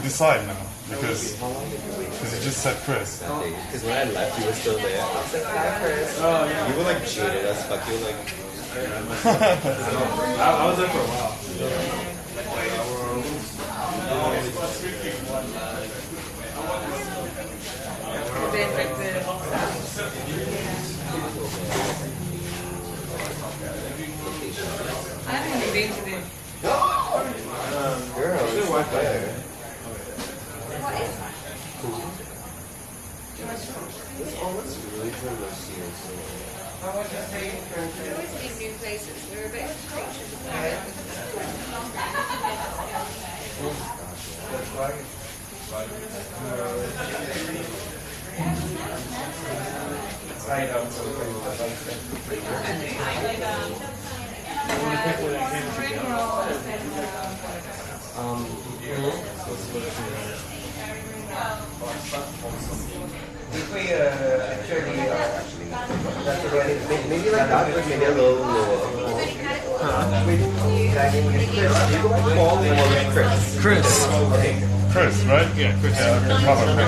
decide now because you just said Chris. Because when I left, you were still there. I was like, hi, Chris. Oh, yeah. You were like jaded as fuck. You were like. I was there for a while. I haven't even been to this. Girl, it's right there. What is that? It's really delicious. We're always in new places. We're a bit creatures of Maybe like that, but maybe a little lower. Paul or Chris? Chris. Okay. Chris, right? Yeah, Chris. Yeah, okay, proper Chris.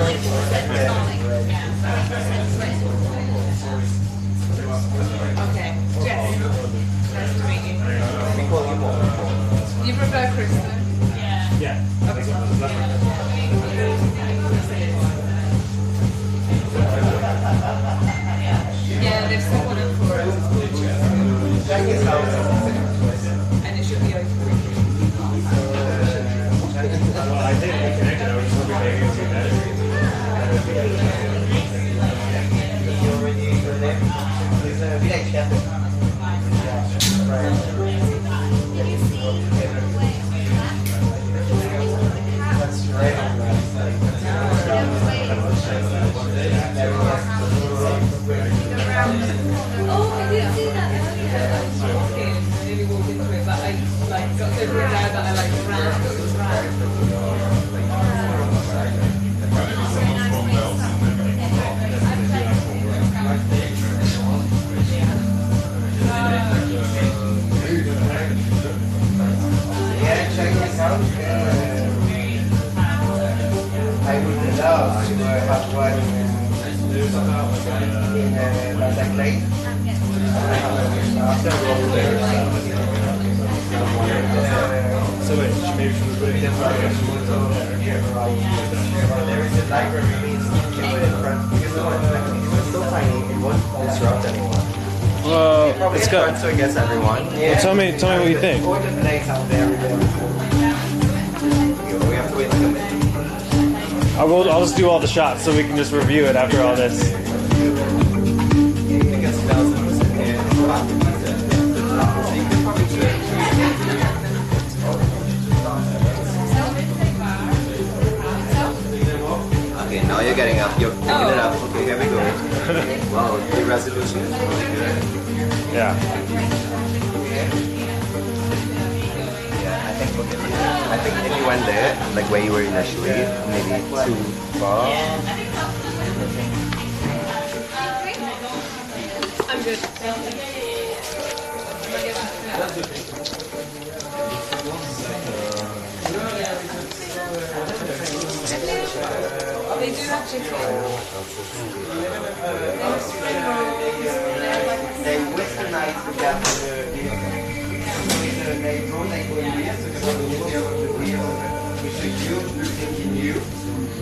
Okay, Jess. Nice to meet you. We call you Paul. You prefer Chris though? Yeah. Yeah, there's someone up for us. And it should be open. Well, I did reconnect it. I was just hoping maybe it would be better. Oh, I did see that earlier. I was walking and I nearly walked into it, but I like got so freaked out that I like ran, but it was ran. Yeah, check this out. I would love to have one in Banzai Lake. So wait, maybe she was putting it There is a library in front because it's so tiny, it won't disrupt anyone. Well, It's fun, so it gets everyone. Yeah. tell me what you think. Important place out there. We have to wait like a minute. I'll just do all the shots so we can just review it after all this. Because smells Okay, now you're getting up. You're picking it up. Okay, here we go. Wow, the resolution is really good. Yeah. I think if you went there, like where you were initially, maybe too far. I'm good. They do have chicken. They westernize the gap. They rotate with wheels, which is you, thinking you.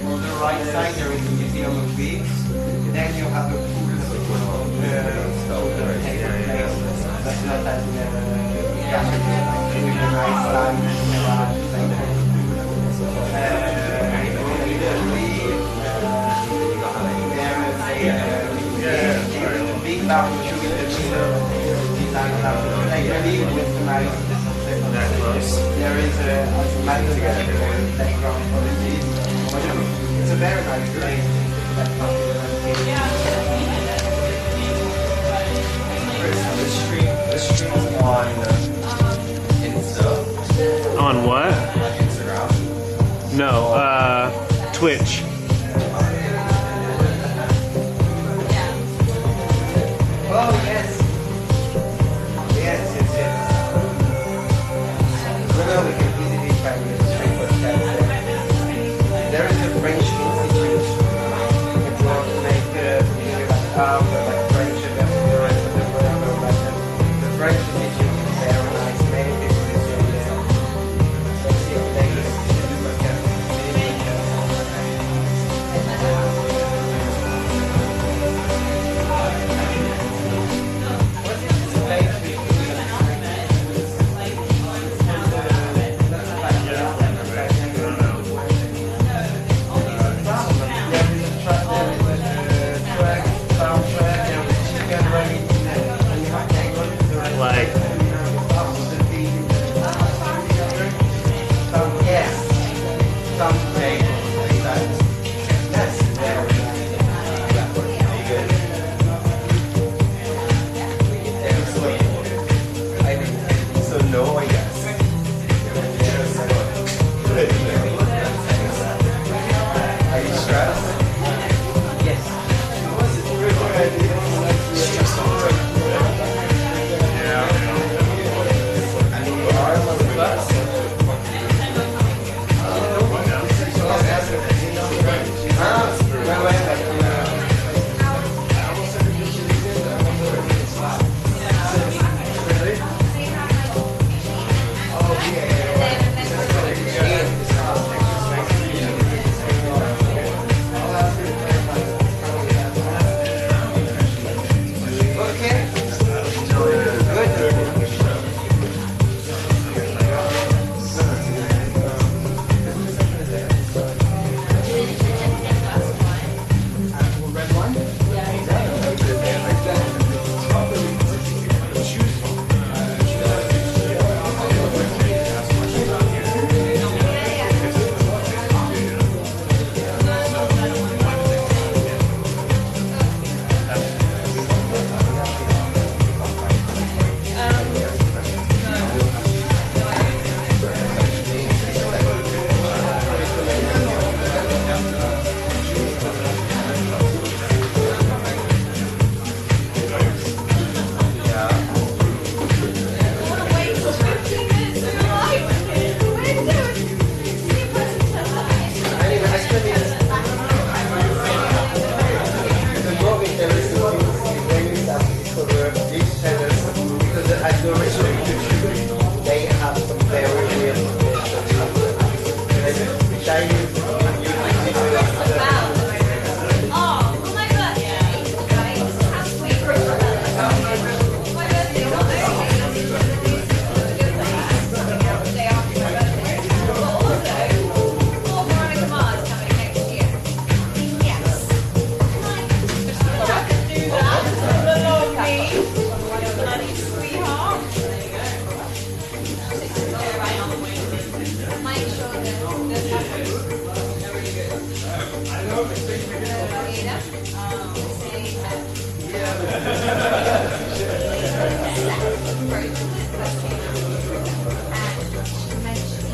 On the right side there is a museum of bees. Then you have a pool of rotator place. That's not that gap with a nice line big barbecue design like really with the nice there is a automatic background for the seat. It's a very nice place. The stream on Insta. On what? Instagram. No, Twitch. Oh yes. Yes. No, we can easily find it straight for chat.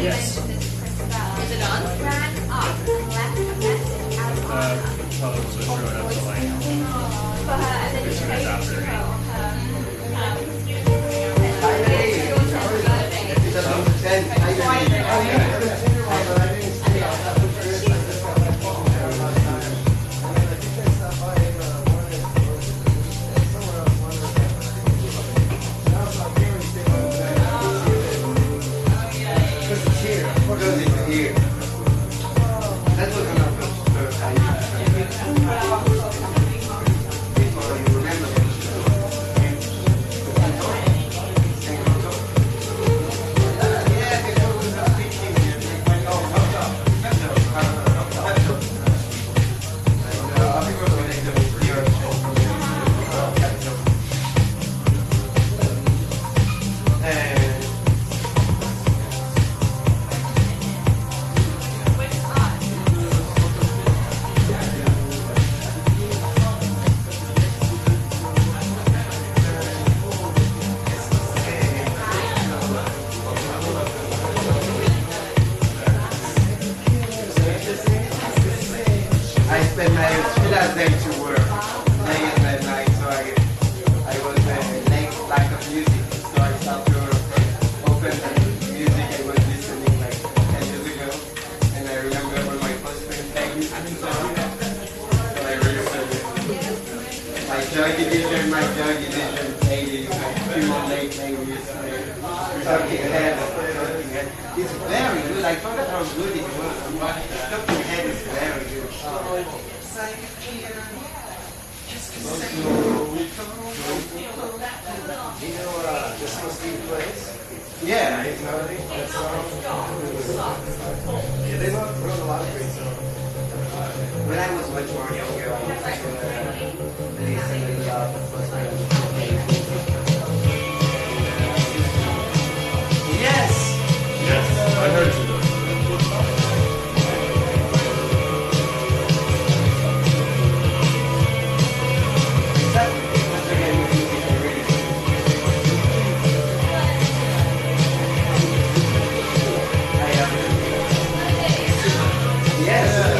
Yes. Is it on? Probably was just throwing up to like I spent my last day to work, late at night, so I was late lack of music, so I started to open the music I was listening like 10 years ago, and I remember when my first friend played music, so I really my Joy Division, 80s, like 3 months late playing music, Talking Head, it's very good, I forgot how good it was, Talking Head is very good. this was the place. Yeah. Yeah, they wrote a lot of great songs. When I was much more younger, I was listening a lot of first Yes! Yes, I heard you. Yes.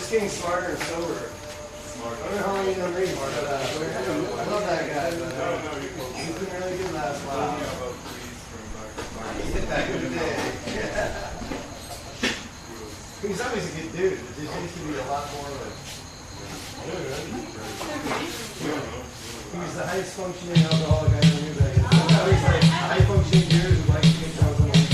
just getting smarter and sober. I don't know how long you've been reading, but I love that guy. But, he's been really good last while. He's always a good dude. There just needs to be a lot more of it. He's the highest functioning alcoholic I ever knew back then. He's like high functioning dude who likes to get drunk on the weekend.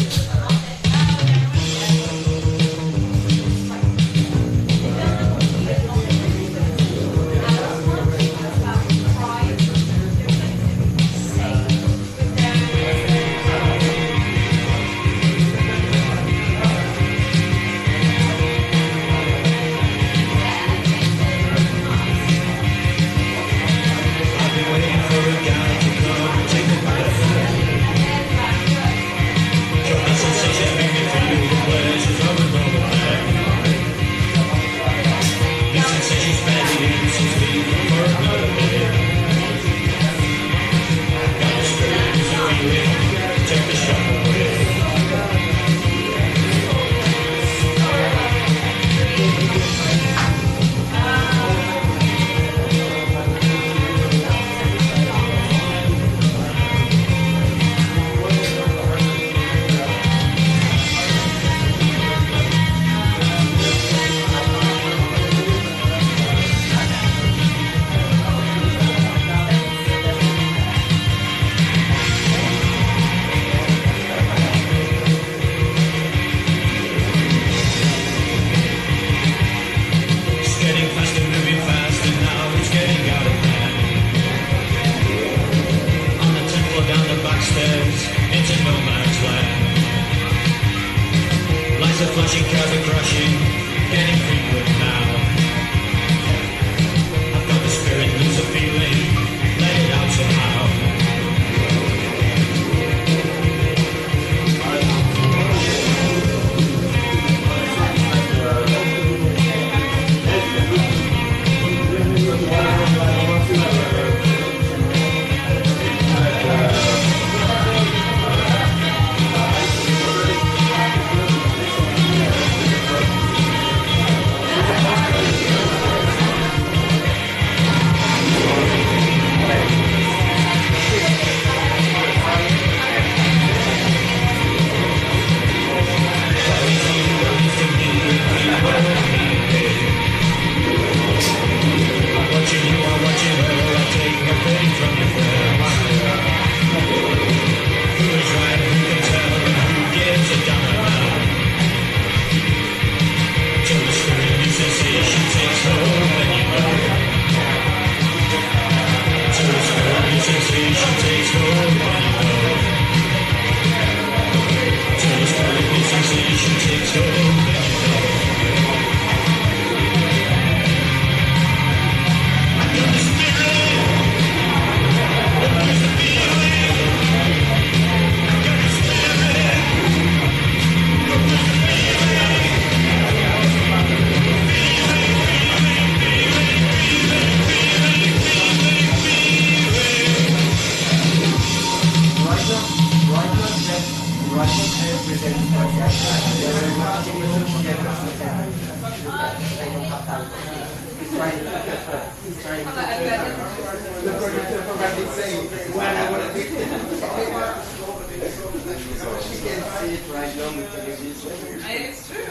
It's true.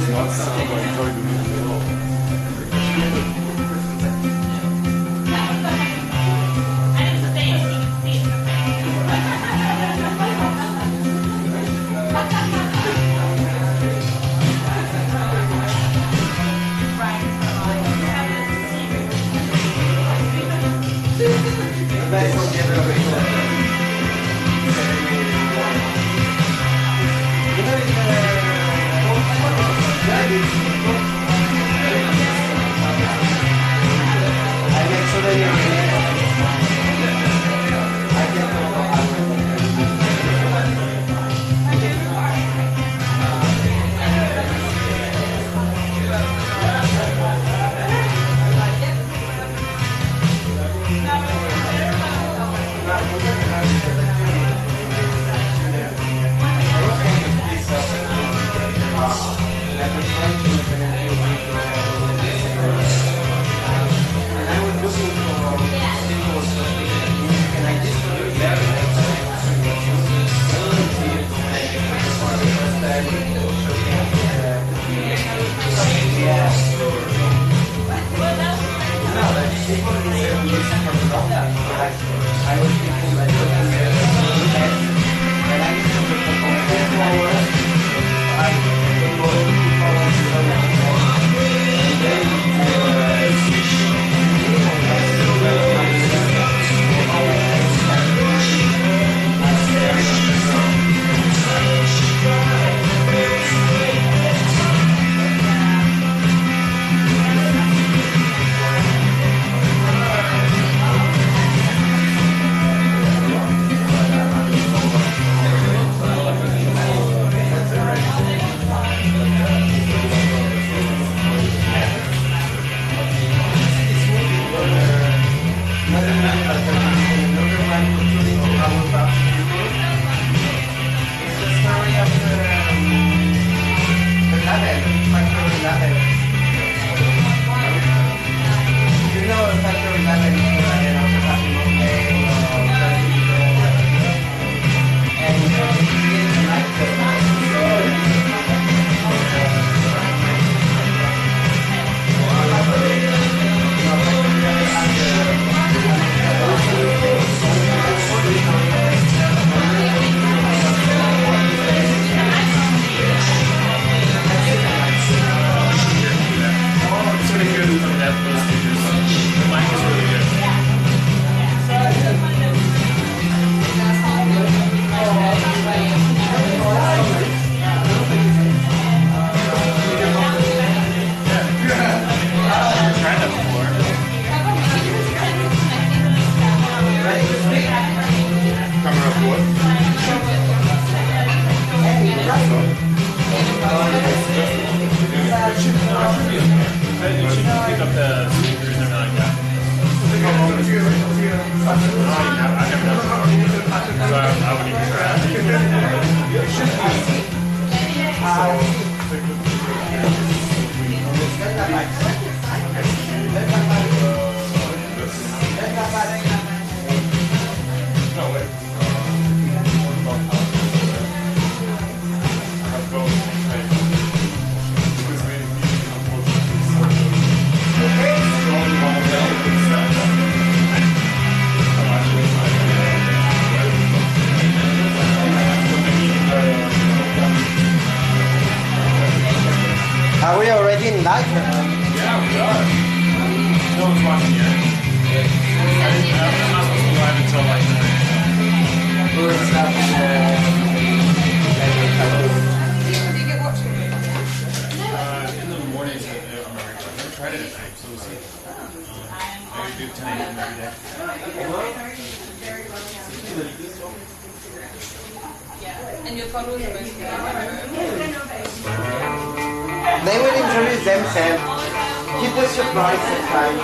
Not sound like enjoying the movie at all. Thank you. was trying to look at a few and I was looking for simple music, and I just looked there, and I don't see it for the first time. Yeah. No, like people listen music from rock. I was thinking like looking at and I used to look for complete hours. I go and then Are we already in live? Yeah, we are. No one's watching yet. I'm not supposed to be live until like 9. Do you get watching it? In the mornings, I'm never tried it at night, so we'll see. Maybe do 10 a.m. every day. And your followers are basically They will introduce themselves. Keep the surprise this time.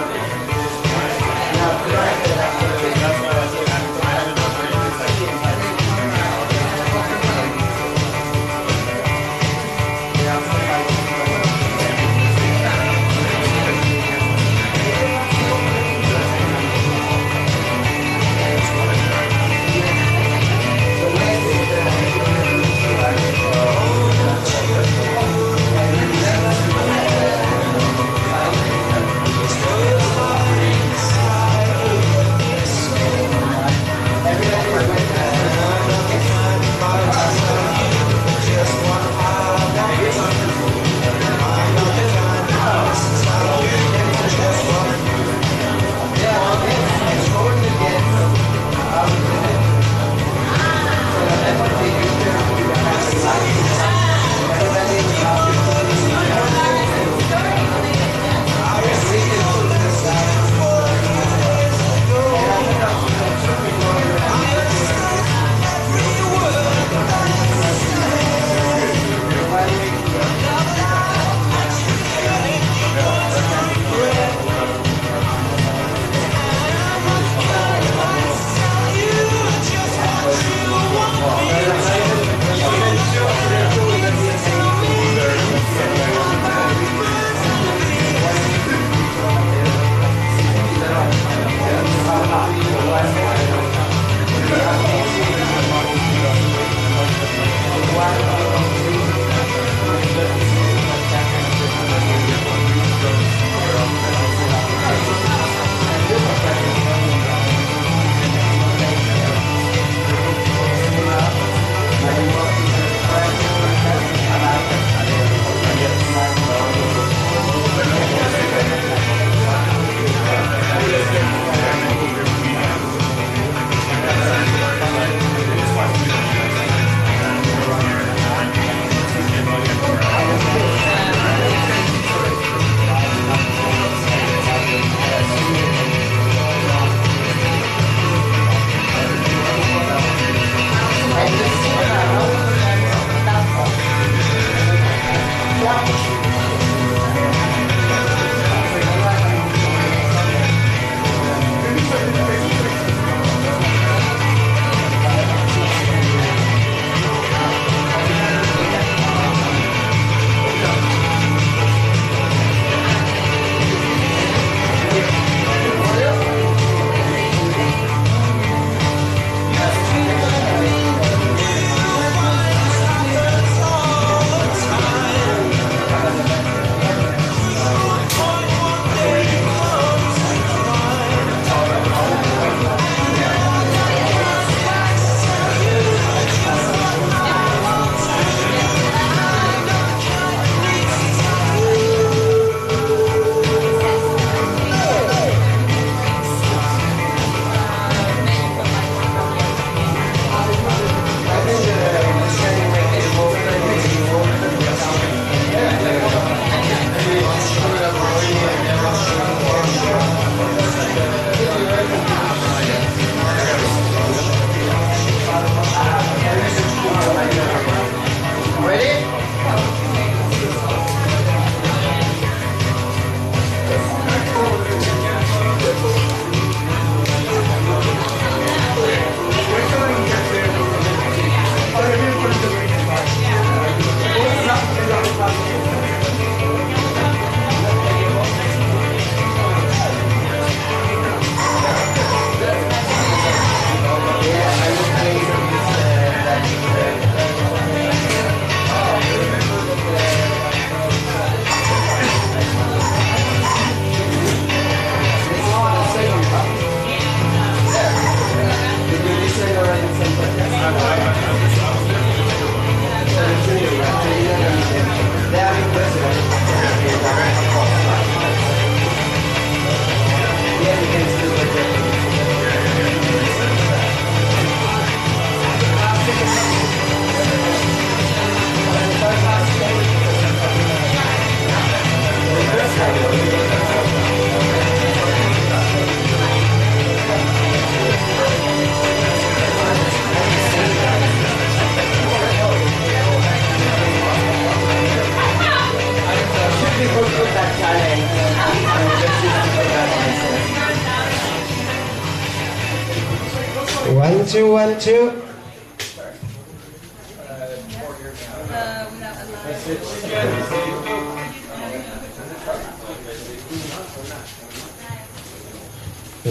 1, 2, 1, 2.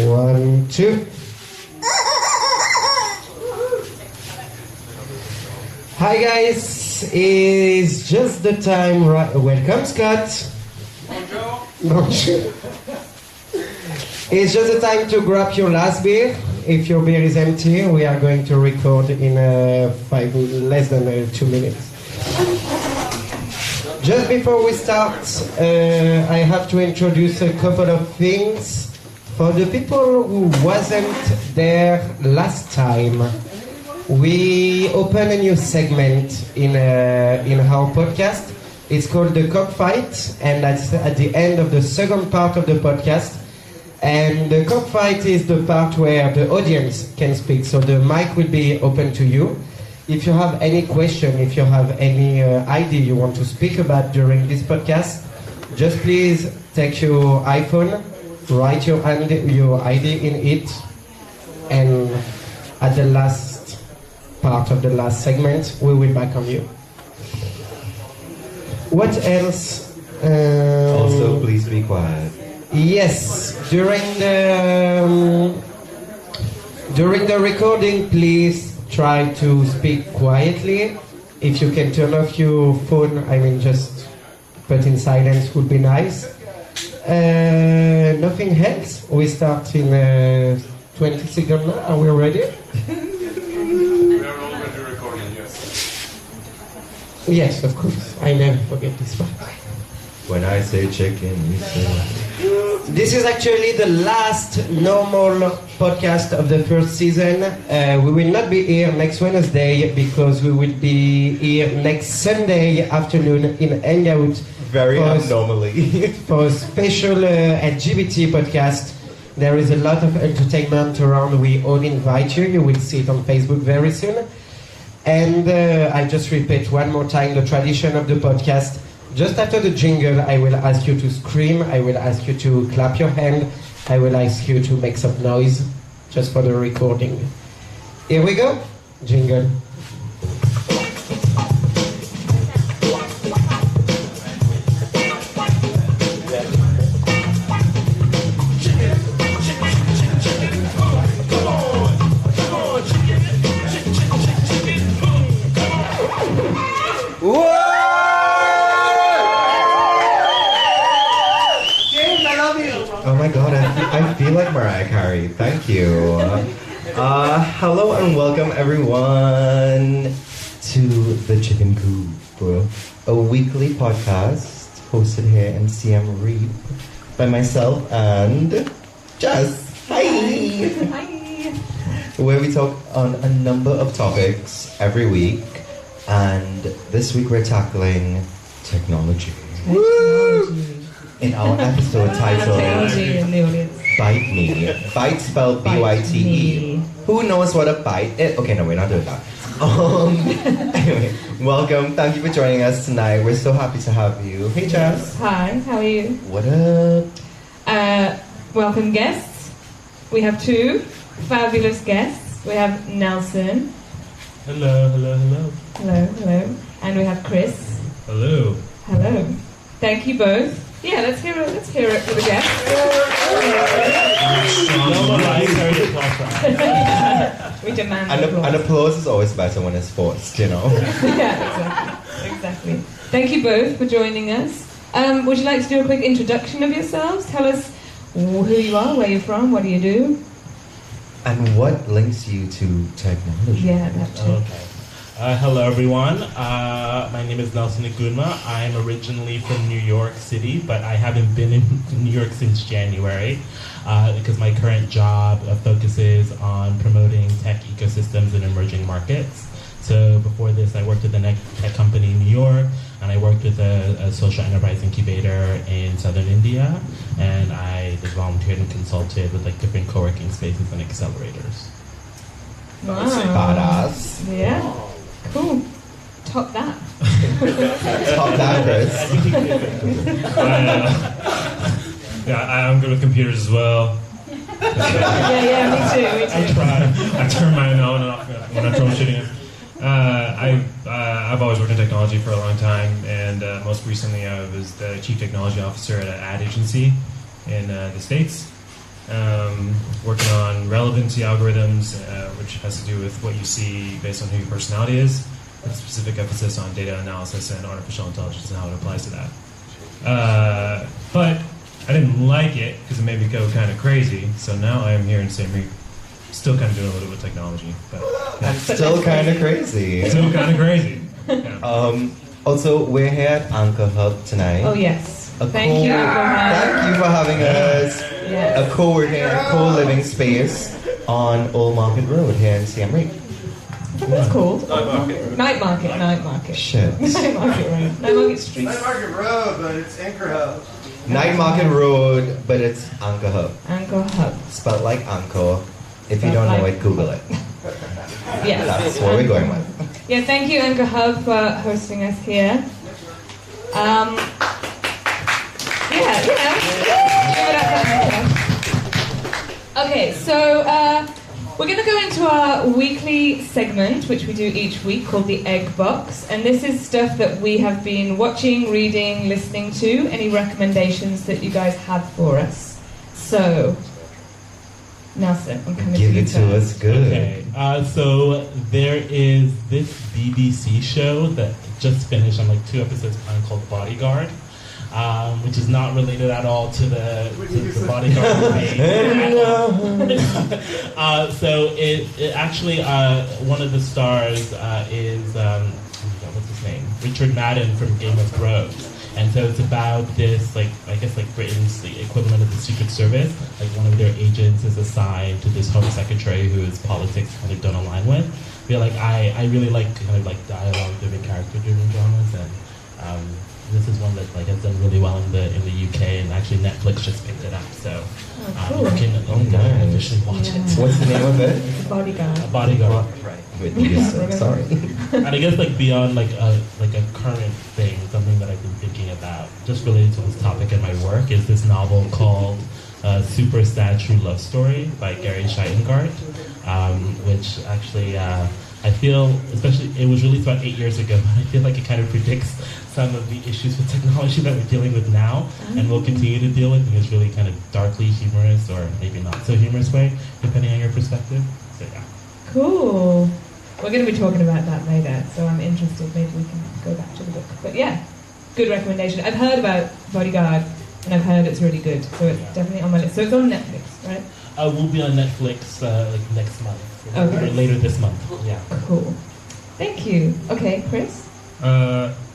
One, two. Hi guys, it's just the time. Welcome, Scott. Bonjour. It's just the time to grab your last beer. If your beer is empty, we are going to record in less than 2 minutes. Just before we start, I have to introduce a couple of things. For the people who wasn't there last time, we opened a new segment in our podcast. It's called The Cockfight, and that's at the end of the second part of the podcast. And the cockfight is the part where the audience can speak, so the mic will be open to you. If you have any question, if you have any idea you want to speak about during this podcast, just please take your iPhone, write your ID in it, and at the last part of the last segment, we will back on you. What else? Also, please be quiet. Yes, during the recording, please try to speak quietly. If you can turn off your phone, just put in silence would be nice. Nothing else. We start in 20 seconds now. Are we ready? We are already recording, yes. Yes, of course. I never forget this part. When I say chicken, you say... This is actually the last normal podcast of the first season. We will not be here next Wednesday because we will be here next Sunday afternoon in Hangout. Very abnormally. For a special LGBT podcast. There is a lot of entertainment around. We all invite you. You will see it on Facebook very soon. And I just repeat one more time the tradition of the podcast. Just after the jingle, I will ask you to scream, I will ask you to clap your hand, I will ask you to make some noise, just for the recording. Here we go, jingle. I feel like Mariah Carey. Thank you. Hello and welcome everyone to the Chicken Coop, a weekly podcast hosted here in CM Reap by myself and Jess. Hi. Hi. Where we talk on a number of topics every week, and this week we're tackling technology. Woo! In our episode titled Bite Me. Bite spelled B-Y-T-E. Who knows what a bite is? Okay, no, we're not doing that. Anyway, welcome. Thank you for joining us tonight. We're so happy to have you. Hey, Jess. Hi, how are you? What up? Welcome guests. We have two fabulous guests. We have Nelson. Hello, hello, hello. Hello, hello. And we have Chris. Hello. Hello. Thank you both. Yeah, let's hear it for the guests. We demand applause. And applause is always better when it's forced, you know? Yeah, exactly. Thank you both for joining us. Would you like to do a quick introduction of yourselves? Tell us who you are, where you're from, what do you do? And what links you to technology? Yeah, that too. Okay. Hello everyone, my name is Nelson Igunma. I'm originally from New York City, but I haven't been in New York since January because my current job focuses on promoting tech ecosystems in emerging markets. So before this I worked with a tech company in New York, and I worked with a social enterprise incubator in southern India, and I volunteered and consulted with different co-working spaces and accelerators. Wow. Badass. Yeah. Cool. Top that. Top that, Chris. Yeah, I'm good with computers as well. Yeah, me too. I try. I turn mine on and off when I'm troubleshooting it. I've always worked in technology for a long time, and most recently I was the chief technology officer at an ad agency in the States, working on relevancy algorithms, which has to do with what you see based on who your personality is, with a specific emphasis on data analysis and artificial intelligence and how it applies to that. But I didn't like it because it made me go kind of crazy, so now I am here in St. Reed, still kind of doing a little bit of technology, but And still kind of crazy. still kind of crazy. Yeah. Also, we're here at Anchor Hub tonight. Oh yes. A Thank you, Abraham. Thank you for having us. Yes. A co-working, co-living space on Old Market Road here in Siem Reap. That's cool. Night market. Night market, night market. Shit. Night market, right? Night market street. Night Market Road, but it's Anchor Hub. Night Market Road, but it's Anchor Hub. Anchor Hub. Spelled like Anchor. If you don't know it, Google it. Yes. That's what we're going with. Yeah, thank you, Anchor Hub, for hosting us here. Yeah. Give it up for Anchor. Okay, so we're going to go into our weekly segment, which we do each week, called the Egg Box. And this is stuff that we have been watching, reading, listening to. Any recommendations that you guys have for us? So, Nelson, I'm coming Give to you it to us first. good. Okay, so there is this BBC show that just finished. I'm like 2 episodes behind, called Bodyguard, which is not related at all to the Bodyguard movie. So it actually one of the stars is what's his name? Richard Madden from Game of Thrones. And so it's about this, like, I guess, like Britain's the equivalent of the Secret Service. Like, one of their agents is assigned to this Home Secretary whose politics kind of don't align with. But like, I really like kind of like dialogue-driven, character-driven dramas, and this is one that like has done really well in the UK, and actually Netflix just picked it up, so cool. you can nice. officially watch it. What's the name of it? The Bodyguard. Bodyguard. Wait, you said, sorry. And I guess like beyond like a current thing, something that I've been thinking about, just related to this topic in my work, is this novel called Super Sad True Love Story by Gary Scheitengart, which actually I feel, especially, it was released about 8 years ago, but I feel like it kind of predicts some of the issues with technology that we're dealing with now, and will continue to deal with, because it's really kind of darkly humorous, or maybe not so humorous way, depending on your perspective. So yeah. Cool. We're going to be talking about that later, so I'm interested. Maybe we can go back to the book. But yeah, good recommendation. I've heard about Bodyguard, and I've heard it's really good, so it's definitely on my list. So it's on Netflix, right? We'll be on Netflix like next month, Okay. or later this month. Yeah. Cool. Thank you. Okay, Chris?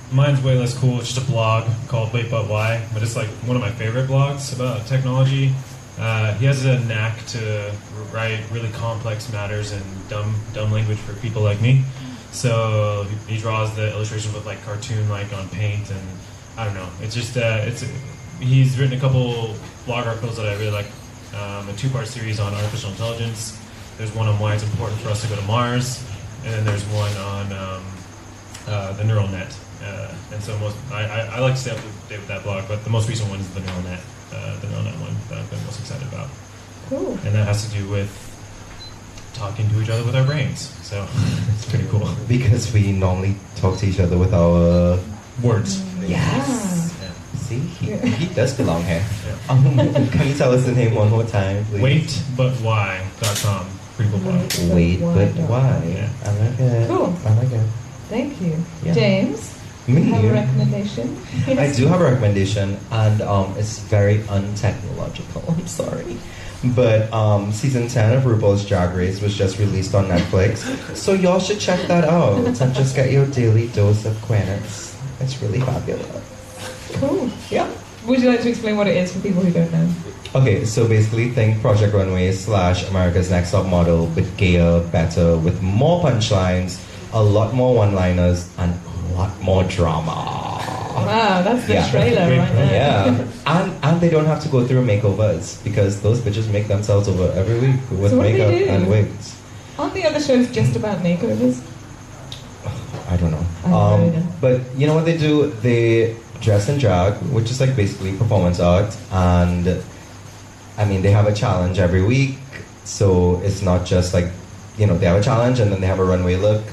Mine's way less cool. It's just a blog called Wait But Why, but it's like one of my favorite blogs about technology. He has a knack to write really complex matters in dumb language for people like me. So he draws the illustrations with like cartoon like on paint, and I don't know. It's just he's written a couple blog articles that I really like. A 2-part series on artificial intelligence. There's one on why it's important for us to go to Mars, and then there's one on the neural net. And so I like to stay up to date with that blog, but the most recent one is the neural net one that I've been most excited about. Cool. And that has to do with talking to each other with our brains. So it's pretty cool. Because we normally talk to each other with our Words. Yes. Yeah. See, he does belong here. Can you tell us the name one more time, please? Waitbutwhy.com. Pretty cool blog. Wait, but why? Yeah. I like it. Cool. I like it. Thank you. Yeah. James? Me? Have a recommendation? I do have a recommendation, and it's very untechnological. I'm sorry. But season 10 of RuPaul's Drag Race was just released on Netflix, so y'all should check that out and just get your daily dose of queerness. It's really fabulous. Cool. Yeah. Would you like to explain what it is for people who don't know? Okay, so basically think Project Runway / America's Next Top Model, but gayer, better, with more punchlines, a lot more one-liners, and a lot more drama. Wow, that's the Yeah. trailer right there. Yeah, and they don't have to go through makeovers, because those bitches make themselves over every week with So what do they makeup do? and wigs. Aren't the other shows just about makeovers? I don't know. I don't know either. But you know what they do? They dress in drag, which is like basically performance art, and I mean, they have a challenge every week, so it's not just like, they have a challenge and then they have a runway look,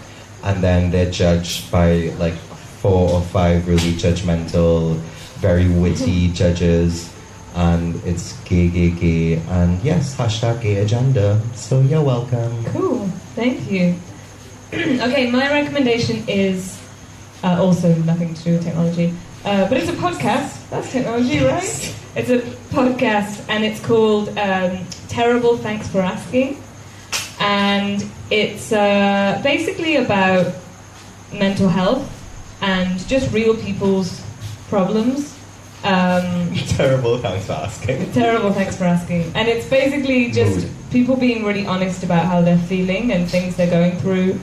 and then they're judged by like 4 or 5 really judgmental, very witty judges, and it's gay, and yes, hashtag gay agenda. So you're welcome. Cool, thank you. Okay, my recommendation is also nothing to do with technology, but it's a podcast. That's technology, right? It's a podcast, and it's called Terrible, Thanks for Asking. And it's basically about mental health and just real people's problems. Terrible, thanks for asking. Terrible, thanks for asking. And it's basically just people being really honest about how they're feeling and things they're going through.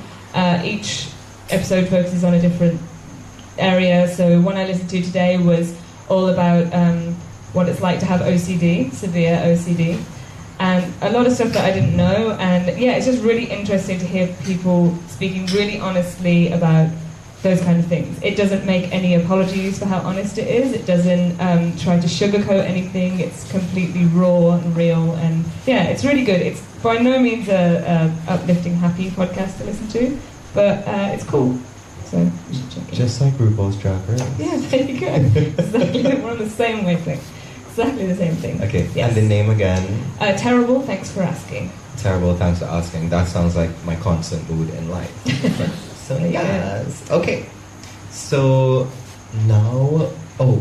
Each episode focuses on a different area. So one I listened to today was all about what it's like to have OCD, severe OCD. And a lot of stuff that I didn't know. And yeah, it's just really interesting to hear people speaking really honestly about those kind of things. It doesn't make any apologies for how honest it is. It doesn't try to sugarcoat anything. It's completely raw and real. And yeah, it's really good. It's by no means a uplifting, happy podcast to listen to, but it's cool. So you should check it. Just like RuPaul's Drag Race. Yeah, there you go. Exactly, we're on the same wavelength. Exactly the same thing. Okay, yes. And the name again? Terrible, thanks for asking. Terrible, thanks for asking. That sounds like my constant mood in life. So yes. Okay. So now,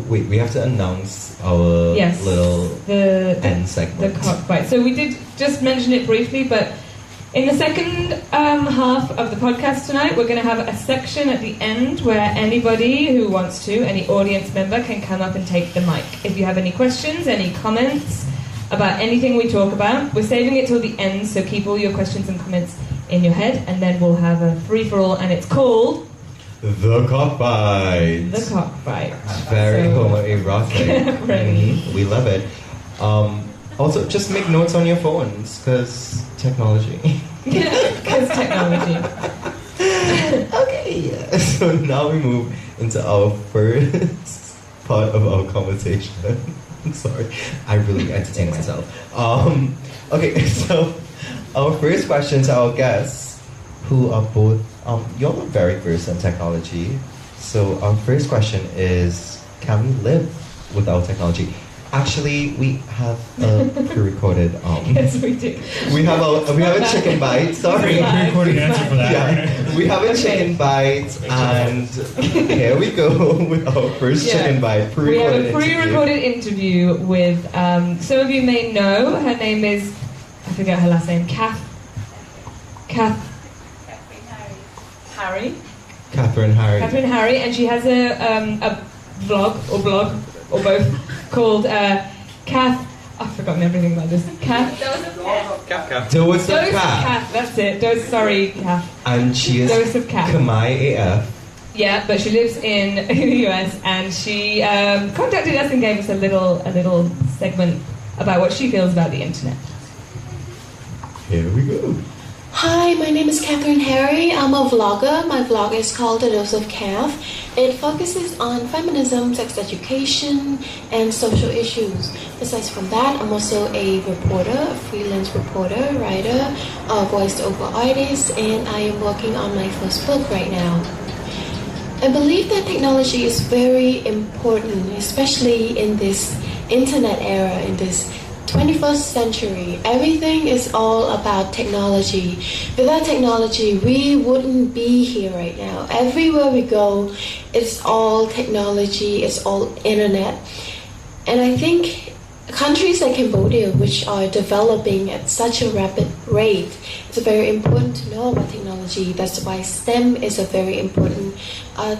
we have to announce our little end segment. The cockbite. So we did just mention it briefly, but in the second half of the podcast tonight, we're going to have a section at the end where anybody who wants to, any audience member, can come up and take the mic. If you have any questions, any comments about anything we talk about, we're saving it till the end, so keep all your questions and comments in your head, and then we'll have a free-for-all, and it's called... The Cockbite. The Cockbite. Very homoerotic. Really. We love it. Also, just make notes on your phones, because technology. Yeah, because technology. Okay, so now we move into our first part of our conversation. I'm sorry, I really entertain myself. Okay, so our first question to our guests, who are both, you're very versed in technology. So our first question is, can we live without technology? Actually, we have a pre-recorded. Yes, we do. We have a chicken bite. Sorry, Pre-recorded answer for that. Yeah, we have a chicken bite, and here we go with our first chicken bite. We have a pre-recorded interview with. Some of you may know her name is. I forget her last name. Catherine Harry, and she has a blog or both called Kath. I've forgotten everything about this. Kath. Dose of Kath. That's it. Sorry, Kath. And she is Dose of Kath. Khmer AF. Yeah, but she lives in the US, and she contacted us and gave us a little segment about what she feels about the internet. Here we go. Hi, my name is Catherine Harry. I'm a vlogger. My vlog is called The Dose of Kath. It focuses on feminism, sex education, and social issues. Besides from that, I'm also a reporter, a freelance reporter, writer, a voice-over artist, and I am working on my first book right now. I believe that technology is very important, especially in this internet era, in this 21st century. Everything is all about technology. Without technology, we wouldn't be here right now. Everywhere we go, it's all technology, it's all internet. And I think countries like Cambodia, which are developing at such a rapid rate, it's very important to know about technology. That's why STEM is a very important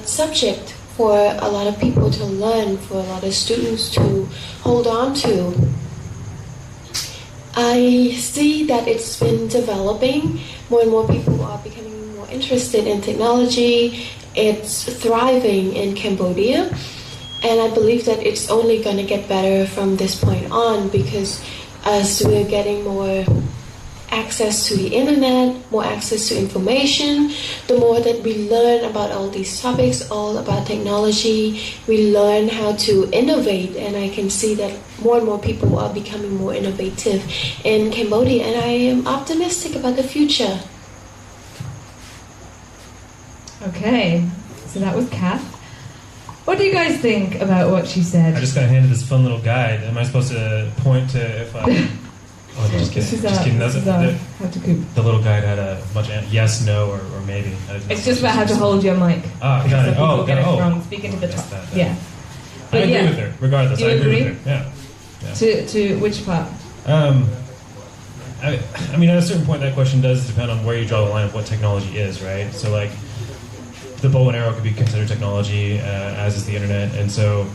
subject for a lot of people to learn, for a lot of students to hold on to. I see that it's been developing. More and more people are becoming more interested in technology. It's thriving in Cambodia. And I believe that it's only going to get better from this point on, because as we're getting more access to the internet, more access to information, the more that we learn about all these topics, all about technology, we learn how to innovate, and I can see that more and more people are becoming more innovative in Cambodia, and I am optimistic about the future. Okay, so that was Kath. What do you guys think about what she said? I just got handed this fun little guide. Am I supposed to point to if I... Oh, just kidding. Just kidding. How to cook. The little guide had a bunch of yes, no, or maybe. It's just about how to hold your mic. Ah, got it. People get it wrong. Speak into the top. Yeah. I agree with her, regardless. You I agree agree? with her. Yeah. To which part? I mean, at a certain point, that question does depend on where you draw the line of what technology is, right? So, like, the bow and arrow could be considered technology, as is the internet, and so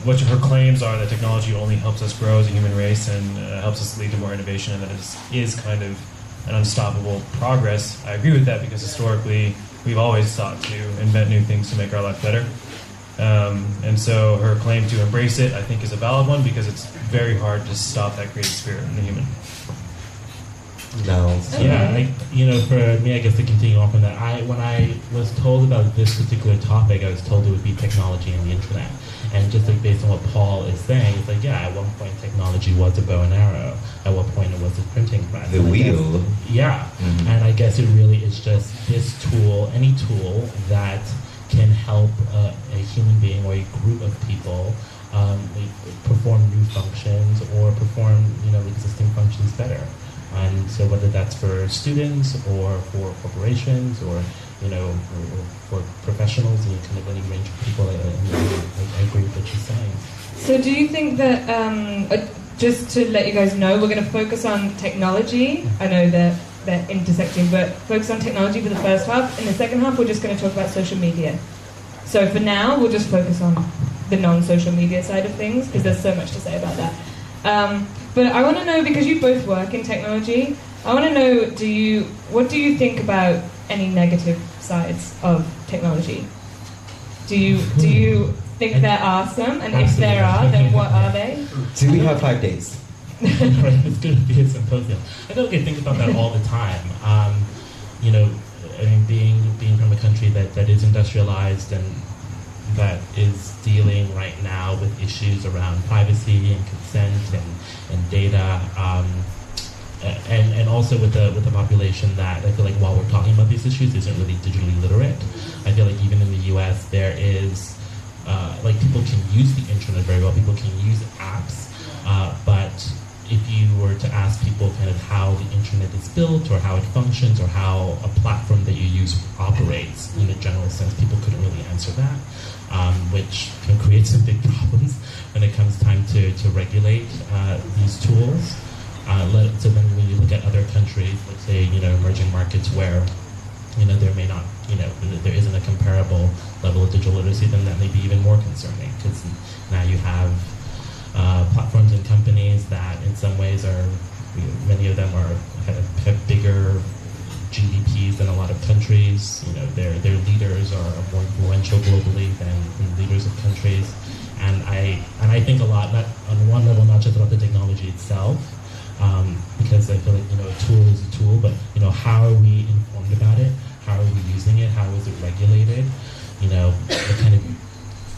what her claims are that technology only helps us grow as a human race and helps us lead to more innovation, and that it is kind of an unstoppable progress. I agree with that because historically we've always sought to invent new things to make our life better. And so her claim to embrace it, I think, is a valid one because it's very hard to stop that creative spirit in the human. No. Yeah, for me, I guess to continue off on that, when I was told about this particular topic, I was told it would be technology and the internet. And just like based on what Paul is saying, it's like, yeah, at one point technology was a bow and arrow. At one point it was a printing press. The wheel. Yeah. Mm-hmm. And I guess it really is just this tool, any tool that can help a human being or a group of people perform new functions or perform, existing functions better. And so whether that's for students or for corporations or or for professionals, kind of any range of people, I agree with what she's saying. So do you think that, just to let you guys know, we're going to focus on technology. I know they're intersecting, but focus on technology for the first half. In the second half, we're just going to talk about social media. So for now, we'll just focus on the non-social media side of things, because there's so much to say about that. But I want to know, because you both work in technology, I want to know, what do you think about any negative sides of technology? Do you think there are some? And if there are, then what are they? Do we have 5 days? It's going to be a symposium. I feel like I think about that all the time. Being from a country that is industrialized and that is dealing right now with issues around privacy and consent and data, and also with the population that I feel like while we're talking about these issues isn't really digitally literate. I feel like even in the US there is people can use the internet very well, people can use apps, but if you were to ask people kind of how the internet is built or how it functions or how a platform that you use operates in a general sense, people couldn't really answer that, which can create some big problems when it comes time to regulate these tools. So then when you look at other countries, let's say, emerging markets where, there may not, there isn't a comparable level of digital literacy, then that may be even more concerning, because now you have platforms and companies that in some ways are, many of them have bigger GDPs than a lot of countries. Their leaders are more influential globally than leaders of countries. And I think a lot, not on one level, not just about the technology itself, because I feel like, a tool is a tool, but, how are we informed about it? How are we using it? How is it regulated? What kind of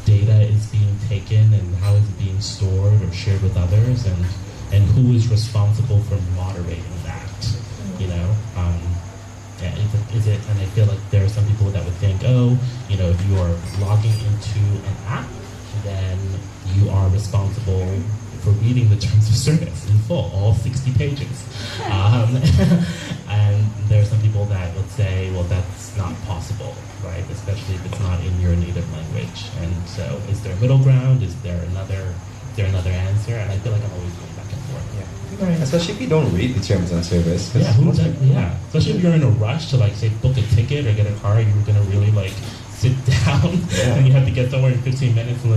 data is being taken and how is it being stored or shared with others, and who is responsible for moderating that? Is it? And I feel like there are some people that would think, if you are logging into an app, then you are responsible for reading the terms of service in full, all 60 pages. And there are some people that would say, well, that's not possible, right? Especially if it's not in your native language. And so is there a middle ground? Is there another answer? And I feel like I'm always going back and forth. Yeah. Right. Especially if you don't read the terms of service. Yeah, especially if you're in a rush to say book a ticket or get a car, you're gonna really sit down and you have to get somewhere in 15 minutes and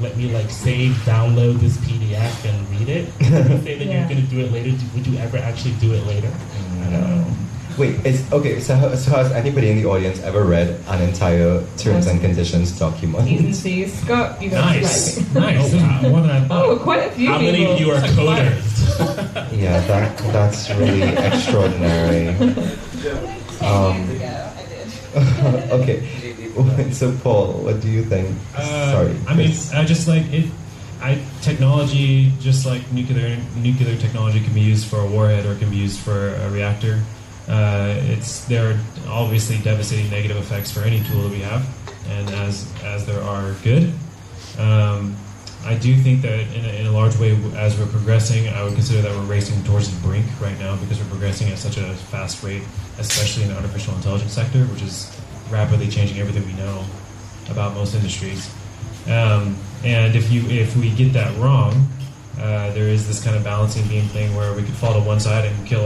let me save, download this PDF and read it. And say that you're gonna do it later. Would you ever actually do it later? No. Wait, so has anybody in the audience ever read an entire terms and conditions document? T's and C's. Scott, you know Nice. writing. Nice. More than I thought. Oh, quite a few How people. many of you are coders? Yeah, that's really extraordinary. Okay, so Paul, what do you think? Sorry. I mean, I just like it. Technology, just like nuclear technology, can be used for a warhead or can be used for a reactor. There are obviously devastating negative effects for any tool that we have, and as there are good. I do think that in a large way, as we're progressing, I would consider that we're racing towards the brink right now because we're progressing at such a fast rate, especially in the artificial intelligence sector, which is rapidly changing everything we know about most industries. And if we get that wrong, there is this kind of balancing beam thing where we could fall to one side and kill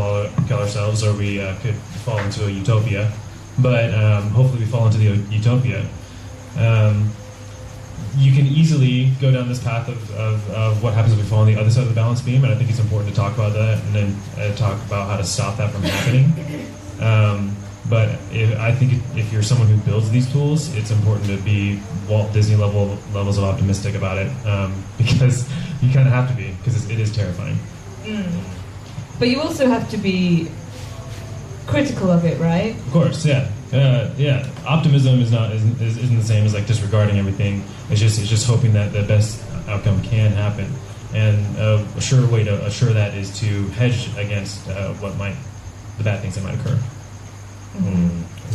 ourselves, or we could fall into a utopia. But hopefully we fall into the utopia. You can easily go down this path of what happens if we fall on the other side of the balance beam, and I think it's important to talk about that and then talk about how to stop that from happening. But I think if you're someone who builds these tools, it's important to be Walt Disney levels of optimistic about it, because you kind of have to be, because it is terrifying. But you also have to be critical of it, right? Of course, yeah. Optimism isn't the same as like disregarding everything. It's just hoping that the best outcome can happen, and a sure way to assure that is to hedge against the bad things that might occur.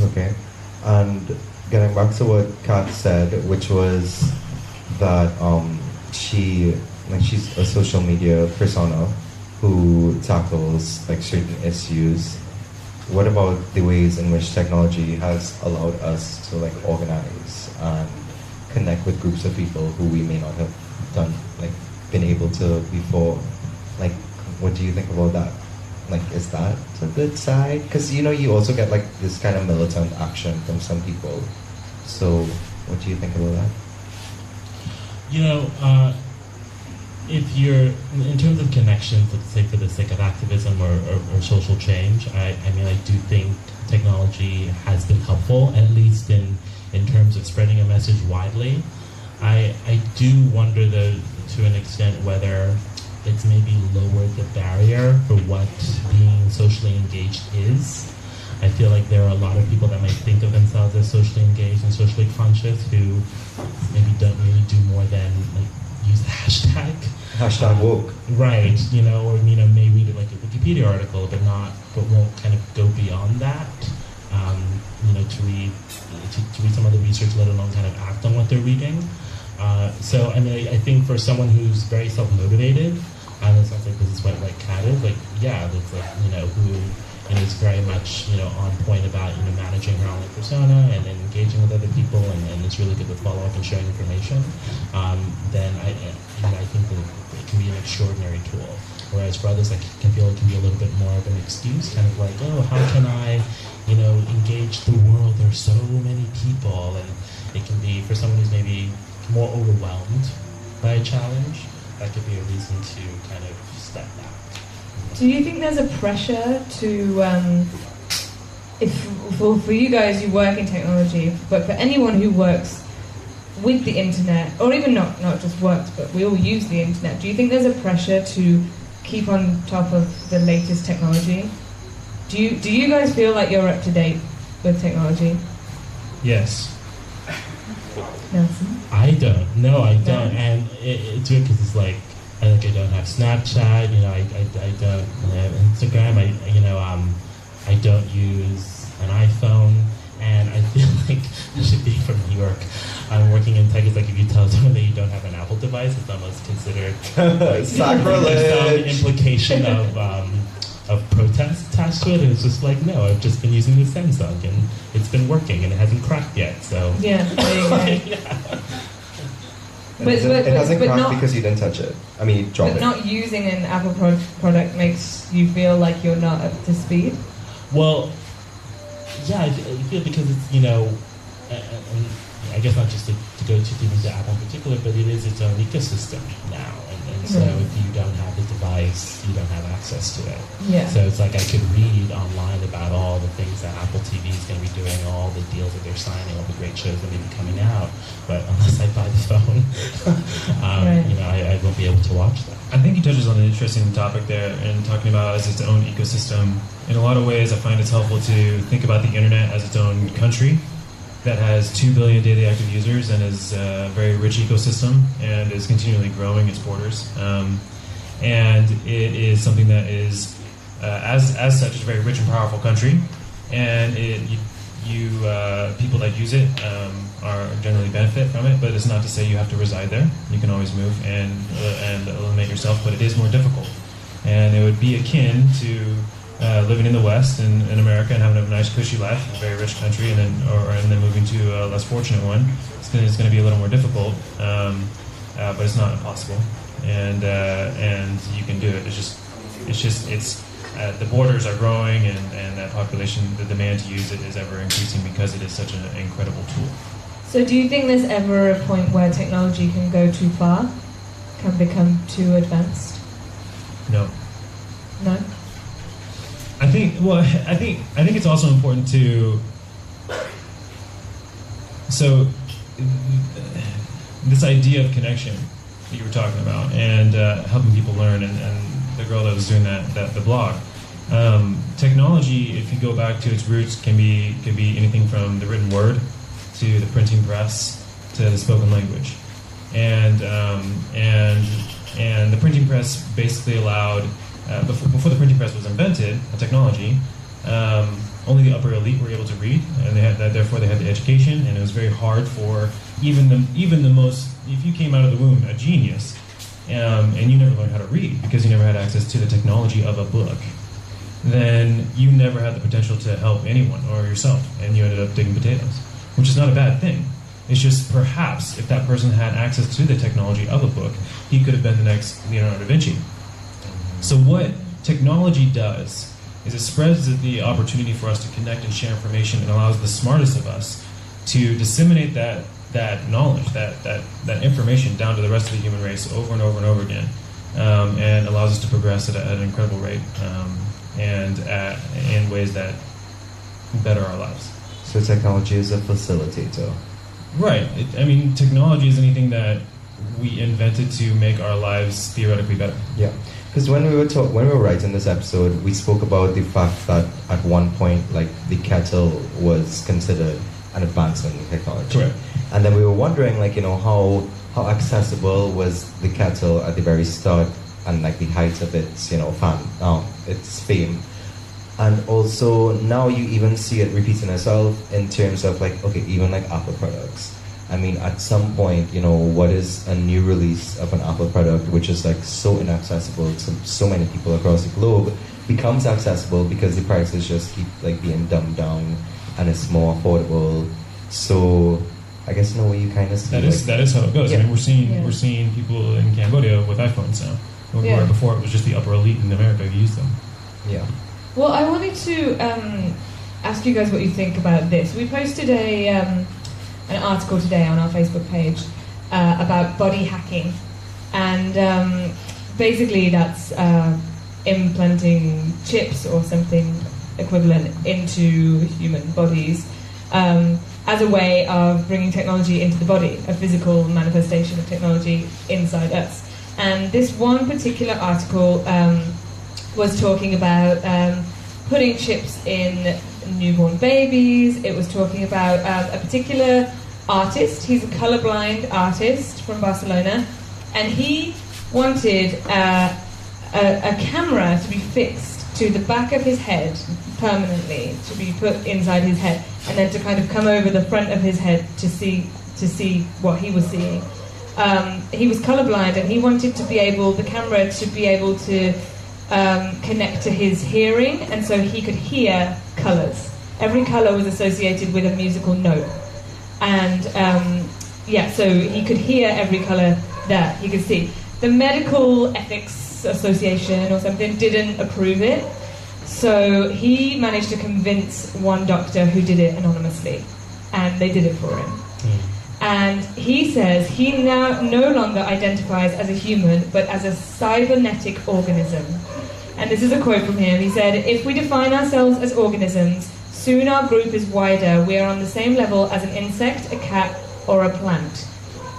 Okay, and getting back to what Kat said, which was that she's a social media persona who tackles like certain issues. What about the ways in which technology has allowed us to like organize and connect with groups of people who we may not have been able to before? Like, what do you think about that? Like, is that a good side? Because you also get like this kind of militant action from some people. So, what do you think about that? If you're in terms of connections, let's say for the sake of activism or social change, I do think technology has been helpful, at least in terms of spreading a message widely. I do wonder, though, to an extent, whether it's maybe lowered the barrier for what being socially engaged is. I feel like there are a lot of people that might think of themselves as socially engaged and socially conscious who maybe don't really do more than use the hashtag. Hashtag woke. Right, or may read like a Wikipedia article, but won't kind of go beyond that. To read some of the research, let alone kind of act on what they're reading. So I think for someone who's very self-motivated, and it sounds like this is what Kat is, who is very much on point about managing her online persona and engaging with other people, and it's really good with follow-up and sharing information. Then I think that it can be an extraordinary tool. Whereas for others, I can feel it can be a little bit more of an excuse, kind of like, oh, how can I, engage the world? There's so many people, and it can be for someone who's maybe more overwhelmed by a challenge. That could be a reason to kind of step back. Do you think there's a pressure to, for you guys who work in technology, but for anyone who works with the internet, or even not just works, but we all use the internet, do you think there's a pressure to keep on top of the latest technology? Do you guys feel like you're up to date with technology? Yes. Nelson? I don't. No, I don't. And it's weird because it's like, I don't have Snapchat. I don't have Instagram. I don't use an iPhone, and I feel like I should be from New York. I'm working in tech. It's like if you tell someone that you don't have an Apple device, it's almost considered sacrilege. Some implication of protest attached to it, and it's just like, no, I've just been using the Samsung, and it's been working, and it hasn't cracked yet. So yeah, there you go. Yeah. It hasn't cracked because you didn't touch it. I mean, you dropped it. But not using an Apple product makes you feel like you're not up to speed? Well, yeah, I feel because it's, and I guess not just to go too deep into Apple in particular, but it is its own ecosystem now. And so if you don't have the device, device, you don't have access to it. Yeah. So it's like I could read online about all the things that Apple TV is going to be doing, all the deals that they're signing, all the great shows that may be coming out. But unless I buy the phone, I won't be able to watch them. I think he touches on an interesting topic there in talking about as its own ecosystem. In a lot of ways, I find it's helpful to think about the internet as its own country that has 2 billion daily active users and is a very rich ecosystem and is continually growing its borders. And it is something that is, as such, is a very rich and powerful country. And people that use it are generally benefit from it, but it's not to say you have to reside there. You can always move and eliminate yourself, but it is more difficult. And it would be akin to living in the West in America and having a nice cushy life, a very rich country, and then moving to a less fortunate one. It's going to be a little more difficult, but it's not impossible. And you can do it. It's the borders are growing, and that population, the demand to use it is ever increasing because it is such an incredible tool. So do you think there's ever a point where technology can go too far? Can become too advanced? No. No? I think it's also important to. So, this idea of connection that you were talking about, and helping people learn, and the girl that was doing the blog, technology, if you go back to its roots, can be anything from the written word to the printing press to the spoken language, and the printing press basically allowed. Before the printing press was invented, a technology, only the upper elite were able to read, and therefore they had the education, and it was very hard for even the most. If you came out of the womb a genius, and you never learned how to read because you never had access to the technology of a book, then you never had the potential to help anyone or yourself, and you ended up digging potatoes, which is not a bad thing. It's just perhaps if that person had access to the technology of a book, he could have been the next Leonardo da Vinci. So what technology does is it spreads the opportunity for us to connect and share information and allows the smartest of us to disseminate that knowledge, that information down to the rest of the human race over and over and over again, and allows us to progress at an incredible rate and in ways that better our lives. So technology is a facilitator. Right. Technology is anything that we invented to make our lives theoretically better. Yeah. Because when we were writing this episode, we spoke about the fact that at one point, like, the kettle was considered an advancement in technology. Correct. And then we were wondering, like, how accessible was the kettle at the very start, and like the height of its its fame. And also now you even see it repeating itself in terms of even Apple products. At some point, what is a new release of an Apple product, which is so inaccessible to so many people across the globe, becomes accessible because the prices just keep being dumbed down and it's more affordable. So I guess in a way you kind of see that is how it goes. Yeah. We're seeing people in Cambodia with iPhones now, where before it was just the upper elite in America who used them. Yeah. Well, I wanted to ask you guys what you think about this. We posted an article today on our Facebook page about body hacking, and basically that's implanting chips or something equivalent into human bodies as a way of bringing technology into the body, a physical manifestation of technology inside us. And this one particular article was talking about putting chips in newborn babies. It was talking about a particular artist. He's a colorblind artist from Barcelona, and he wanted a camera to be fixed to the back of his head permanently, to be put inside his head, and then to kind of come over the front of his head to see what he was seeing. He was colorblind, and he wanted the camera to be able to connect to his hearing, and so he could hear colors. Every color was associated with a musical note, and so he could hear every color that he could see. The Medical Ethics Association or something didn't approve it, so he managed to convince one doctor who did it anonymously, and they did it for him. And he says he now no longer identifies as a human, but as a cybernetic organism. And this is a quote from him. He said, "If we define ourselves as organisms, soon our group is wider. We are on the same level as an insect, a cat, or a plant."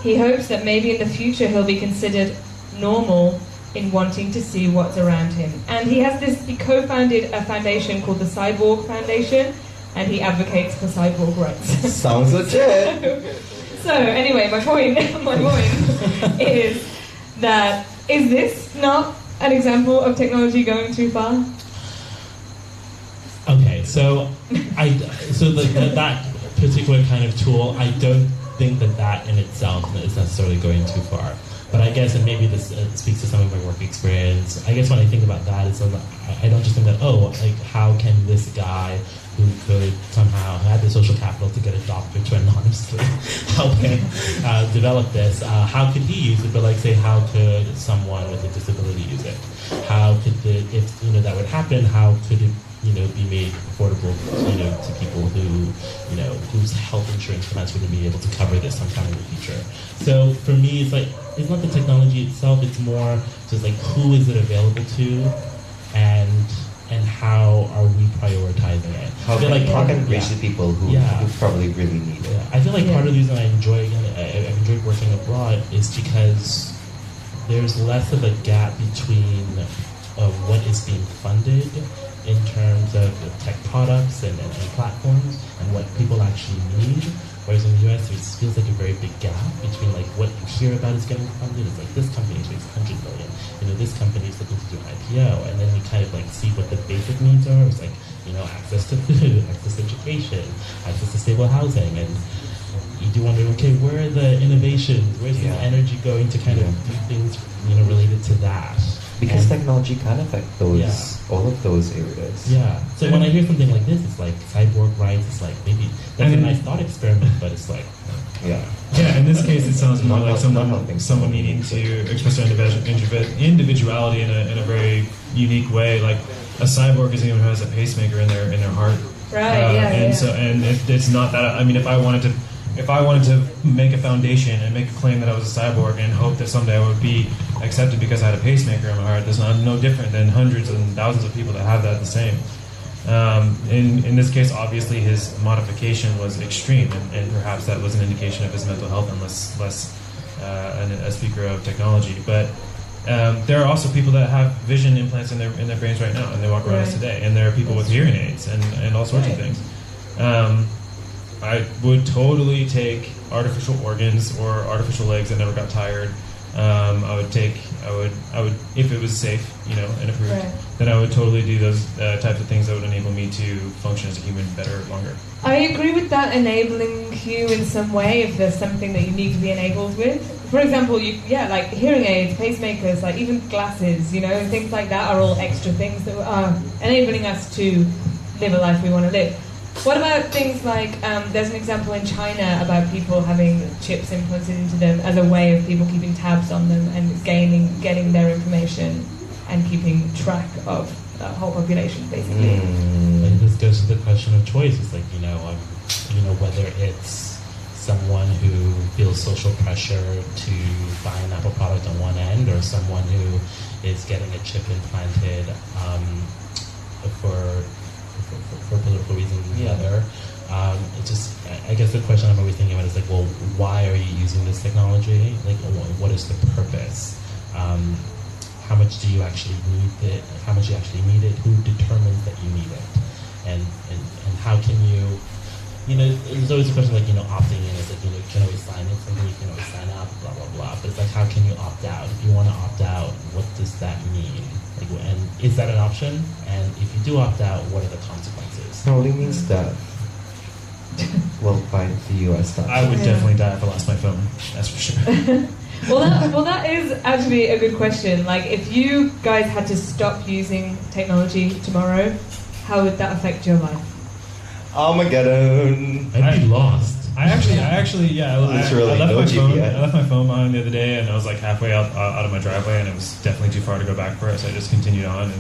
He hopes that maybe in the future he'll be considered normal in wanting to see what's around him. And he co-founded a foundation called the Cyborg Foundation, and he advocates for cyborg rights. Sounds legit. So anyway, my point is that, is this not an example of technology going too far? Okay, so that particular kind of tool, I don't think that in itself is necessarily going too far. But I guess, and maybe this speaks to some of my work experience, I guess when I think about that, I don't just think that, how can this guy who could somehow have the social capital to get a doctor to anonymously help him develop this, how could he use it? But say, how could someone with a disability use it? How could if that would happen, how could it be made affordable, to people who, whose health insurance plans wouldn't be able to cover this sometime in the future. So for me, it's not the technology itself, it's more just who is it available to, and how are we prioritizing it? How can it reach the people who probably really need it? Yeah. I feel part of the reason I've enjoyed working abroad is because there's less of a gap between what is being funded in terms of tech products and platforms and what people actually need. Whereas in the US, there feels like a very big gap between what you hear about is getting funded. It's this company is raised $100 million. This company is looking to do an IPO, and then you kind of see what the basic needs are. It's access to food, access to education, access to stable housing, and you do wonder, okay, where are the innovations? Where's the energy going to kind of do things related to that? Because technology can affect all of those areas. Yeah. So when I hear something like this, it's cyborg rights. It's maybe that's a nice thought experiment, but it's Yeah, in this case, it sounds more like someone needing to express their individuality in a very unique way. Like a cyborg is anyone who has a pacemaker in their heart. Right. So it's not that. I mean, if I wanted to make a foundation and make a claim that I was a cyborg and hope that someday I would be accepted because I had a pacemaker in my heart, that's no different than hundreds and thousands of people that have that the same. In this case, obviously, his modification was extreme, and perhaps that was an indication of his mental health and less a speaker of technology. But there are also people that have vision implants in their brains right now, and they walk around us today. And there are people with hearing aids and all sorts of things. I would totally take artificial organs or artificial legs that never got tired. I would, if it was safe, and approved, then I would totally do those types of things that would enable me to function as a human better, longer. I agree with that, enabling you in some way if there's something that you need to be enabled with. For example, hearing aids, pacemakers, even glasses, things like that are all extra things that are enabling us to live a life we want to live. What about things like, there's an example in China about people having chips implanted into them as a way of people keeping tabs on them and getting their information and keeping track of the whole population, basically. And this goes to the question of choice. It's whether it's someone who feels social pressure to buy an Apple product on one end, or someone who is getting a chip implanted for political reasons and the other. I guess the question I'm always thinking about is why are you using this technology? What is the purpose? How much do you actually need it? How much you actually need it? Who determines that you need it? And how can you? There's always a question opting in. It's you can always sign in something, you can always sign up, blah blah blah. But it's how can you opt out? If you want to opt out, what does that mean? And is that an option? And if you do opt out, what are the consequences? Probably means that. Well, by the US stuff. I would definitely die if I lost my phone. That's for sure. Well, that is actually a good question. If you guys had to stop using technology tomorrow, how would that affect your life? Armageddon. I'd be lost. I actually, I left my phone behind the other day, and I was halfway out of my driveway, and it was definitely too far to go back for it, so I just continued on,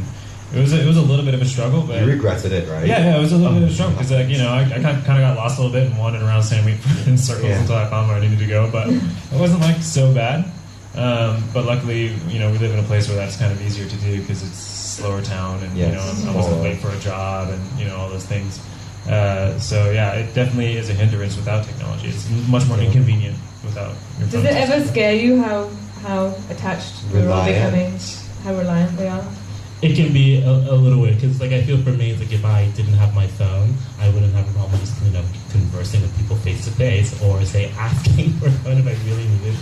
it was a little bit of a struggle, but You regretted it, right? yeah, it was a little bit of a struggle because like I kind of got lost a little bit and wandered around San Week in circles until I found where I needed to go, but it wasn't like so bad. But luckily, we live in a place where that's kind of easier to do because it's a slower town, and I wasn't late for a job, and all those things. So yeah, it definitely is a hindrance without technology. It's much more inconvenient without your phone. Does it ever scare you how attached we're all becoming, how reliant we are? It can be a little weird because, like, I feel for me, it's like if I didn't have my phone, I wouldn't have a problem just conversing with people face to face, or say asking for a phone if I really needed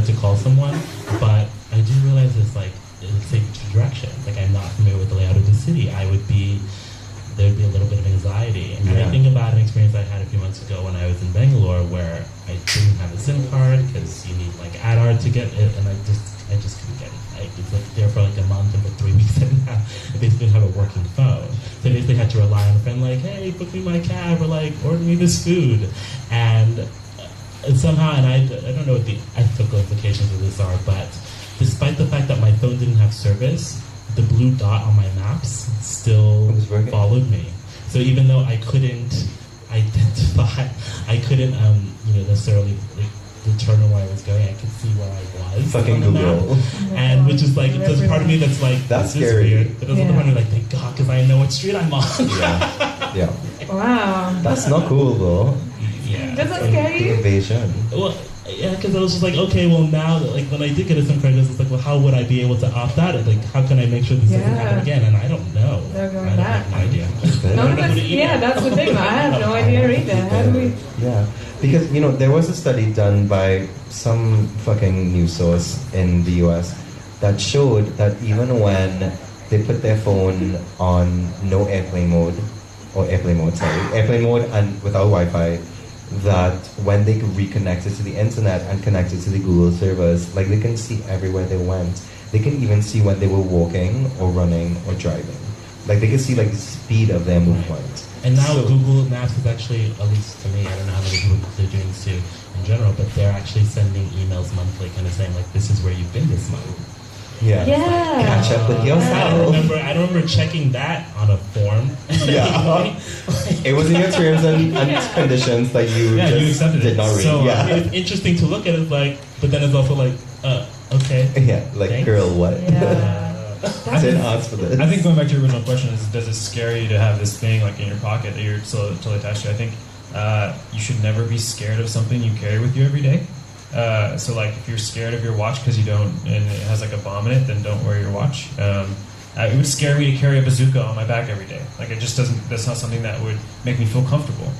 to call someone. But I do realize it's like two directions. Like, I'm not familiar with the layout of the city. There'd be a little bit of anxiety. And I think about an experience I had a few months ago when I was in Bangalore, where I didn't have a SIM card because you need like ADR to get it, and I just couldn't get it. It's like there for like a month, and for 3 weeks I basically didn't have a working phone. So I basically had to rely on a friend, like, hey, book me my cab, or like, order me this food. And somehow, and I don't know what the ethical implications of this are, but despite the fact that my phone didn't have service, the blue dot on my maps still followed me. So even though I couldn't identify, I couldn't necessarily determine where I was going, I could see where I was. Fucking Google. And which is like, there's a part of me that's like, that's this scary. is weird. But there's another part of me like, thank God, because I know what street I'm on. Yeah. Wow. That's not cool though. Yeah. Does that scare you? Invasion. Well, yeah, because I was just like, okay, well now, like when I did get a SIM card, it's like, well, how would I be able to opt out? Like, how can I make sure this doesn't happen again? And I don't know. They're going I back. have no idea. That's the thing. I have no idea either. How do we? Yeah, because there was a study done by some fucking news source in the US that showed that even when they put their phone on no airplane mode, airplane mode and without Wi-Fi, that when they could reconnect it to the internet and connect it to the Google servers, like they can see everywhere they went. They can even see when they were walking or running or driving. Like they can see like the speed of their movement. And now Google Maps is actually, at least to me, I don't know how many people they're doing this to in general, but they're actually sending emails monthly, kind of saying like, this is where you've been this month. Yeah. Catch up with yourself. I don't remember checking that on a form. Yeah. It was in your terms and conditions that you did not read. So it's interesting to look at it like, but then it's also like, okay. Yeah, like, thanks. Girl, what? Yeah. I didn't ask for this. I think going back to your original question is, does it scare you to have this thing like in your pocket that you're totally attached to? I think you should never be scared of something you carry with you every day. So like if you're scared of your watch because you don't, and it has like a bomb in it, then don't wear your watch. It would scare me to carry a bazooka on my back every day. Like it just doesn't, that's not something that would make me feel comfortable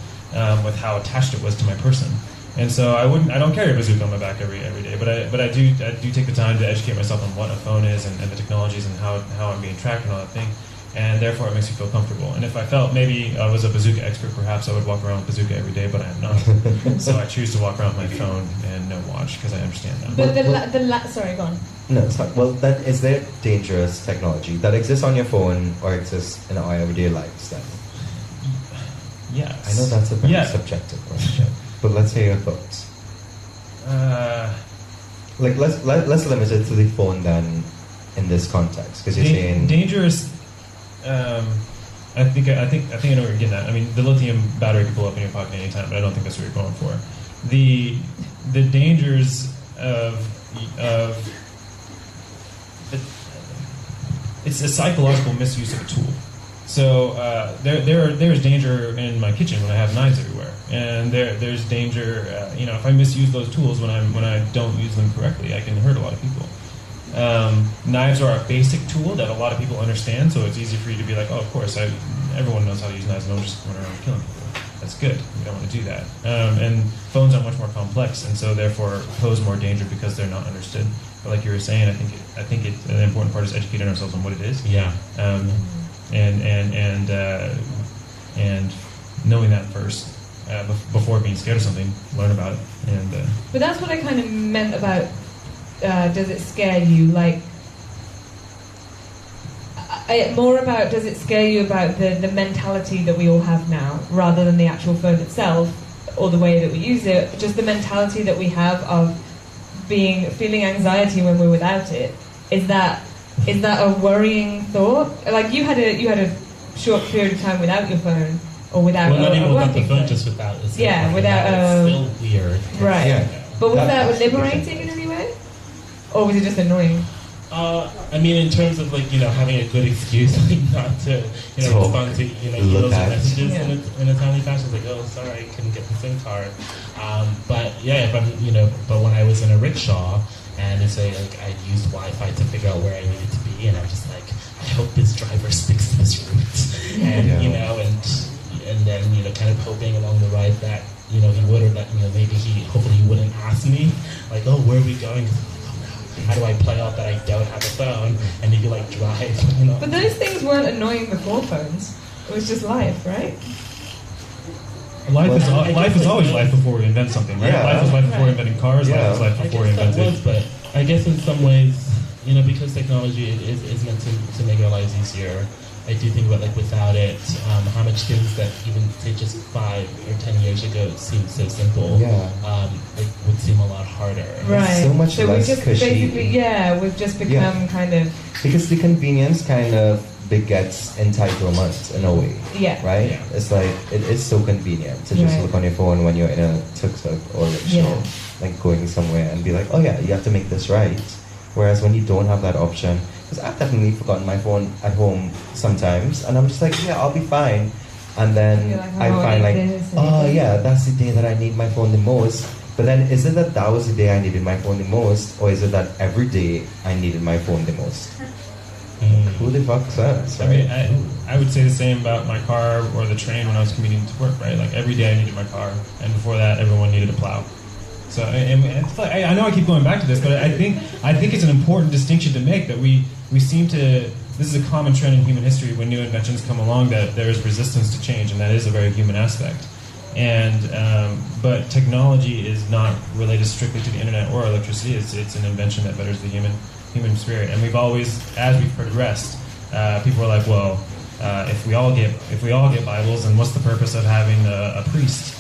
with how attached it was to my person. And so I don't carry a bazooka on my back every day, but I do take the time to educate myself on what a phone is and the technologies and how I'm being tracked and all that thing. And therefore it makes me feel comfortable. And if I felt maybe I was a bazooka expert, perhaps I would walk around with bazooka every day, but I am not. So I choose to walk around with my phone and no watch because I understand that. But sorry, go on. No, sorry. Well, then is there dangerous technology that exists on your phone or exists in our everyday lives then? Yes. I know that's a very subjective question, but let's hear your thoughts. Like let's limit it to the phone then in this context because you're saying dangerous. I think I know what you're getting at. I mean, the lithium battery can blow up in your pocket anytime, but I don't think that's what you're going for. The dangers of it's a psychological misuse of a tool. So there's danger in my kitchen when I have knives everywhere, and there's danger. If I misuse those tools when I don't use them correctly, I can hurt a lot of people. Knives are a basic tool that a lot of people understand, so it's easy for you to be like, oh, of course, everyone knows how to use knives, and I'm just going around killing people. That's good. We don't want to do that. And phones are much more complex, and so therefore pose more danger because they're not understood. But like you were saying, I think an important part is educating ourselves on what it is. Yeah. And knowing that first before being scared of something, learn about it. But that's what I kind of meant about. Does it scare you? Like, more about does it scare you about the mentality that we all have now, rather than the actual phone itself or the way that we use it. Just the mentality that we have of feeling anxiety when we're without it. Is that Is that a worrying thought? Like you had a short period of time without your phone or without well, not a even without the working phone, just without. It's Yeah, like, without, it's still weird. right. Yeah. But was That's that liberating in any way, or was it just annoying? I mean, in terms of like having a good excuse like, not to Talk, respond to look emails at. and messages Yeah. in a timely fashion. It's like, oh, sorry, I couldn't get the SIM card. But yeah, if I'm but when I was in a rickshaw and they say like I used Wi-Fi to figure out where I needed to be, and I'm just like, I hope this driver sticks to this route, and Yeah. and then kind of hoping along the ride that he would, or that maybe hopefully he wouldn't ask me like, oh, where are we going? How do I play out that I don't have a phone? And if you like drive, But those things weren't annoying before phones. It was just life, right? Life is I life guess is always it- life before we invent something, right? Yeah. Life was life before we invented cars. Yeah. Life was life I before we guess that invented. was, but I guess in some ways, because technology is meant to make our lives easier. I do think about like without it, how much things that even say just 5 or 10 years ago seemed so simple, Yeah. it would seem a lot harder. Right. so much we less just cushy. basically, we've just become kind of, Because the convenience kind of begets entitlement in a way, right? Yeah. It's like, it is so convenient to just Right. look on your phone when you're in a tuk-tuk or rickshaw, Yeah. like going somewhere and be like, oh yeah, you have to make this right. Whereas when you don't have that option, because I've definitely forgotten my phone at home sometimes, and I'm just like, yeah, I'll be fine. And then You're like, I oh, find like, this and oh this. yeah, that's the day that I need my phone the most. But then is it that was the day I needed my phone the most, or is it that every day I needed my phone the most? Who the fuck says, I right? mean, I would say the same about my car or the train when I was commuting to work, right? Like every day I needed my car, and before that, everyone needed a plow. So, and it's like, I know I keep going back to this, but I think it's an important distinction to make that we seem to. This is a common trend in human history when new inventions come along that there is resistance to change, and that is a very human aspect. And but technology is not related strictly to the internet or electricity. It's an invention that betters the human spirit. And we've always, as we've progressed, people are like, well, if we all get Bibles, then what's the purpose of having a priest?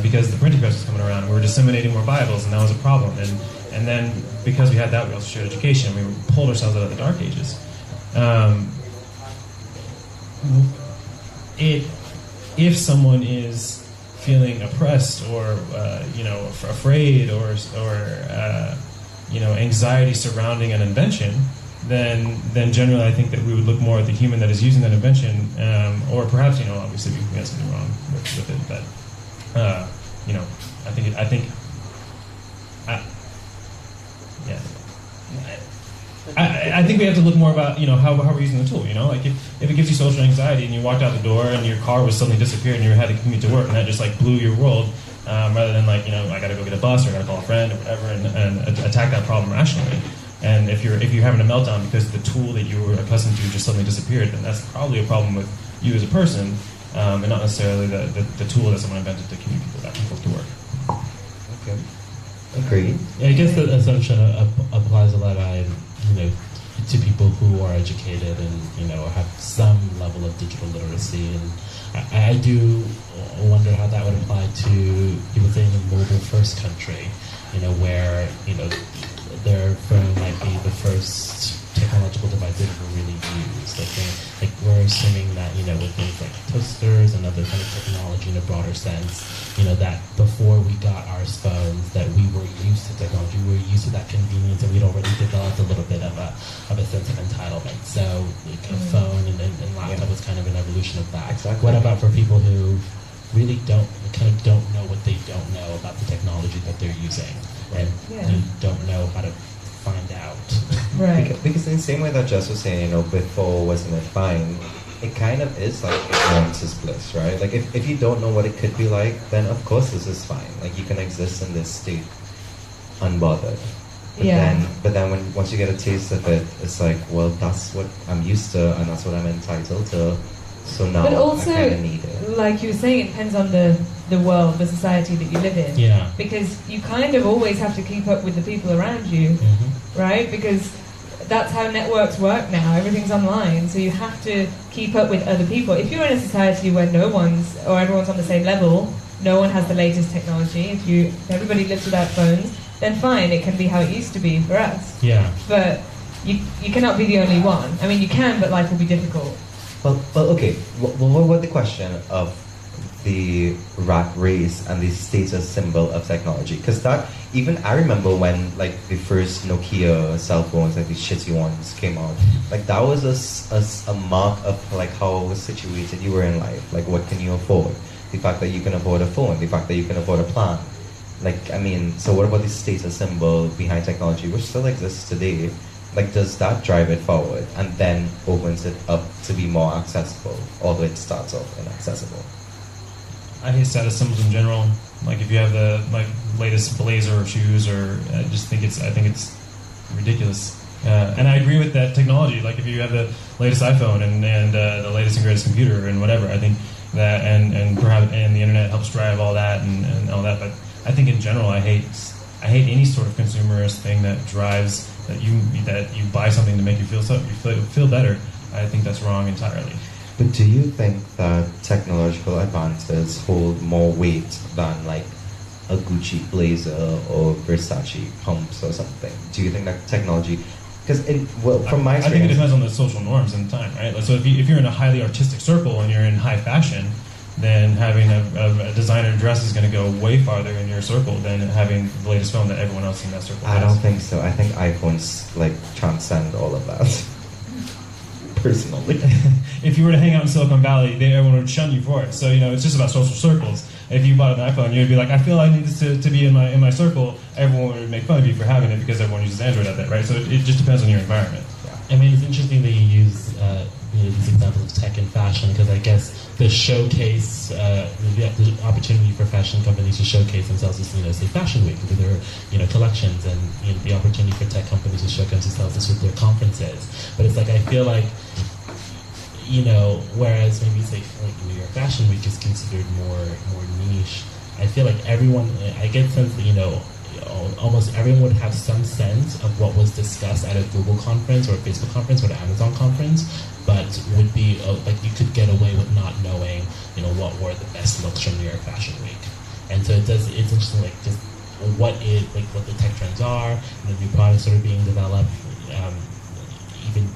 Because the printing press was coming around, we were disseminating more Bibles, and that was a problem. And then because we had that, we also shared education. We pulled ourselves out of the Dark Ages. If someone is feeling oppressed or afraid or anxiety surrounding an invention, then generally I think that we would look more at the human that is using that invention, or perhaps obviously we had something wrong with it, but I think we have to look more about how we're using the tool. Like if it gives you social anxiety and you walked out the door and your car was suddenly disappeared and you had to commute to work and that just like blew your world, rather than like I got to go get a bus or I got to call a friend or whatever and attack that problem rationally. And if you're having a meltdown because the tool that you were accustomed to just suddenly disappeared, then that's probably a problem with you as a person, and not necessarily the tool that someone invented to commute people back and forth to work. Okay. Agreed. Yeah, I guess the assumption applies a lot to people who are educated and have some level of digital literacy, and I do wonder how that would apply to people saying a mobile first country, where their phone might be the first technological device they've ever really used. Like we're assuming that with things like toasters and other kind of technology in a broader sense, that before we got our phones, that we were used to technology, we were used to that convenience, and we'd already developed a little bit of a sense of entitlement. So like a phone and laptop was kind of an evolution of that. Exactly. What about for people who really don't know what they don't know about the technology that they're using, and don't know how to find out? right. Because in the same way that Jess was saying, before wasn't it fine, it kind of is like ignorance is bliss, right? Like if you don't know what it could be like, then of course this is fine. Like you can exist in this state unbothered. But then once you get a taste of it, it's like, well, that's what I'm used to and that's what I'm entitled to. So now But also, I kind of need it. like you were saying, it depends on the world, the society that you live in. Yeah. Because you kind of always have to keep up with the people around you, right? Because that's how networks work now. Everything's online, so you have to keep up with other people. If you're in a society where everyone's on the same level, no one has the latest technology, if everybody lives without phones, then fine, it can be how it used to be for us. Yeah. But you cannot be the only one. I mean, you can, but life will be difficult. Well, okay. What was the question of the rat race and the status symbol of technology? Because that, even I remember when like the first Nokia cell phones, like the shitty ones, came out. Like that was a mark of like how situated you were in life. Like what can you afford? The fact that you can afford a phone, the fact that you can afford a plan. Like, I mean, so what about the status symbol behind technology, which still exists today? Like, does that drive it forward and then opens it up to be more accessible, although it starts off inaccessible? I hate status symbols in general. Like if you have the like latest blazer or shoes, or I think it's ridiculous. And I agree with that technology. Like if you have the latest iPhone and the latest and greatest computer and whatever, I think that and perhaps and the internet helps drive all that and all that. But I think in general, I hate any sort of consumerist thing that drives that you buy something to make you feel better. I think that's wrong entirely. But do you think that technological advances hold more weight than like a Gucci blazer or Versace pumps or something? Do you think that technology, because from my experience, I think it depends on the social norms and time, right? So if you're in a highly artistic circle and you're in high fashion, then having a designer dress is going to go way farther in your circle than having the latest phone that everyone else in that circle has. I don't think so. I think iPhones like transcend all of that. Personally. If you were to hang out in Silicon Valley, everyone would shun you for it. So, it's just about social circles. If you bought an iPhone, you'd be like, I feel I need this to be in my circle. Everyone would make fun of you for having it because everyone uses Android out there, right? So it just depends on your environment. I mean, it's interesting that you use these examples of tech and fashion, because I guess the showcase, the opportunity for fashion companies to showcase themselves is, say, Fashion Week with their, collections, and the opportunity for tech companies to showcase themselves is with their conferences. But it's like, I feel like, whereas maybe say like New York Fashion Week is considered more niche, I feel like I get the sense that, almost everyone would have some sense of what was discussed at a Google conference or a Facebook conference or an Amazon conference, but would be like you could get away with not knowing, what were the best looks from New York Fashion Week. And so it's interesting, like just what the tech trends are, the new products that are being developed, even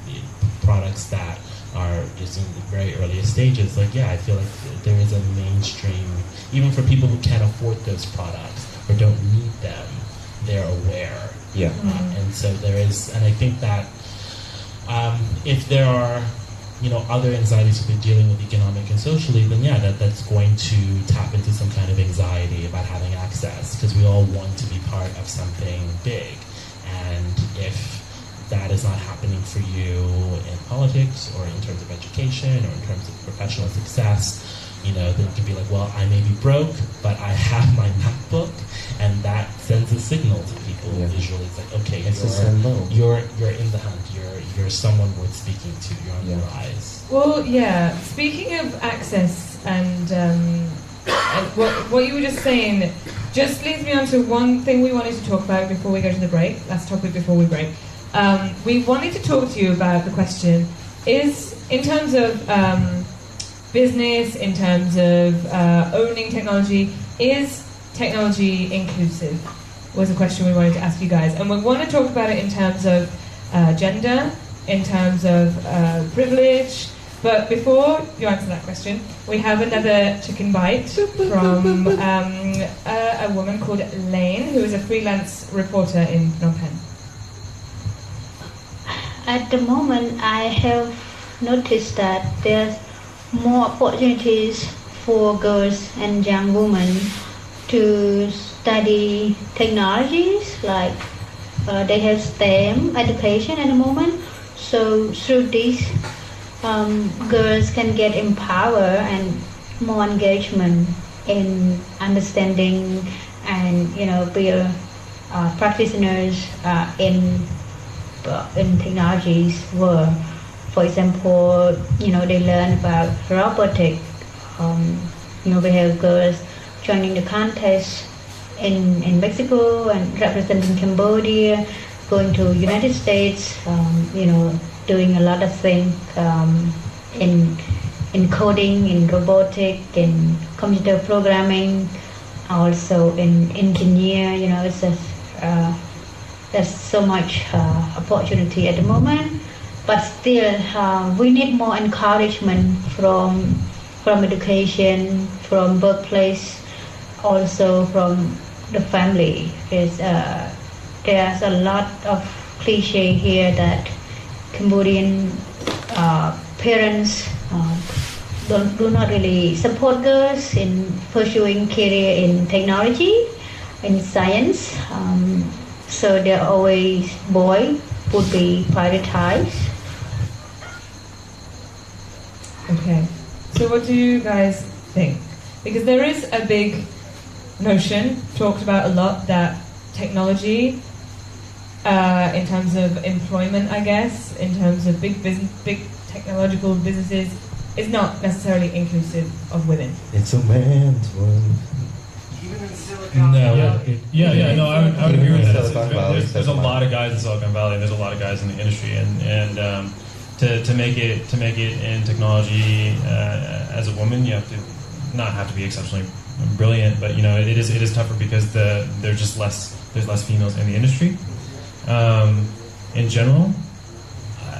products that are just in the very earliest stages. Like, yeah, I feel like there is a mainstream, even for people who can't afford those products or don't need them, they're aware. Yeah. And so there is, and I think that if there are, other anxieties that they're dealing with economic and socially, then yeah, that's going to tap into some kind of anxiety about having access, because we all want to be part of something big. And if that is not happening for you in politics or in terms of education or in terms of professional success, then you can be like, well, I may be broke, but I have my MacBook, and that sends a signal to people visually. It's like, okay, you're in the hunt. You're someone worth speaking to. You're on the rise. Well, yeah. Speaking of access and what you were just saying, just leads me on to one thing we wanted to talk about before we go to the break. Last topic before we break. We wanted to talk to you about the question: is in terms of business, in terms of owning technology, is technology inclusive? Was a question we wanted to ask you guys. And we want to talk about it in terms of gender, in terms of privilege. But before you answer that question, we have another chicken bite from a woman called Lane, who is a freelance reporter in Phnom Penh. At the moment, I have noticed that there's more opportunities for girls and young women to study technologies, like they have STEM education at the moment. So through this, girls can get empowered and more engagement in understanding and be practitioners in technologies world. For example, they learn about robotics. We have girls joining the contest in Mexico and representing Cambodia, going to United States, doing a lot of things in coding, in robotics, in computer programming, also in engineer. It's there's so much opportunity at the moment, but still we need more encouragement from education, from workplace, also from the family. There's a lot of cliche here that Cambodian parents do not really support girls in pursuing career in technology, in science. So they're always boy would be prioritized. Okay. So what do you guys think? Because there is a big notion, talked about a lot, that technology, in terms of employment, I guess, in terms of big technological businesses, is not necessarily inclusive of women. It's a man's world. Even in Silicon No. No, I would agree with that. Silicon Valley, There's a lot of guys in Silicon Valley. There's a lot of guys in the industry, and to make it in technology as a woman, you have to not have to be exceptionally brilliant, but it is tougher because there's less females in the industry. In general,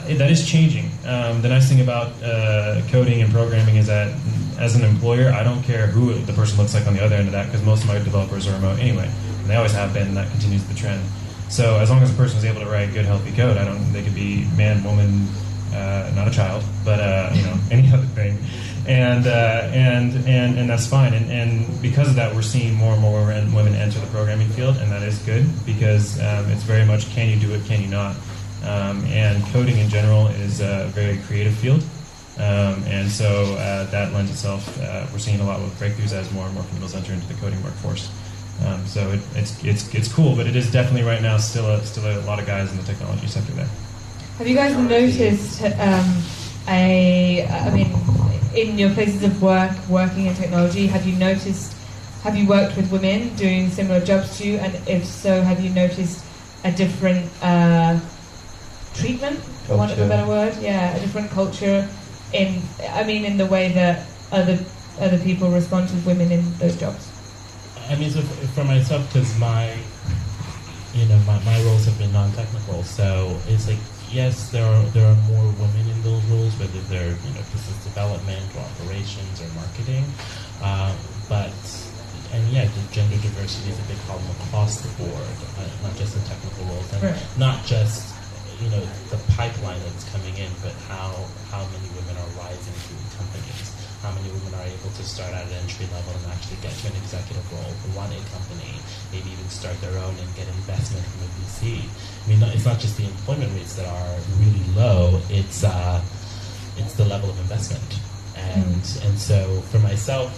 that is changing. The nice thing about coding and programming is that as an employer, I don't care who the person looks like on the other end of that, because most of my developers are remote anyway, and they always have been, and that continues the trend. So as long as a person is able to write good, healthy code, they could be man, woman, not a child, but any other thing, and that's fine. And because of that, we're seeing more and more women enter the programming field, and that is good because it's very much can you do it, can you not. And coding in general is a very creative field, and so that lends itself. We're seeing a lot of breakthroughs as more and more females enter into the coding workforce. So it's cool, but it is definitely right now still a lot of guys in the technology sector there. Have you guys noticed, I mean, in your places of work, working in technology, have you worked with women doing similar jobs to you? And if so, have you noticed a different treatment, for want of a better word? Yeah, a different culture in the way that other people respond to women in those jobs? I mean, so for myself, because my roles have been non-technical, so it's like, yes, there are more women in those roles, whether they're business development or operations or marketing, the gender diversity is a big problem across the board, not just in technical roles, and not just the pipeline that's coming in, but how many women are rising through companies, how many women are able to start at an entry level and actually get to an executive role, run a company, maybe even start their own and get investment from a VC. I mean, it's not just the employment rates that are really low; it's the level of investment. And so for myself,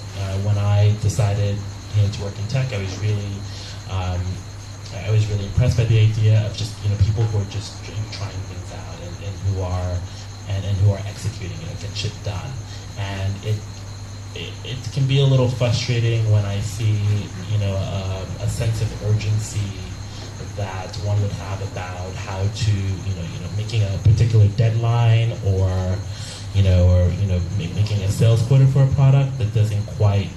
when I decided to work in tech, I was really impressed by the idea of just people who are just trying things out and who are executing it, get shit done. And it can be a little frustrating when I see a sense of urgency that one would have about how to making a particular deadline or making a sales quota for a product that doesn't quite.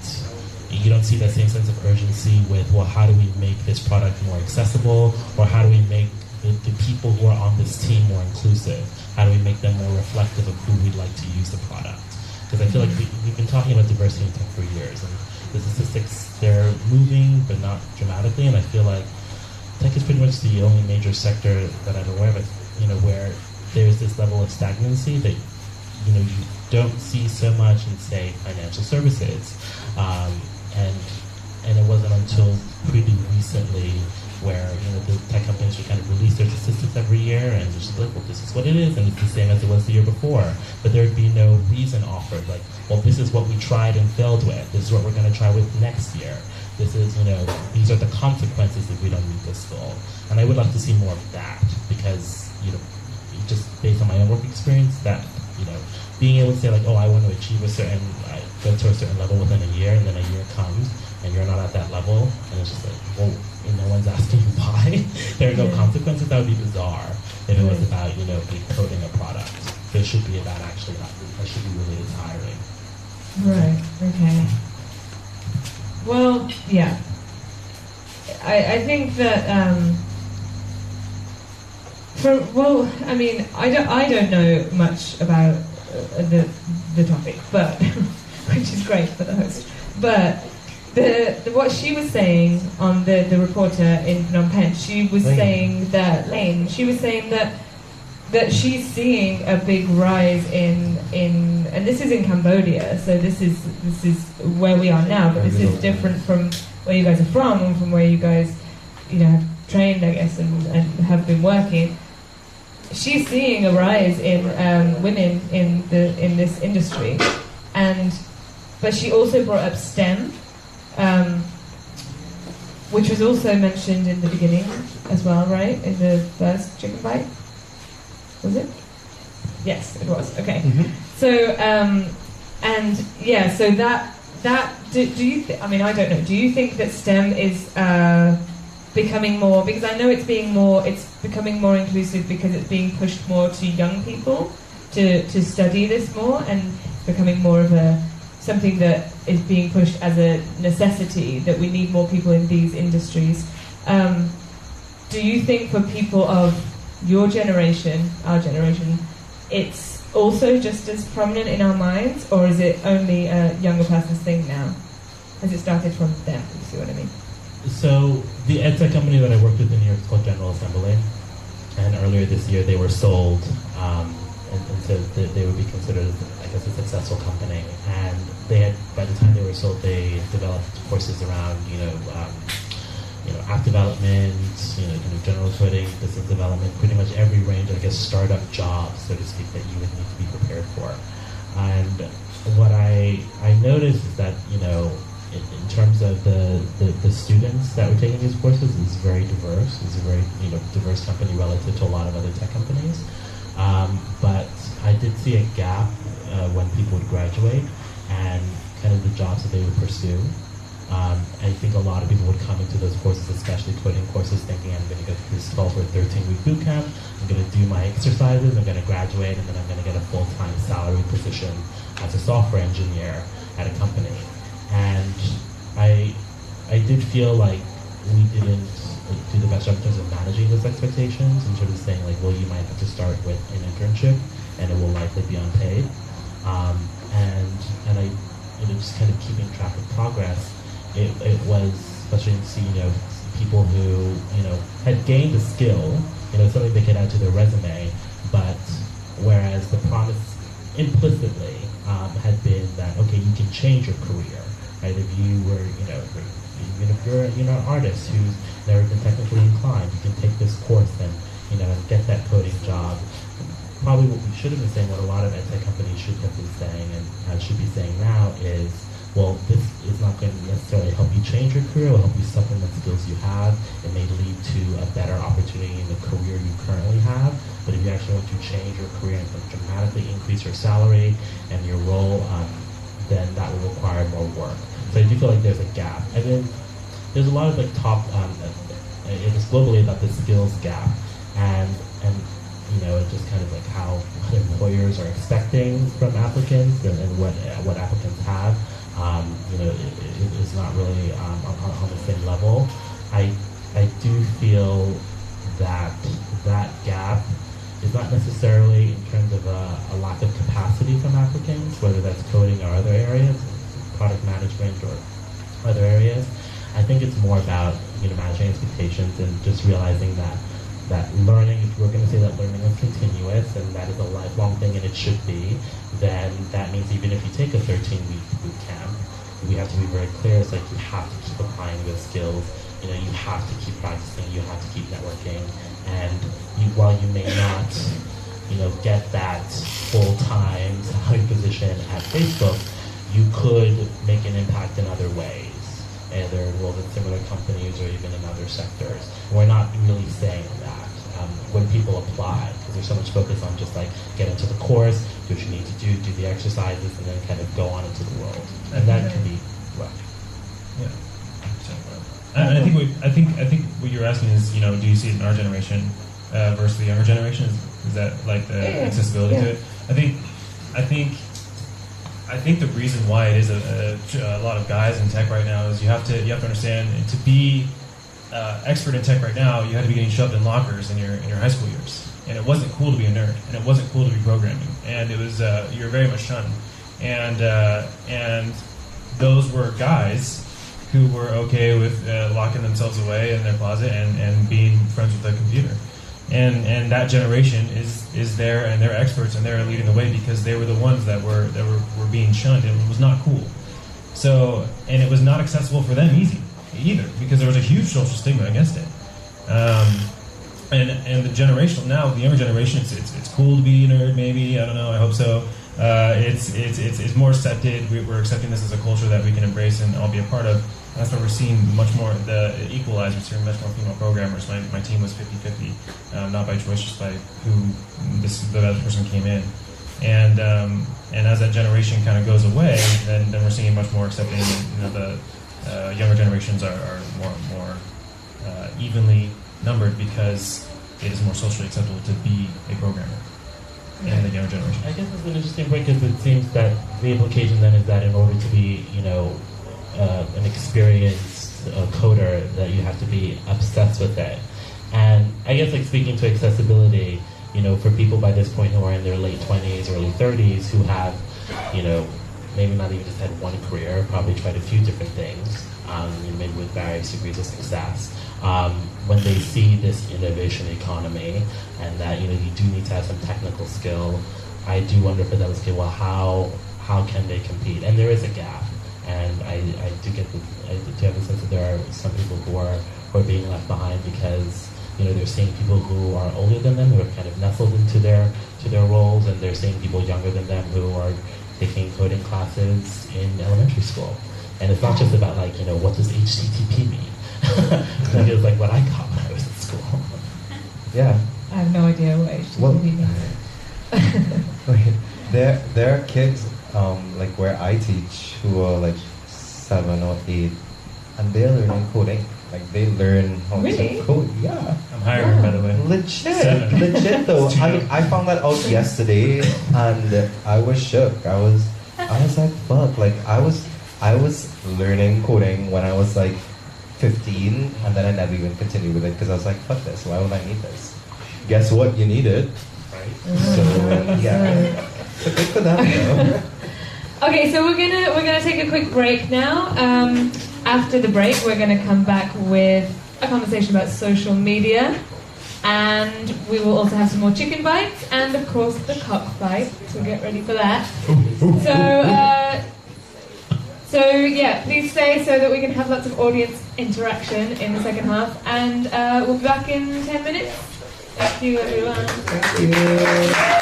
You don't see that same sense of urgency with, well, how do we make this product more accessible, or how do we make the people who are on this team more inclusive? How do we make them more reflective of who we'd like to use the product? Because I feel like we've been talking about diversity in tech for years, and the statistics, they're moving, but not dramatically, and I feel like tech is pretty much the only major sector that I'm aware of, where there's this level of stagnancy that, you don't see so much in, say, financial services. And it wasn't until pretty recently where the tech companies would kind of release their statistics every year and just like, well, this is what it is, and it's the same as it was the year before. But there'd be no reason offered, like, well, this is what we tried and failed with. This is what we're going to try with next year. This is, these are the consequences if we don't meet this goal. And I would like to see more of that because, just based on my own work experience, that, being able to say like, oh, I want to achieve go to a certain level within a year, and then a year comes, and you're not at that level, and it's just like, well, no one's asking you why. There are no consequences. That would be bizarre if it was about, coding a product. It should be about actually not. That should be really tiring. Right. Okay. Well, yeah. I think that Well, I mean, I don't know much about the topic, but which is great for the host. But what she was saying on the reporter in Phnom Penh, she was saying that she's seeing a big rise in and this is in Cambodia, so this is where we are now, but this is different from where you guys are from and from where you guys, have trained, I guess, and have been working. She's seeing a rise in women in this industry, but she also brought up STEM, which was also mentioned in the beginning as well, right? In the first chicken bite, was it? Yes, it was. Okay. Mm-hmm. So so that do you? I mean, I don't know. Do you think that STEM is becoming more, because I know it's becoming more inclusive because it's being pushed more to young people to study this more, and it's becoming more of something that is being pushed as a necessity, that we need more people in these industries. Do you think for people of your generation, our generation, it's also just as prominent in our minds, or is it only a younger person's thing now? Has it started from them? You see what I mean? So the EdTech company that I worked with in New York is called General Assembly, and earlier this year they were sold, and so they would be considered, I guess, a successful company. And they had, by the time they were sold, they developed courses around, app development, general coding, business development, pretty much every range of, I guess, startup jobs, so to speak, that you would need to be prepared for. And what I noticed is that, in terms of the students that were taking these courses, is very diverse. It's a very diverse company relative to a lot of other tech companies. But I did see a gap when people would graduate and kind of the jobs that they would pursue. I think a lot of people would come into those courses, especially coding courses, thinking I'm going to go through this 12 or 13-week boot camp, I'm going to do my exercises, I'm going to graduate, and then I'm going to get a full-time salary position as a software engineer at a company. And I did feel like we didn't do the best job in terms of managing those expectations, and sort of saying like, well, you might have to start with an internship, and it will likely be unpaid. And I, just kind of keeping track of progress. It was frustrating to see, people who, had gained a skill, something they could add to their resume, but whereas the promise implicitly had been that, okay, you can change your career. Right? If you were, even if you're, an artist who's never been technically inclined, you can take this course and, and get that coding job. Probably what we should have been saying, what a lot of edtech companies should have been saying, and should be saying now is, well, this is not going to necessarily help you change your career, it will help you supplement skills you have. It may lead to a better opportunity in the career you currently have, but if you actually want to change your career and dramatically increase your salary and your role, then that will require more work. So I do feel like there's a gap. And then there's a lot of talk it's globally about the skills gap, and just kind of like how what employers are expecting from applicants and what applicants have. It's not really on the same level. I do feel that gap is not necessarily in terms of a lack of capacity from applicants, whether that's coding or other areas, product management or other areas. I think it's more about managing expectations and just realizing that learning, if we're going to say that learning is continuous and that is a lifelong thing, and it should be, then that means even if you take a 13-week boot camp, we have to be very clear. It's like you have to keep applying those skills. You have to keep practicing. You have to keep networking. And while you may not, get that full-time salary position at Facebook, you could make an impact in other ways, either enrolled in similar companies or even in other sectors. We're not really saying that when people apply, because there's so much focus on just like get into the course, do what you need to do the exercises, and then kind of go on into the world, and that can be rough. Yeah. And I think what you're asking is, do you see it in our generation versus the younger generation? Is that like the accessibility to it? I think the reason why it is a lot of guys in tech right now is you have to understand, to be expert in tech right now, you have to be getting shoved in lockers in your high school years. and it wasn't cool to be a nerd, and it wasn't cool to be programming, and it was you were very much shunned, and those were guys who were okay with locking themselves away in their closet and being friends with a computer. And that generation is there, and they're experts, and they're leading the way because they were the ones that were being shunned, and it was not cool. So, and it was not accessible for them either, because there was a huge social stigma against it. And the generational now, the younger generation, it's cool to be a nerd, maybe, I don't know, I hope so. It's more accepted. We're accepting this as a culture that we can embrace and all be a part of. That's why we're seeing much more, the equalize, we're seeing much more female programmers. My team was 50-50, not by choice, just by who the other person came in. And as that generation kind of goes away, then we're seeing much more accepting. The younger generations are more evenly numbered because it is more socially acceptable to be a programmer in the younger generation. I guess it's an interesting point because it seems that the implication then is that in order to be, an experienced coder, that you have to be obsessed with it. And I guess speaking to accessibility, for people by this point who are in their late 20s, early 30s, who have, maybe not even just had one career, probably tried a few different things, maybe with various degrees of success. When they see this innovation economy and that, you do need to have some technical skill, I do wonder for them, okay, well, how can they compete? And there is a gap. And I do have the sense that there are some people who are being left behind because they're seeing people who are older than them who are kind of nestled into their roles, and they're seeing people younger than them who are taking coding classes in elementary school. And it's not just about what does HTTP mean? That is what I got when I was in school. Yeah. I have no idea what HTTP means. There are kids where I teach who are 7 or 8, and they're learning coding. They learn how to code. Yeah. I'm hiring, by the way. Legit though. I found that out yesterday, and I was shook. I was like, fuck. I was learning coding when I was 15, and then I never even continued with it because I was like, fuck this. Why would I need this? Guess what? You need it. Right. So yeah. So good for them though. Okay, so we're gonna take a quick break now. After the break, we're gonna come back with a conversation about social media, and we will also have some more chicken bites, and of course the cockfight. So get ready for that. So yeah, please stay so that we can have lots of audience interaction in the second half, and we'll be back in 10 minutes. Thank you, everyone. Thank you.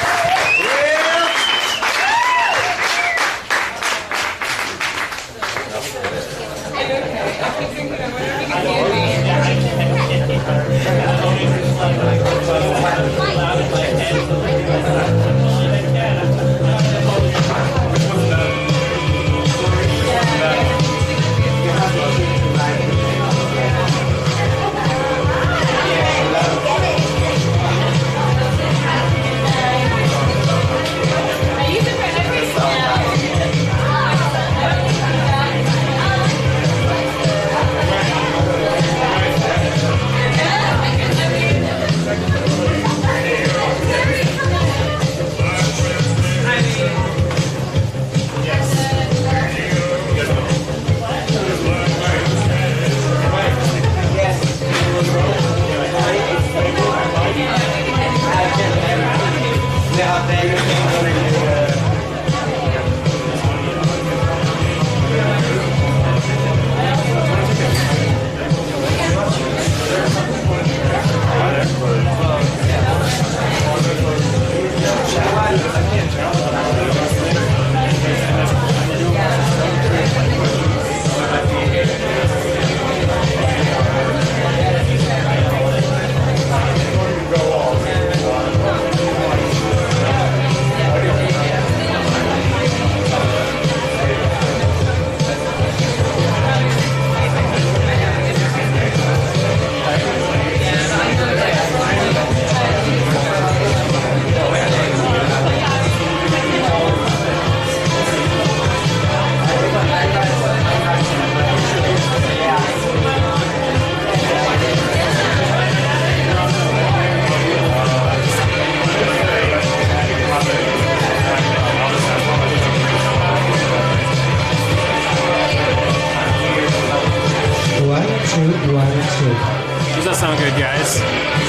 sound good, guys.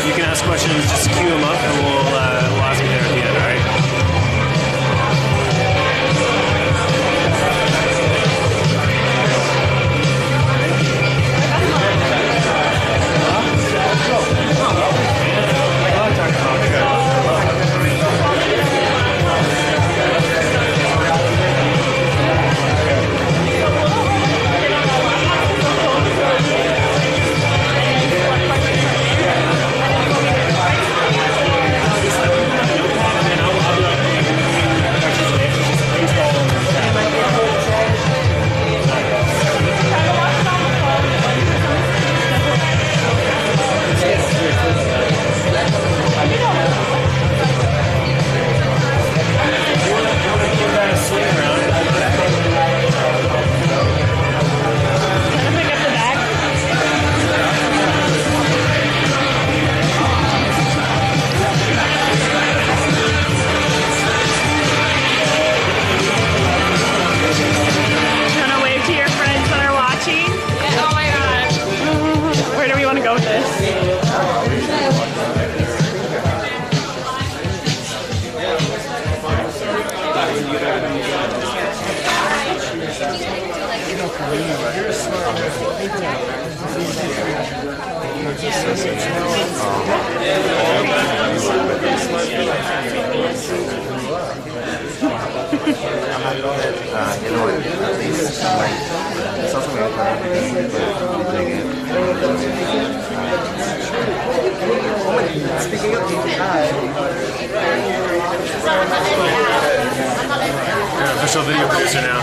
You can ask questions, just queue them up, and we'll ask you there at the end, all right? Official video producer now.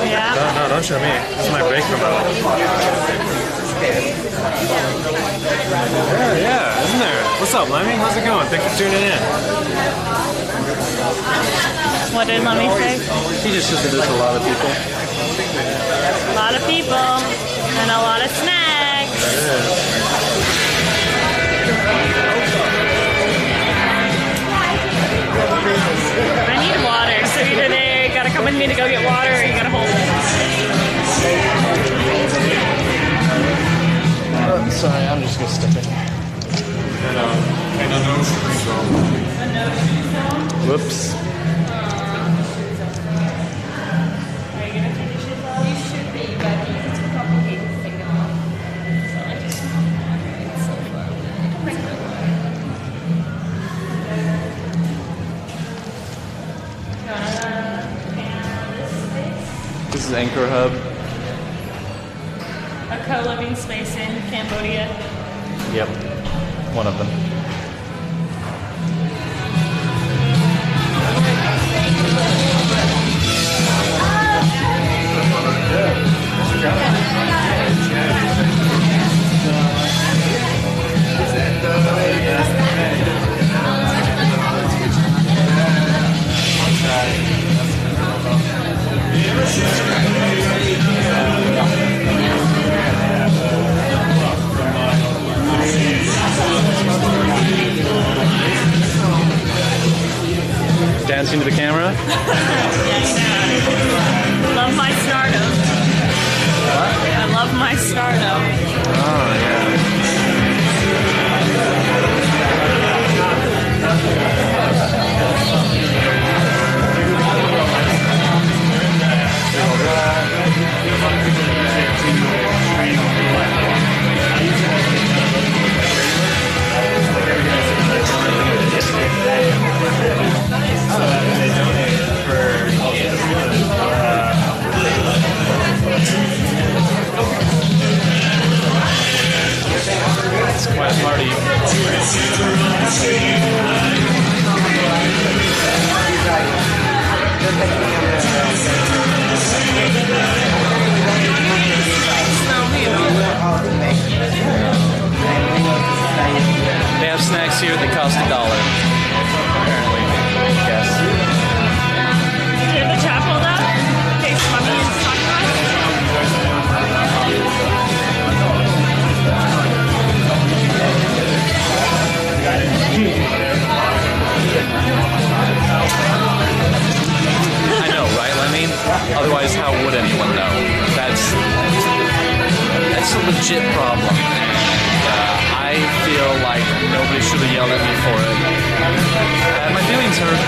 Yeah. No, don't show me. This is my break remote. Yeah, isn't there? What's up, Lemmy? How's it going? Thanks for tuning in. What did Lemmy say? He just said that there's a lot of people. A lot of people and a lot of snacks. I need water, so either they gotta come with me to go get water or you gotta hold it. Sorry, I'm just gonna step in here. Whoops. Are you gonna finish it though? You should be, but it's complicated to take them off. So I just it's so far. This is Anchor Hub. A co-living space in Cambodia. Yep, one of them. Dancing to the camera? Love my stardom. What? I love my stardom. Oh, yeah. It's quite a party. They have snacks here that cost $1. Apparently. Yes. Do you have the chat pulled up? In case Mommy is talking about it? I know, right, Lemmy? Otherwise, how would anyone know? That's a legit problem. I probably should have yelled at me for it. And my feelings hurt.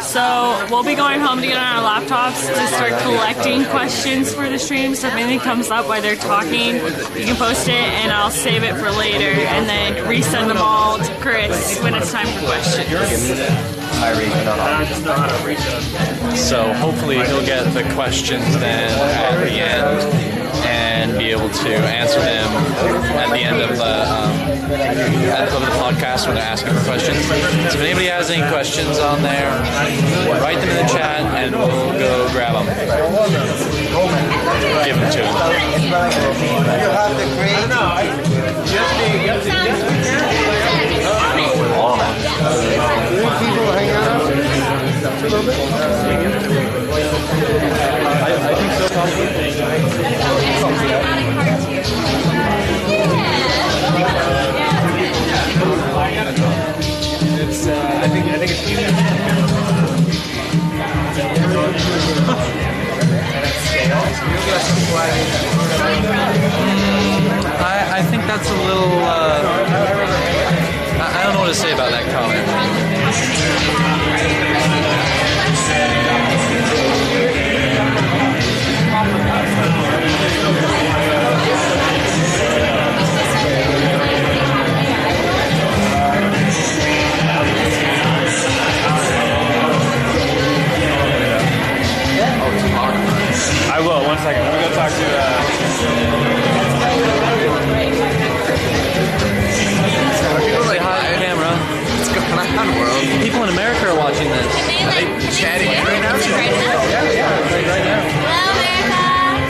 So we'll be going home to get on our laptops to start collecting questions for the stream. So if anything comes up while they're talking, you can post it and I'll save it for later and then resend them all to Chris when it's time for questions. So hopefully he'll get the questions then at the end and be able to answer them at the end of the podcast when they're asking for questions. So if anybody has any questions on there, write them in the chat and we'll go grab them. Give them to them. You have the people hang out? I think so, probably. It's, I think it's I think that's a little, I don't know what to say about that comment. I will, 1 second. Let me go talk to Say hi to the camera. What's going on, world? People in America are watching this. Are they chatting right now? Yeah, right now. Hello, America! I'm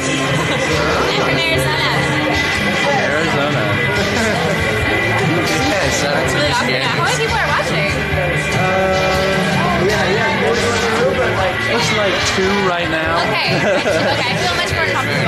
from Arizona. Arizona. Yes, that's really awesome. Yeah. How many people are watching? Looks like 2 right now. Okay, I feel much more comfortable.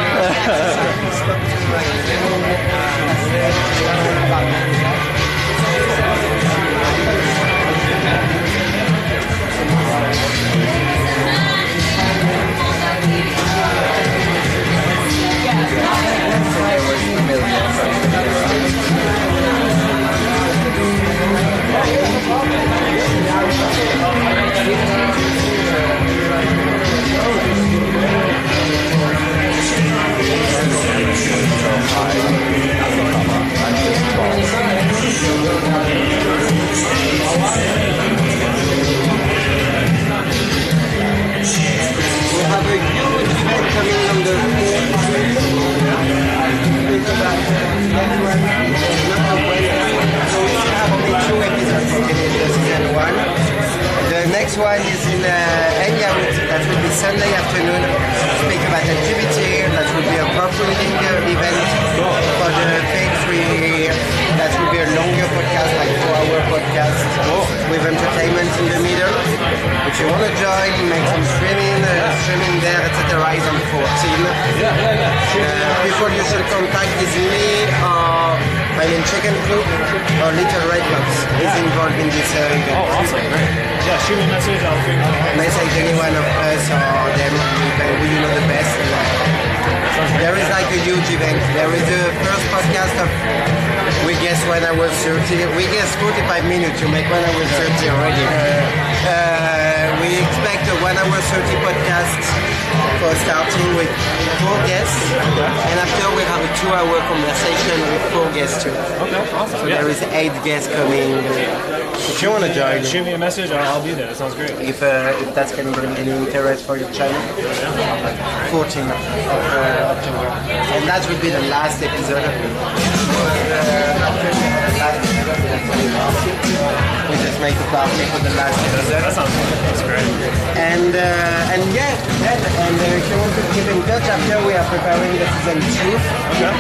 The next one is in Hangout. That will be Sunday afternoon. Speak about LGBT. That will be a proofreading event for the things that will be a longer podcast, like 4-hour podcast with entertainment in the middle. If you want to join, make some streaming there, etc. is on 14. People you should contact is me or my name Chicken Group or Little Red Box is involved in this event. Oh, awesome. Great. Yeah, shoot me a message. I'll figure it out. Message any one of us or them who you know the best. There is like a huge event. There is the first podcast of we guess when I was 30. We guess 45 minutes to make when I was 30 already. We expect a 1 hour 30 podcast for starting with 4 guests, and after we have a 2-hour conversation with 4 guests too. Okay, awesome. So there is 8 guests coming. If you want to join, shoot me a message. I'll be there. That sounds great. If that's any interest for your channel, 14th of October, and that would be the last episode. We just make a party for the last episode. That sounds great. And yeah, if you want to keep in touch, after we are preparing the season 2. Okay.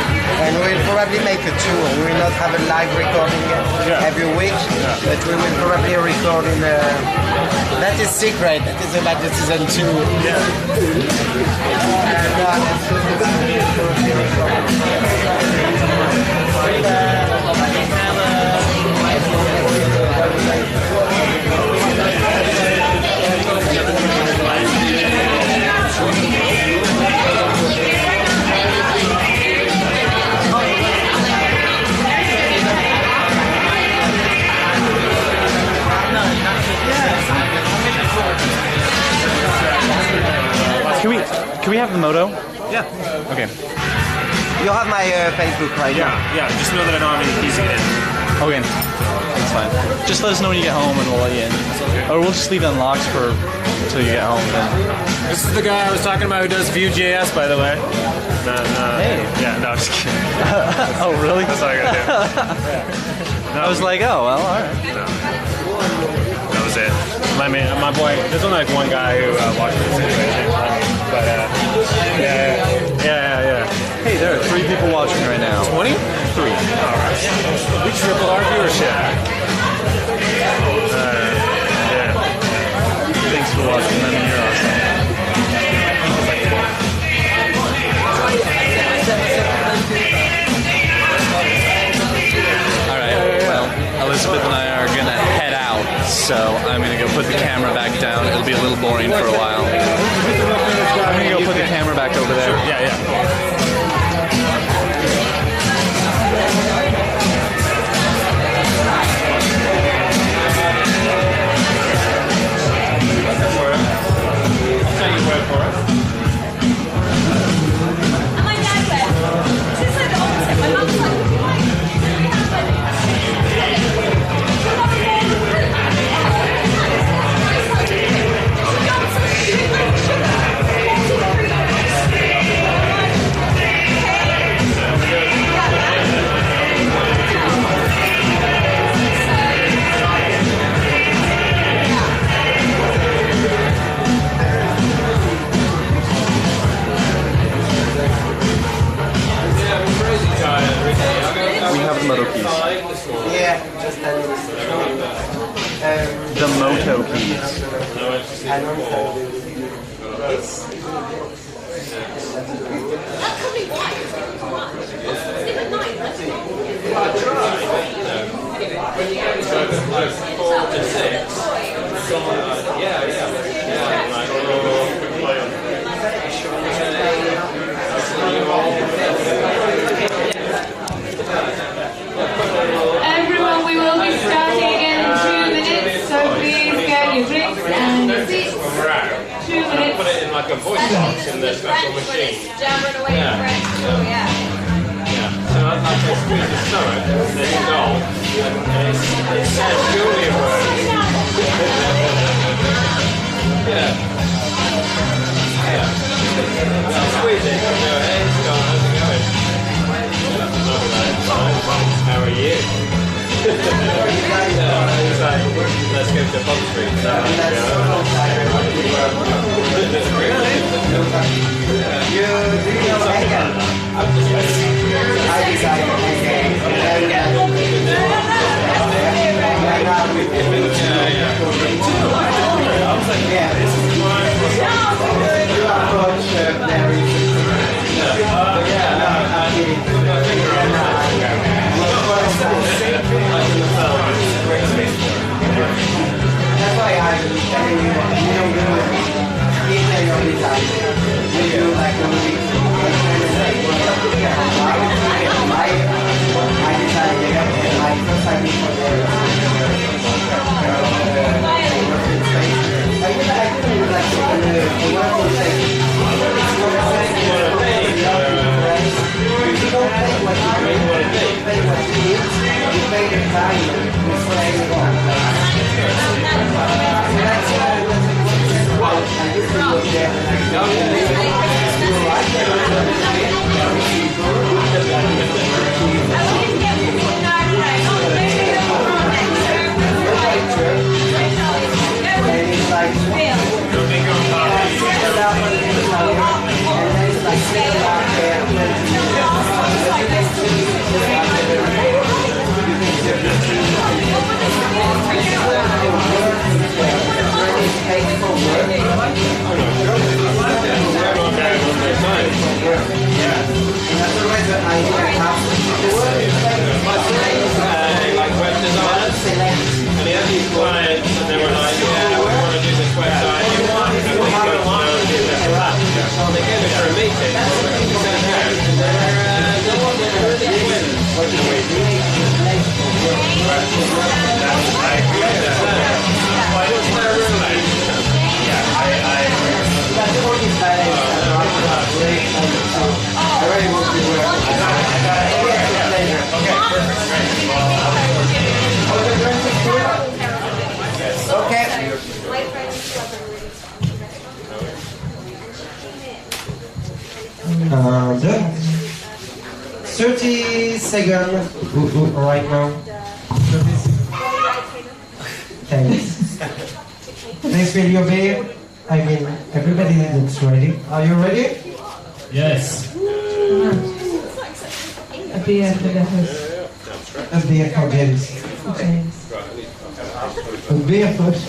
And we'll probably make a tour. We will not have a live recording every week, but we will probably record in a... That is secret. That is about the season 2. Can we have the moto? Yeah. Okay. You have my Facebook, right? Yeah. Just know that I don't have any keys to get in. Okay. That's fine. Just let us know when you get home and we'll let you in. Or we'll just leave it unlocked until you get home. Then. This is the guy I was talking about who does Vue.js, by the way. No. Hey. Yeah, no, I'm just kidding. Oh, really? That's all I gotta do. I was like, oh, well, all right. No. That was it. My boy, there's only like one guy who watched the situation. But, yeah. Hey, there are 3 people watching right now. 20? 3. All right. We tripled our viewership. Yeah. Thanks for watching. I mean, you're awesome. All right. Well, Elizabeth and I are gonna head out, so I'm gonna go put the camera back down. It'll be a little boring for a while. I'm gonna go put the camera back over there. Yeah. And my dad went, since like the opposite, my mum's like, We have the moto keys. Yeah, just The moto keys. that could be why it's not too much. Sleep at night, that's Everyone, we will be starting again in 2 minutes, so please get your drinks and your seats. 2 minutes. Put it in like a voice box in the special machine. jamming away in French. Oh, yeah. So I'd like to squeeze the stomach, then you go. It says Julia words. Yeah. Squeeze it, go ahead, go on, how's it going? How are you? He's like, let's go to Bond Street. That's why I'm telling you, you don't do it. Each day all the time. We do like a week. I decided and my first time for the I couldn't like the world thing. You don't pay what you bring, you don't pay what you need, you pay the time you play one. I wanted to get Okay. And 30 seconds right now. Thanks. Thanks, will you be? I mean, everybody looks ready. Are you ready? Yes. A beer for the host. A beer for James. Okay. A beer first.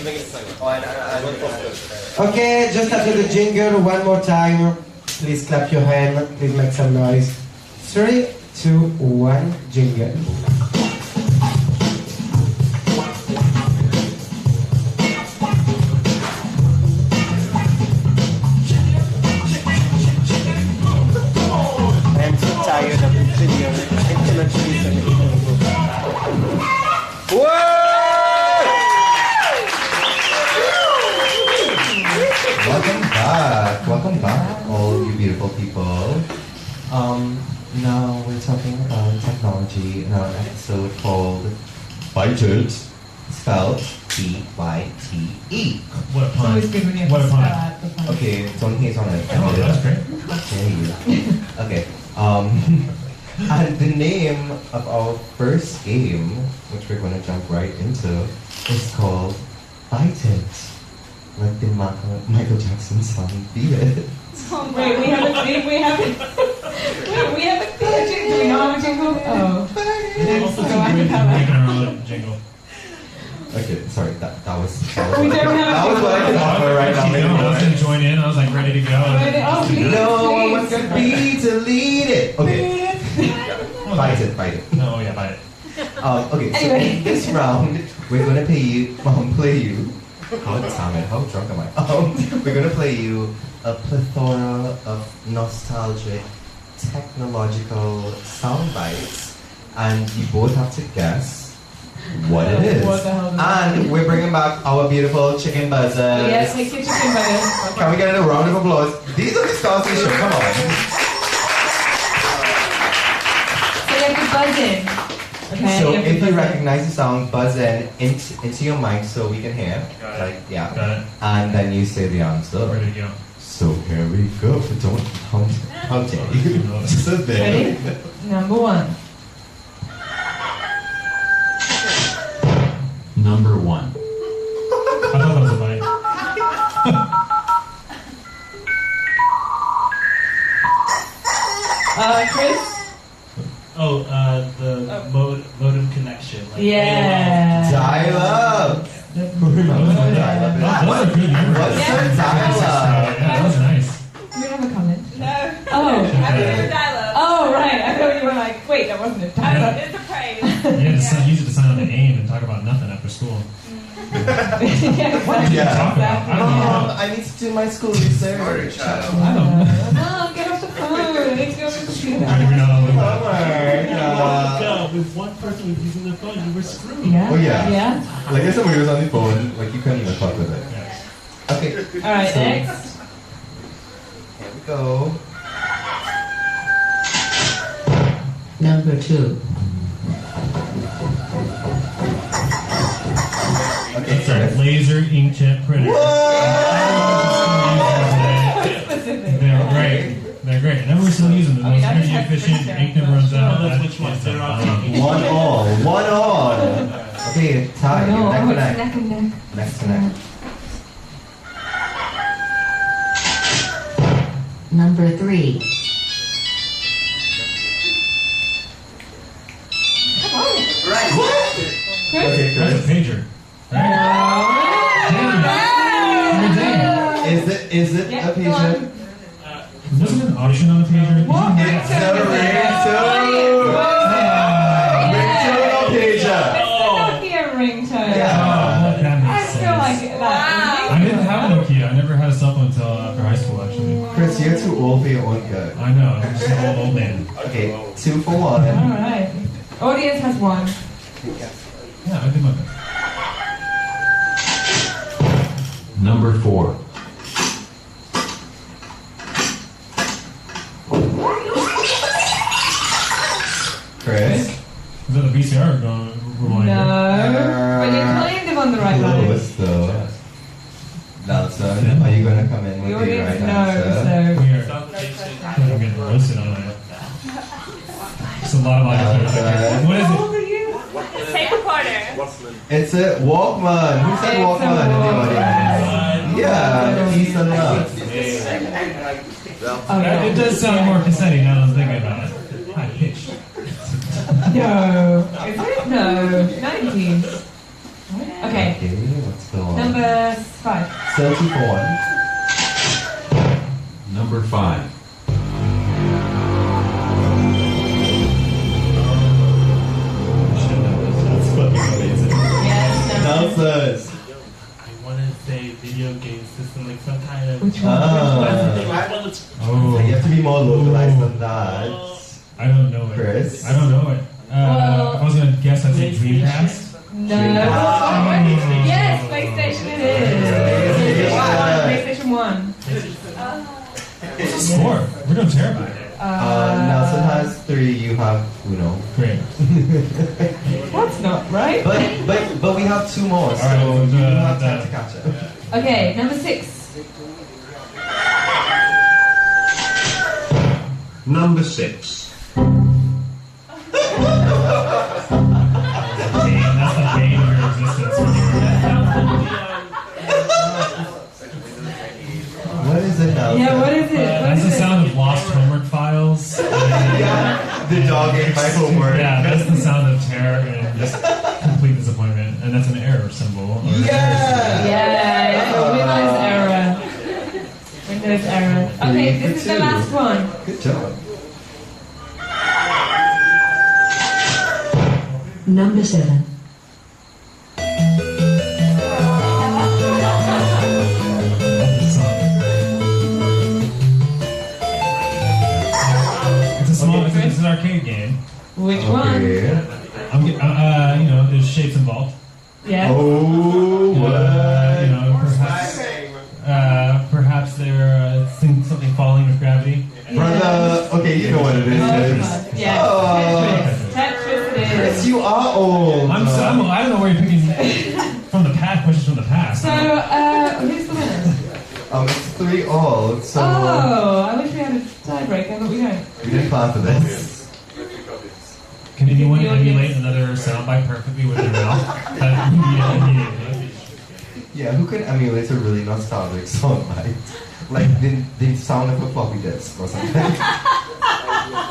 Okay, just after the jingle, one more time. Please clap your hand. Please make some noise. 3, 2, 1, jingle. I'm so tired of this video. I cannot listen Welcome back, all you beautiful people. Now we're talking about technology in our episode called Byted, spelled B-Y-T-E. What a pun. Always good when you have What to a pun. start the pun. Okay, don't hate on it. Oh, that's great. Okay. And the name of our first game, which we're going to jump right into, is called Bite It. Like the Michael Jackson song, Beat It. Oh, wait, we haven't. Do we have a jingle? Do we not have a jingle? Oh. Also, So I we're can making our own jingle. Okay, sorry, that was We don't have that was what I can offer right now. I was going to join in. I was like ready to go. Oh, please, No please. one can be to lead it. Okay, Bite It. No, yeah, bite it. Okay, so Anyway. in this round, we're gonna play you. How damn it, how drunk am I? We're gonna play you a plethora of nostalgic, technological sound bites, and you both have to guess what it is. What the hell is And we're bringing back our beautiful chicken buzzers. Yes, take your chicken butters. Can we get a round of applause? These are the stars of the show. Come on. So you have to buzz in. Okay. So have to if you buzz in. recognize the sound, buzz in into your mic so we can hear. Got it. Like, yeah. Got it. And then you say the answer. Ready to go. So here we go. How dare you? So there. Ready? Number 1. Number 1. I thought that was a bite. Chris? Oh, the modem connection. Like Yeah. Dial up. Who remembers what dial up is? That was a good memory. What's Yeah. a dial up? Yeah, that was nice. Do you have a comment? No. Oh. I'm doing a dial-up. Oh, right. I thought you were like, wait, that wasn't a dial-up. It's a praise. You had to use it to sign on to AIM and talk about nothing after school. Yeah, What did you Yeah. talk about? I don't know. I need to do my school research. I don't know. No, get off the phone. I need to go to the computer. I figured out all the way. if one person was using their phone, you were screwed. Yeah. Oh, yeah. Yeah. Like if somebody was on the phone, like you couldn't even fuck with it. Okay. All right, So, next. Here we go. Number 2. Okay, It's a laser inkjet printer. They're great. They're great. And we're still using them. I mean, Most I just energy had efficient. printer. Ink never runs out. That's which ones they're on. One all. Okay, tie. No, Neck to it's neck. neck and neck. Neck to neck. Number 3. Come on. Okay, That's a Chris. pager. Right? Is it Yeah, a go pager? on. Wasn't there an option on the pager? What? It's a ringtone. Ringtone pager. Nokia ringtone. Yeah. That I makes feel like sense. that. I didn't have a Nokia. I never had a cell phone until after high school, actually. Chris, you're too old for your own good. I know. I'm just an old man. Okay, 2 for 1. All right. Audience has 1. Yeah, I did my best. Number 4. Chris, Is that the VCR going rewind? No, but you're kind of on the right line. Close though. Nelson, are you going to come in The with the audience right knows, answer? Here. I'm getting roasted on it. It's a lot of audio. What is it? Tape recorder. It's a Walkman. Who said It's Walkman a in the Walkman. audience? Yeah, he's on up. Oh, yeah. It does sound more cassetti now that I'm thinking about it. High pitched. No. Is it? No. 19. Okay. Okay, what's the one? Number 5. 34. Number 5. Nelson. I want to say video game system, like some kind of. Which one? Oh. You have to be more localized than that. I don't know it. Chris? I don't know it. If I was going to guess, I'd say Dreamcast. No. Yes, PlayStation it is. PlayStation 1. What's the score? We're doing terrible. Nelson has 3, you have Uno. Great. That's not right. But we have 2 more, so Alright, you have time to catch up. Okay, number 6. Number 6. That's the bane of your existence. What is it, Nelson? Yeah, what is it? That's the sound of lost homework files. Yeah, the dog ate my homework. Yeah, that's the sound of terror and just complete disappointment. And that's an error symbol. Yeah, Windows error. Okay, this is the last one. Good job. Number 7. It's an arcade game. Which Okay. one? There's shapes involved. Yeah. Oh, Perhaps they're something falling with gravity. Brother, okay, you know what it is. Yeah. Oh. Tetris it is. Chris, you are old. I don't know where you're picking from the past, questions from the past. So, who's the winner? It's 3-all, so I wish we had a tiebreaker, but we don't. we didn't plan for this. Can anyone emulate another soundbite perfectly with their mouth? Yeah, who could emulate a really nostalgic song like the sound of a floppy disk or something?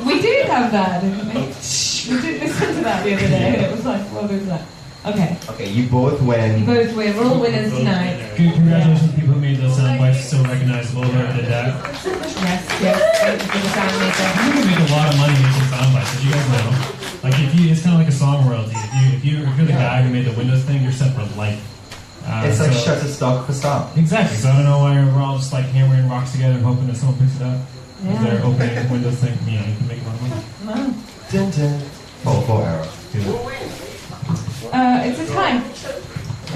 We did have that, didn't we? We did listen to that the other day, and it was like, well, there's that. Okay. Okay, you both win. You both win. We're all winners tonight. Congratulations to people who made those soundbites so recognizable. Whoever did that. Yes. Thank you for the sound maker. You can make a lot of money making soundbites, did you guys know? Like it's kind of like a song royalty. If you're the guy who made the Windows thing, you're set for life. It's like Shutterstock for stock. Exactly. So I don't know why we're all just like hammering rocks together and hoping that someone picks it up. Yeah. If they're opening Windows thing, you can make a lot of money. No. Dun, dun. Oh, error. It's a tie.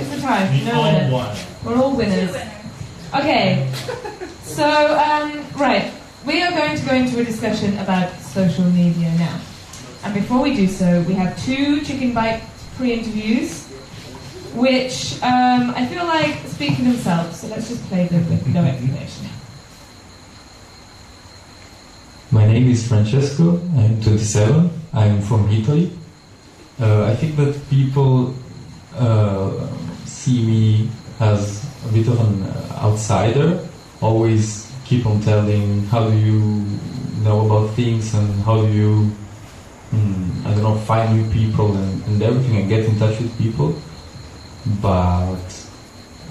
It's a tie. No winner. We're all winners. Okay. So, right. We are going to go into a discussion about social media now. And before we do so, we have 2 Chicken Bite pre-interviews, which I feel like speak for themselves. So let's just play them with no explanation. My name is Francesco. I'm 27. I'm from Italy. I think that people see me as a bit of an outsider. Always keep on telling how do you know about things and how do you, find new people and everything and get in touch with people. But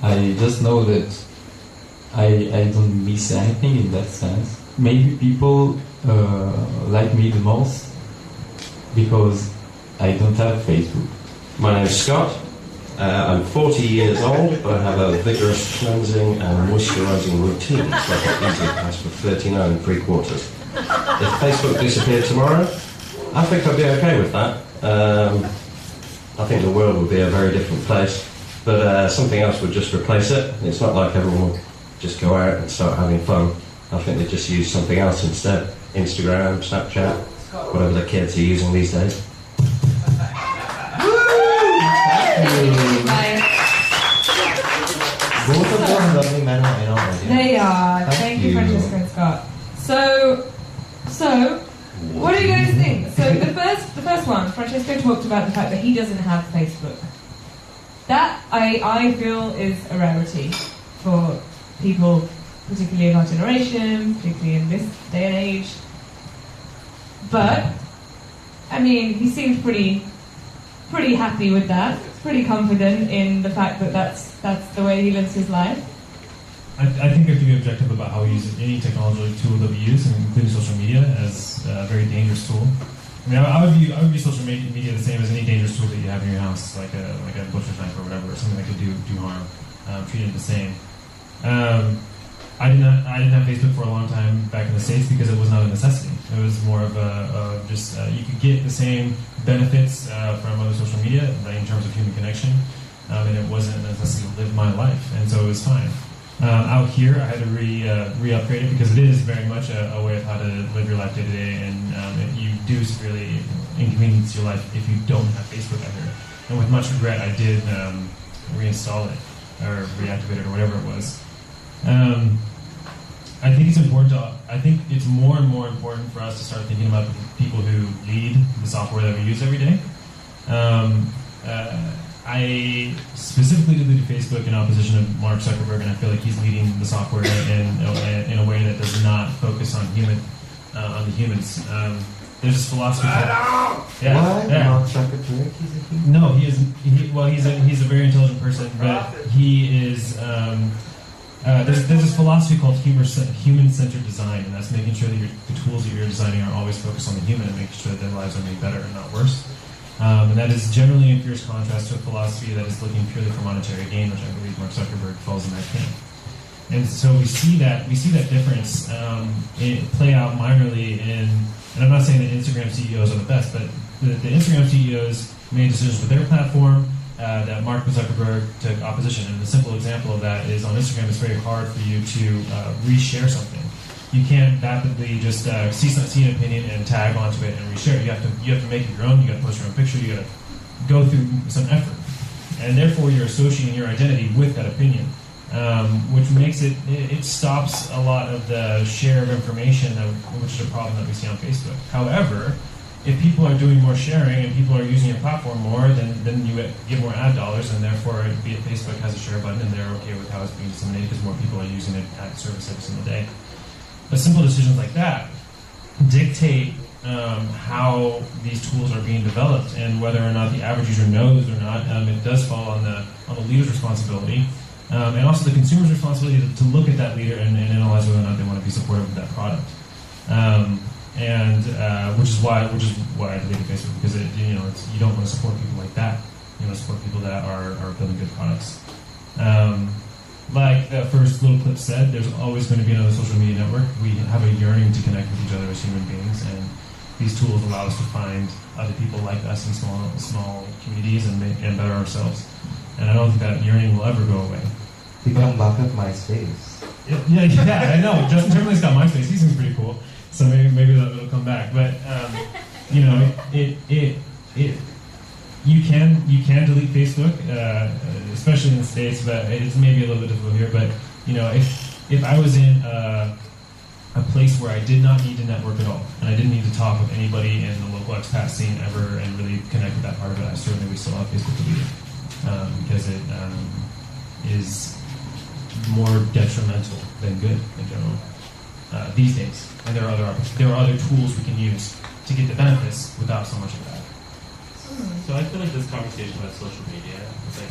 I just know that I don't miss anything in that sense. Maybe people like me the most because I don't have Facebook. My name is Scott. I'm 40 years old, but I have a vigorous cleansing and moisturising routine, so I've got easily passed for 39 3/4. If Facebook disappeared tomorrow, I think I'd be okay with that. I think the world would be a very different place, but something else would just replace it. It's not like everyone will just go out and start having fun. I think they just use something else instead. Instagram, Snapchat, whatever the kids are using these days. Bye. Both of those lovely men are in already. They are. Thank you, Francesca and Scott. So, what do you guys think? So the first one, Francesco talked about the fact that he doesn't have Facebook. That I feel is a rarity for people, particularly in our generation, particularly in this day and age. But I mean, he seemed pretty happy with that. Pretty confident in the fact that that's the way he lives his life. I think we have to be objective about how we use any technology tool that we use, including social media, as a very dangerous tool. I mean, I would view social media the same as any dangerous tool that you have in your house, like a butcher's knife or whatever, or something that could do harm. Treat it the same. I didn't have Facebook for a long time back in the States because it was not a necessity. It was more of just you could get the same benefits from other social media in terms of human connection, and it wasn't a necessity to live my life, and so it was fine. Out here, I had to re-upgrade it because it is very much a way of how to live your life day to day, and you do severely inconvenience your life if you don't have Facebook out here. And with much regret, I did reinstall it or reactivate it or whatever it was. I think it's important I think it's more and more important for us to start thinking about the people who lead the software that we use every day. I specifically deleted Facebook in opposition to Mark Zuckerberg, and I feel like he's leading the software in a way that does not focus on the humans. There's this philosophy. Mark Zuckerberg? He's a human? No, he's a very intelligent person, but he is. There's this philosophy called human-centered design, and that's making sure that the tools that you're designing are always focused on the human and making sure that their lives are made better and not worse. And that is generally in fierce contrast to a philosophy that is looking purely for monetary gain, which I believe Mark Zuckerberg falls in that camp. And so we see that difference play out minorly in, and I'm not saying that Instagram CEOs are the best, but the Instagram CEOs made decisions with their platform that Mark Zuckerberg took opposition. And the simple example of that is on Instagram, it's very hard for you to reshare something. You can't rapidly just see an opinion and tag onto it and reshare it. You have to make it your own. You got to post your own picture. You got to go through some effort, and therefore you're associating your identity with that opinion, which makes it stops a lot of the share of information, which is a problem that we see on Facebook. However, if people are doing more sharing and people are using your platform more, then you get more ad dollars, and therefore, be it Facebook has a share button, and they're okay with how it's being disseminated because more people are using it at service every single day. But simple decisions like that dictate how these tools are being developed, and whether or not the average user knows or not. It does fall on the leader's responsibility, and also the consumer's responsibility to look at that leader and analyze whether or not they want to be supportive of that product. Which is why I deleted Facebook, because you don't want to support people like that. You want to support people that are building good products. Like that first little clip said, there's always going to be another social media network. We have a yearning to connect with each other as human beings, and these tools allow us to find other people like us in small communities and better ourselves. And I don't think that yearning will ever go away. Become back up MySpace. Yeah, I know. Justin Timberlake's got MySpace. He seems pretty cool. So maybe that'll come back. But you can delete Facebook, especially in the States, but it's maybe a little bit difficult here. But if I was in a place where I did not need to network at all, and I didn't need to talk with anybody in the local expat scene ever and really connect with that part of it, I certainly would still have Facebook deleted, because it is more detrimental than good in general these days. And there are other tools we can use to get the benefits without so much of that. So I feel like this conversation about social media is like,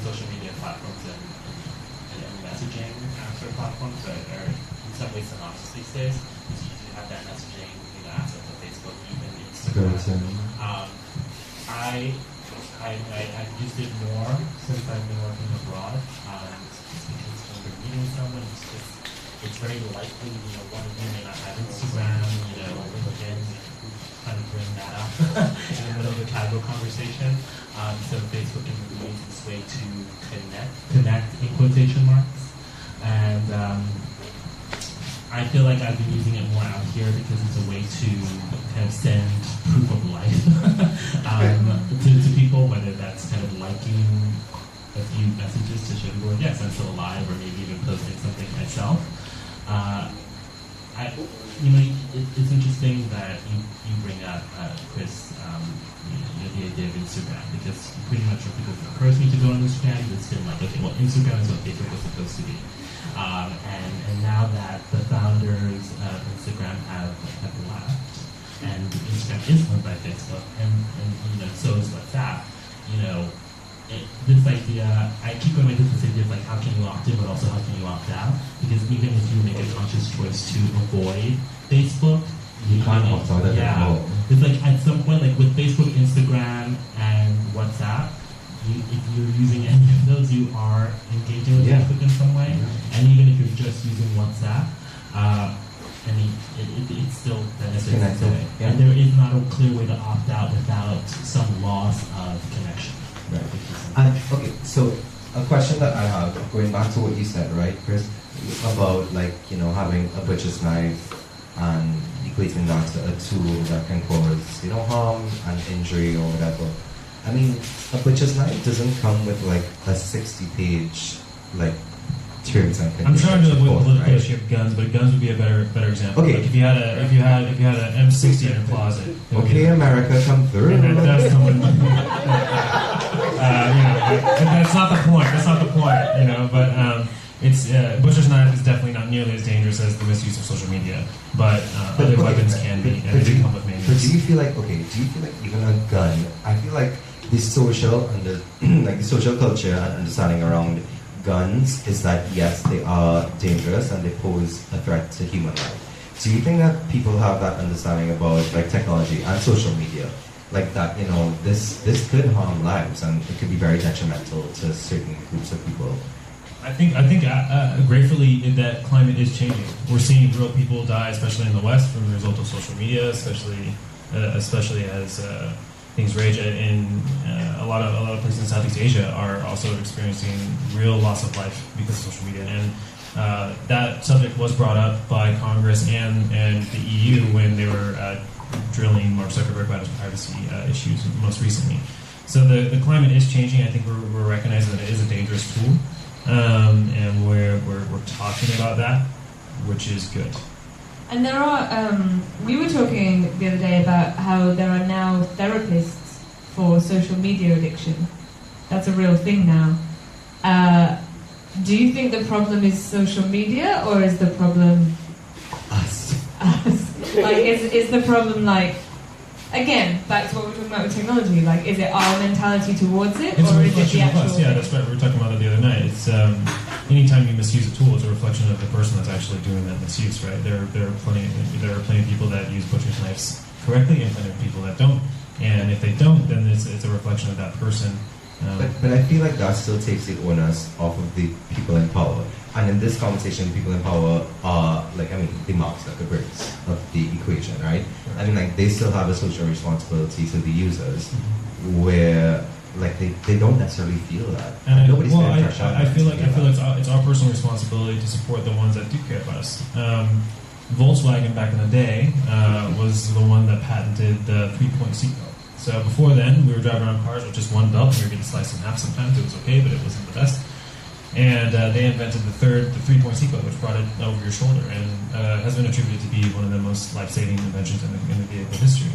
social media platforms and messaging apps or platforms are in some ways synonymous these days. It's easy to have that messaging, access to Facebook, even Instagram. I've used it more since I've been working abroad. Just because when you're meeting someone, it's very likely, one of you may not have Instagram, LinkedIn, kind of bring that up in the middle of a casual conversation. So Facebook is really this way to connect in quotation marks. And I feel like I've been using it more out here because it's a way to kind of send proof of life to people, whether that's kind of liking few messages to show people, yes, I'm still alive, or maybe even posting something myself. It's interesting that you bring up, Chris, the idea of Instagram, because pretty much when people encourage me to go on Instagram, it's been like, okay, well, Instagram is what Facebook was supposed to be. And now that the founders of Instagram have left, and Instagram is owned by Facebook, and so is WhatsApp, this idea, I keep going into this idea of like, how can you opt in, but also how can you opt out? Because even if you make a conscious choice to avoid Facebook, you can't opt out of it anymore. It's like at some point, like with Facebook, Instagram, and WhatsApp, if you're using any of those, you are engaging with Facebook in some way. And even if you're just using WhatsApp, it's still benefits in a way. And there is not a clear way to opt out without some loss of connection. Right. And okay, so a question that I have, going back to what you said, right, Chris, about like, having a butcher's knife and equating that to a tool that can cause, harm and injury or whatever. I mean, a butcher's knife doesn't come with like a 60-page like terms and conditions. I'm trying to avoid report, political right? issue of guns, but guns would be a better example. Okay. Like if you had an M60 in your closet. Okay, America, come through. And that's someone. That's not the point. That's not the point. But it's butcher's knife is definitely not nearly as dangerous as the misuse of social media. But other weapons can be, and they do come with manuals. But do you feel like even a gun? I feel like the social and the social culture and understanding around guns is that yes, they are dangerous and they pose a threat to human life. Do you think that people have that understanding about like technology and social media, like that this could harm lives and it could be very detrimental to certain groups of people? I think gratefully that climate is changing. We're seeing real people die, especially in the West, from the result of social media, especially as things rage. In a lot of places in Southeast Asia are also experiencing real loss of life because of social media. And that subject was brought up by Congress and the EU when they were drilling Mark Zuckerberg about his privacy issues most recently. So the climate is changing. I think we're recognizing that it is a dangerous tool. And we're talking about that, which is good. And there are, we were talking the other day about how there are now therapists for social media addiction. That's a real thing now. Do you think the problem is social media, or is the problem us? Like, is the problem like, again, back to what we were talking about with technology, like, is it our mentality towards it, It's or a is it reflection the of actual us. Yeah, that's right. We were talking about it the other night. It's anytime you misuse a tool, it's a reflection of the person that's actually doing that misuse, right? There are plenty of people that use butcher's knives correctly, and plenty of people that don't. And if they don't, then it's a reflection of that person. But I feel like that still takes the onus off of the people in power. And in this conversation, people in power are the Mark Zuckerbergs of the equation, right? I mean, like, they still have a social responsibility to the users, where like they don't necessarily feel that. And nobody's feeling pressure. I feel like it's our personal responsibility to support the ones that do care about us. Volkswagen back in the day was the one that patented the 3-point seatbelt. So before then, we were driving around cars with just one belt, and we were getting sliced in half sometimes. It was okay, but it wasn't the best. And they invented the 3-point seatbelt, which brought it over your shoulder, and has been attributed to be one of the most life-saving inventions in the vehicle history.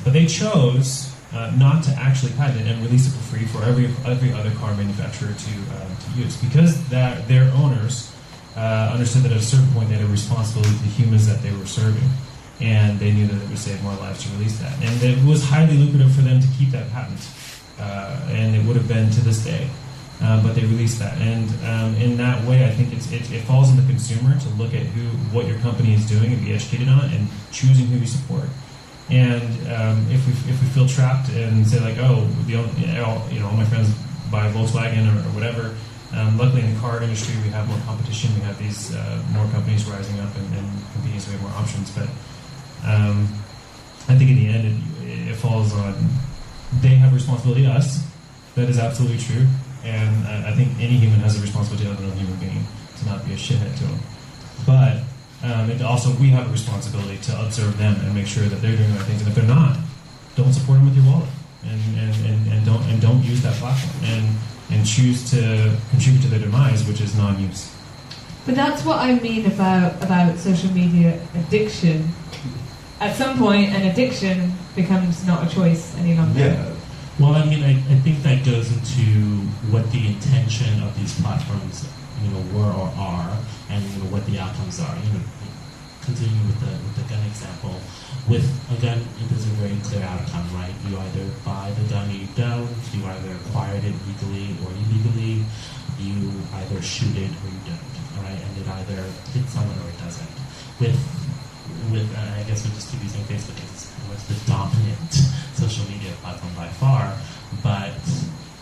But they chose not to actually patent it and release it for free for every other car manufacturer to use, because their owners understood that at a certain point they had a responsibility to the humans that they were serving. And they knew that it would save more lives to release that. And it was highly lucrative for them to keep that patent. And it would have been to this day. But they released that. And in that way, I think it falls on the consumer to look at what your company is doing and be educated on it and choosing who you support. And if we feel trapped and say like, all my friends buy Volkswagen or whatever, luckily in the car industry we have more competition. We have these more companies rising up and competing, so we have more options. But I think in the end it falls on, they have a responsibility to us. That is absolutely true. And I think any human has a responsibility to another human being to not be a shithead to them. But we have a responsibility to observe them and make sure that they're doing the right things. And if they're not, don't support them with your wallet. and don't use that platform and choose to contribute to their demise, which is non-use. But that's what I mean about social media addiction. At some point, an addiction becomes not a choice any longer. Yeah. Well, I mean, I think that goes into what the intention of these platforms, were or are, and what the outcomes are. Continuing with the gun example, with a gun, there's a very clear outcome, right? You either buy the gun or you don't. You either acquired it legally or illegally. You either shoot it or you don't, right? And it either hits someone or it doesn't. With I guess we'll just keep using Facebook because it's the dominant social media platform by far. But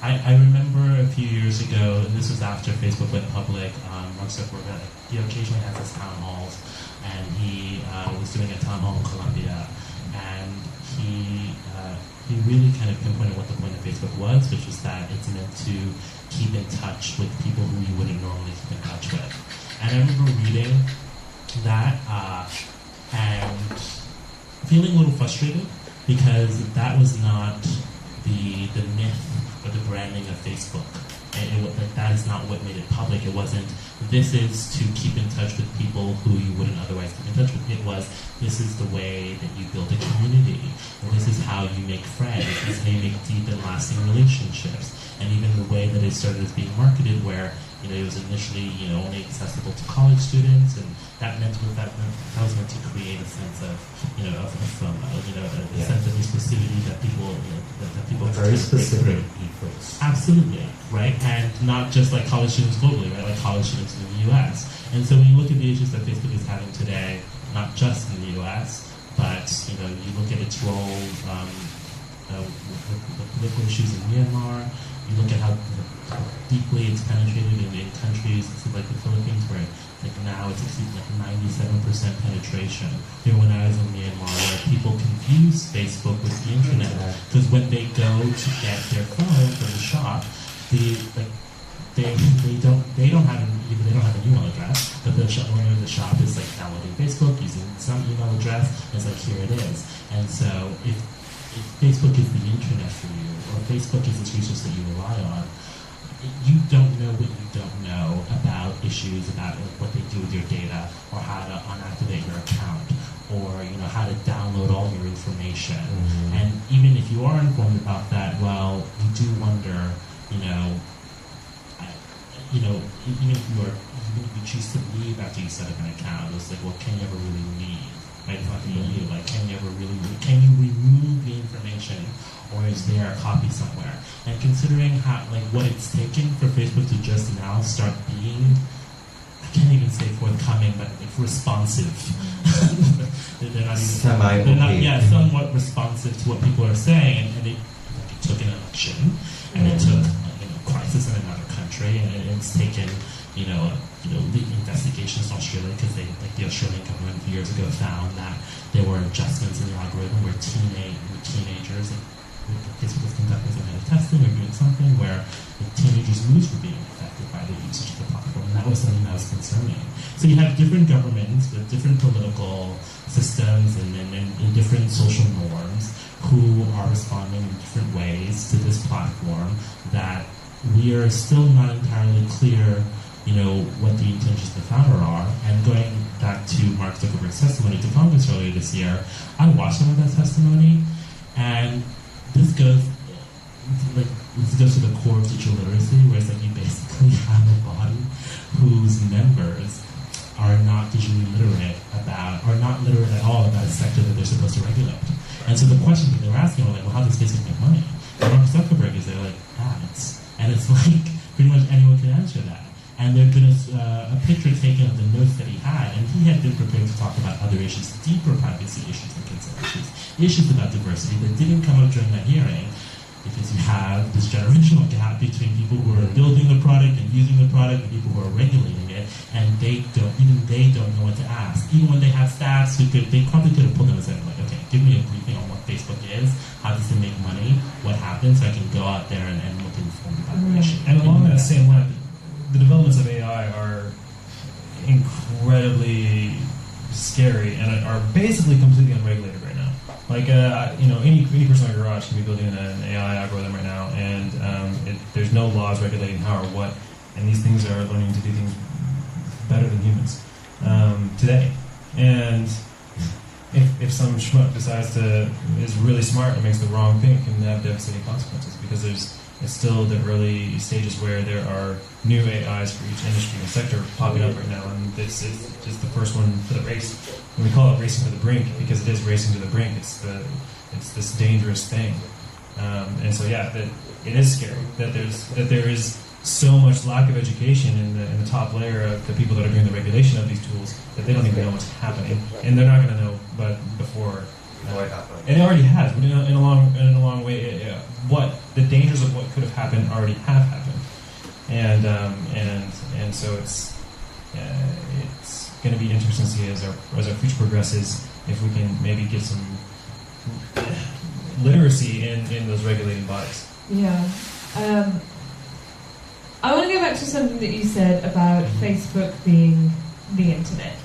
I remember a few years ago, and this was after Facebook went public, Mark Zuckerberg, he occasionally has his town halls, and he was doing a town hall in Colombia, and he really kind of pinpointed what the point of Facebook was, which was that it's meant to keep in touch with people who you wouldn't normally keep in touch with. And I remember reading that and feeling a little frustrated because that was not the myth or the branding of Facebook. And that is not what made it public. It wasn't, this is to keep in touch with people who you wouldn't otherwise keep in touch with. It was, this is the way that you build a community. And this is how you make friends. This is how you make deep and lasting relationships. And even the way that it started as being marketed where, it was initially, only accessible to college students, and that was meant to create a sense of, a sense of exclusivity that people, that people very specific ethos. Absolutely, right? And not just like college students globally, right? Like college students in the U.S. And so when you look at the issues that Facebook is having today, not just in the U.S., but you look at its role with the political issues in Myanmar. You look at how deeply it's penetrated in countries like the Philippines, where now it's exceeding 97% penetration. When I was in Myanmar, where people confuse Facebook with the internet, because when they go to get their phone from the shop, they don't have an email address, but the owner of the shop is downloading Facebook using some email address. It's here it is. And so if Facebook is the internet for you, or Facebook is this resource that you rely on, you don't know what you don't know about issues about what they do with your data, or how to unactivate your account, or how to download all your information. Mm-hmm. And even if you are informed about that, well, you do wonder, even if you choose to leave after you set up an account, it's well, can you ever really leave? Right, it's not being you. Can you remove the information, or is there a copy somewhere? And considering how, what it's taken for Facebook to just now start being, I can't even say forthcoming, but responsive. They're not even somewhat responsive to what people are saying, and it took an election, and it took crisis in another country, and it's taken the investigations in Australia, because the Australian government years ago found that there were adjustments in the algorithm where teenagers, Facebook was conducting some kind of testing or doing something where the teenagers' moods were being affected by the usage of the platform, and that was something that was concerning. So you have different governments with different political systems and different social norms who are responding in different ways to this platform that we are still not entirely clear what the intentions of the founder are. And going back to Mark Zuckerberg's testimony to Congress earlier this year, I watched some of that testimony, and this goes to the core of digital literacy, where it's you basically have a body whose members are not digitally literate are not literate at all about a sector that they're supposed to regulate. And so the questions that they were asking were how does Facebook make money? And Mark Zuckerberg is there ads. And it's pretty much anyone can answer that. And there'd been a picture taken of the notes that he had, and he had been prepared to talk about other issues, deeper privacy issues and consent issues about diversity that didn't come up during that hearing, because you have this generational gap between people who are building the product and using the product and people who are regulating it, and they don't know what to ask. Even when they have staffs they probably could have pulled them and said, okay, give me a briefing on what Facebook is, how does it make money, what happens, so I can go out there and look informed about the issue. And along that same line, the developments of AI are incredibly scary and are basically completely unregulated right now. Like any person in a garage can be building an AI algorithm right now, and there's no laws regulating how or what, and these things are learning to do things better than humans today. And if some schmuck is really smart and makes the wrong thing, it can have devastating consequences, because it's still the early stages where there are new AIs for each industry and sector popping up right now, and this is just the first one for the race. And we call it racing to the brink because it is racing to the brink. It's this dangerous thing, and so yeah, that it is scary that there is so much lack of education in the top layer of the people that are doing the regulation of these tools that they don't even know what's happening, and they're not going to know, but before. And it already has, but in a long way, what the dangers of what could have happened already have happened, and so it's going to be interesting to see as our future progresses if we can maybe get some literacy in those regulating bodies. Yeah. I want to go back to something that you said about Facebook being the internet,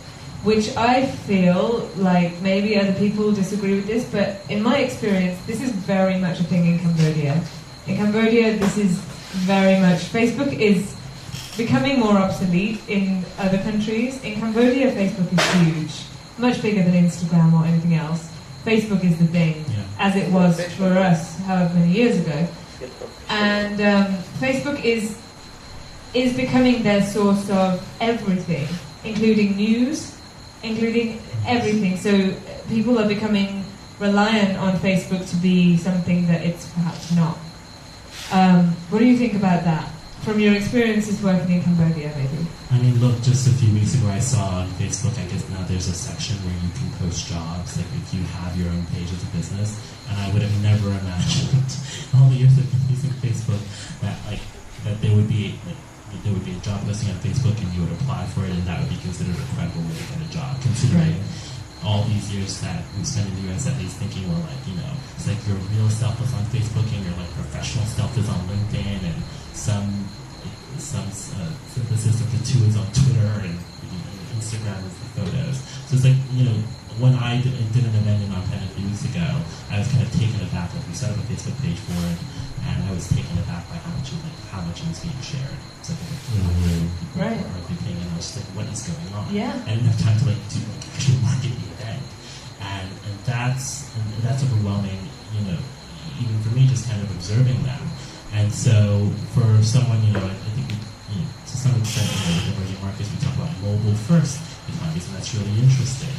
which I feel like maybe other people disagree with this, but in my experience, this is very much a thing in Cambodia. In Cambodia, this is very much, Facebook is becoming more obsolete in other countries. In Cambodia, Facebook is huge, much bigger than Instagram or anything else. Facebook is the thing, as it was for us however many years ago. And Facebook is becoming their source of everything, including news, including everything. So people are becoming reliant on Facebook to be something that it's perhaps not. What do you think about that? From your experiences working in Cambodia, maybe? I mean, look, just a few weeks ago I saw on Facebook, I guess now there's a section where you can post jobs, like if you have your own page as a business, and I would have never imagined all the years of using Facebook that there would be a job listing on Facebook and you would apply for it, and that would be considered a credible way to get a job, considering all these years that we spent in the US, at least thinking, well, like, it's like your real self is on Facebook and your like professional self is on LinkedIn, and some synthesis of the two is on Twitter, and Instagram is the photos. So it's like, when I did an event in Phnom Penh a few weeks ago, I was kind of taken aback. Like, we set up a Facebook page for it, and I was taken aback by how much it was being shared. It's like, people are paying, and I was like, what is going on? Yeah. I didn't have time to actually market the event, and that's overwhelming. Even for me, just kind of observing them. And so for someone, I think to some extent, with emerging markets, we talk about mobile first economies, and that's really interesting.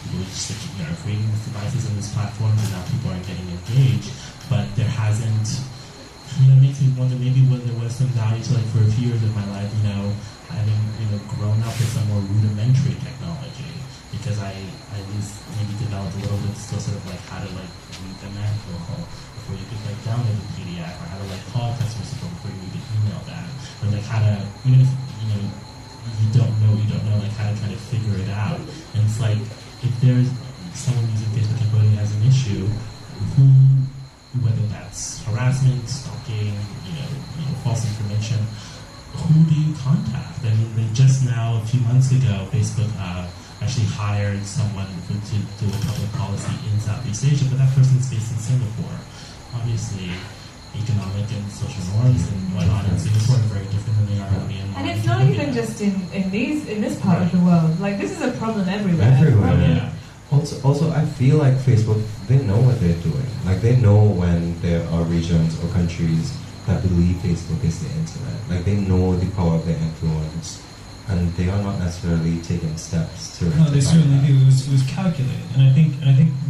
People just are creating these devices and these platforms, and now people are getting engaged, but there hasn't. It makes me wonder maybe when there was some value to, like, for a few years of my life, having grown up with some more rudimentary technology, because I at least maybe developed a little bit still sort of like how to read the manual before you could download the PDF, or how to call customer support before you could email them, or how to, even if you don't know how to kind of figure it out. And it's like, if there's someone using Facebook Cambodia as an issue, whether that's harassment, stalking, false information, who do you contact? I mean, they just now, a few months ago, Facebook actually hired someone to do a public policy in Southeast Asia, but that person's based in Singapore. Obviously, economic and social norms and whatnot in Singapore are very different than they are in Myanmar. And it's not even just in this part of the world. Like, this is a problem everywhere. Yeah. Also, I feel like Facebook, they know what they're doing. Like, they know when there are regions or countries that believe Facebook is the internet. Like, they know the power of their influence, and they are not necessarily taking steps to rectify. No, they certainly do. It was calculated, and I think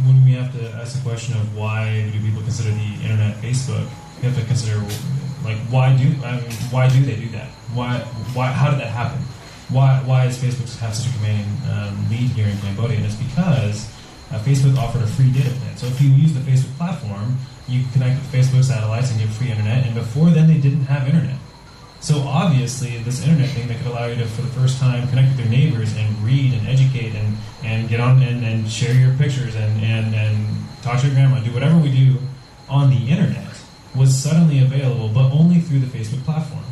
when we have to ask the question of why do people consider the internet Facebook, we have to consider, like, why do they do that? How did that happen? Why does Facebook have such a commanding lead here in Cambodia? And it's because Facebook offered a free data plan. So if you use the Facebook platform, you connect with Facebook satellites and get free internet. And before then, they didn't have internet. So obviously, this internet thing that could allow you to, for the first time, connect with your neighbors and read and educate and get on and share your pictures and talk to your grandma, do whatever we do on the internet, was suddenly available, but only through the Facebook platform.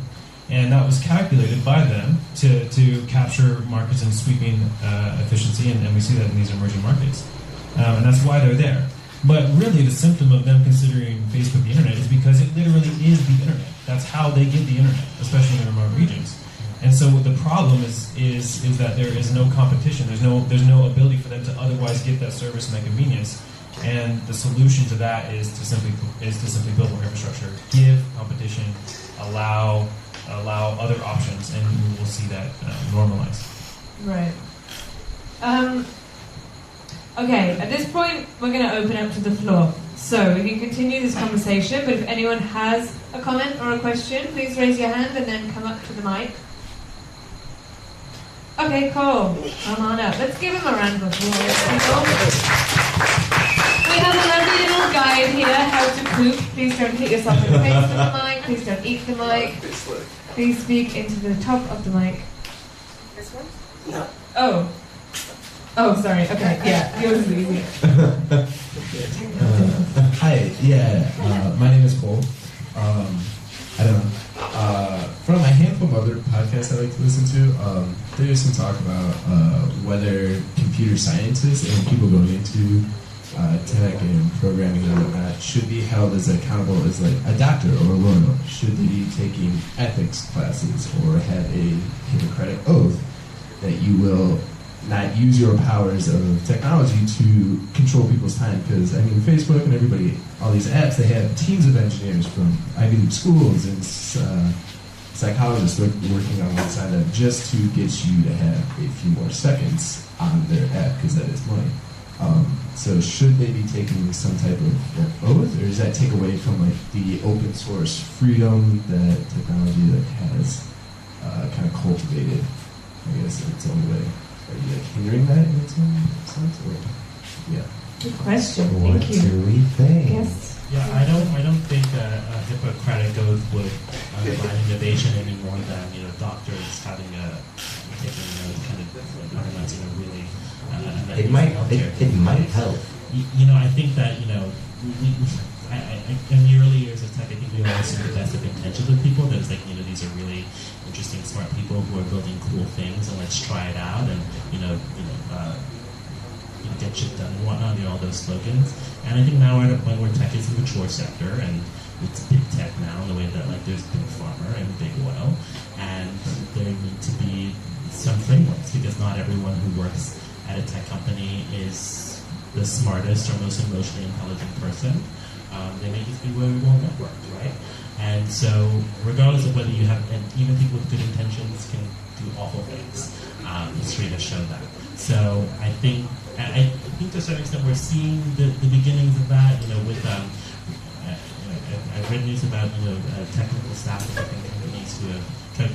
And that was calculated by them to capture markets and sweeping efficiency, and we see that in these emerging markets. And that's why they're there. But really, the symptom of them considering Facebook the internet is because it literally is the internet. That's how they get the internet, especially in remote regions. And so the problem is that there is no competition. There's no ability for them to otherwise get that service and that convenience. And the solution to that is to simply build more infrastructure, give competition, allow other options, and we will see that normalize. Right. Okay, at this point, we're going to open up to the floor. So we can continue this conversation, but if anyone has a comment or a question, please raise your hand and then come up to the mic. Okay, cool. Come on up. Let's give him a round of applause, people. We have a lovely little guide here, how to poop. Please don't hit yourself in the face with the mic. Please don't eat the mic. Please speak into the top of the mic. This one? No. Oh, sorry. Okay, yeah, yours is easy. Hi, my name is Cole. I don't know. From a handful of other podcasts I like to listen to, there's some talk about whether computer scientists and people going into tech and programming and whatnot should be held as accountable as like a doctor or a lawyer. Should they be taking ethics classes or have a Hippocratic oath that you will not use your powers of technology to control people's time? Because, I mean, Facebook and everybody, all these apps, they have teams of engineers from Ivy League schools and psychologists working on one side of just to get you to have a few more seconds on their app, because that is money. So should they be taking some type of oath, or does that take away from like the open source freedom that technology like has kind of cultivated, I guess, in its own way? Are you like hindering that in its own sense, or yeah? Good question. What Thank you. do we think? Yes. Yeah, I don't think a Hippocratic oath would undermine innovation any more than doctors having taking kind of implementing a really It might help. I think that in the early years of tech, I think we all assume the best of intentions of people. There's these are really interesting, smart people who are building cool things, and let's try it out, and get shit done and whatnot, all those slogans. And I think now we're at a point where tech is a mature sector, and it's big tech now in the way that there's big pharma and big oil, and there need to be some frameworks, because not everyone who works at a tech company is the smartest or most emotionally intelligent person. They may just be very well networked, right? And so, regardless of whether you have, and even people with good intentions can do awful things. History has shown that. So I think to a certain extent we're seeing the beginnings of that. I've read news about technical staff of different companies who have tried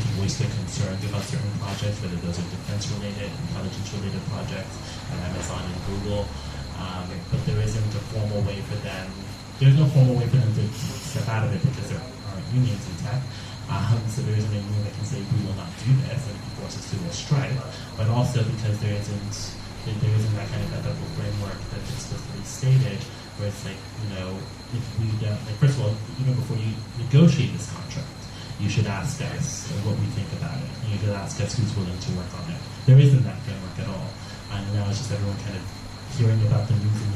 to voice their concerns about certain projects, whether those are defense-related, intelligence-related projects at Amazon and Google. But there isn't a formal way for them. There's no formal way for them to step out of it, because there aren't unions in tech. So there isn't a union that can say we will not do this and force us to a strike. But also because there isn't that kind of ethical framework that's explicitly stated, where it's if we don't, first of all, even before you negotiate this contract, you should ask us what we think about it. And you should ask us who's willing to work on it. There isn't that framework at all. And now it's just everyone kind of hearing about the news in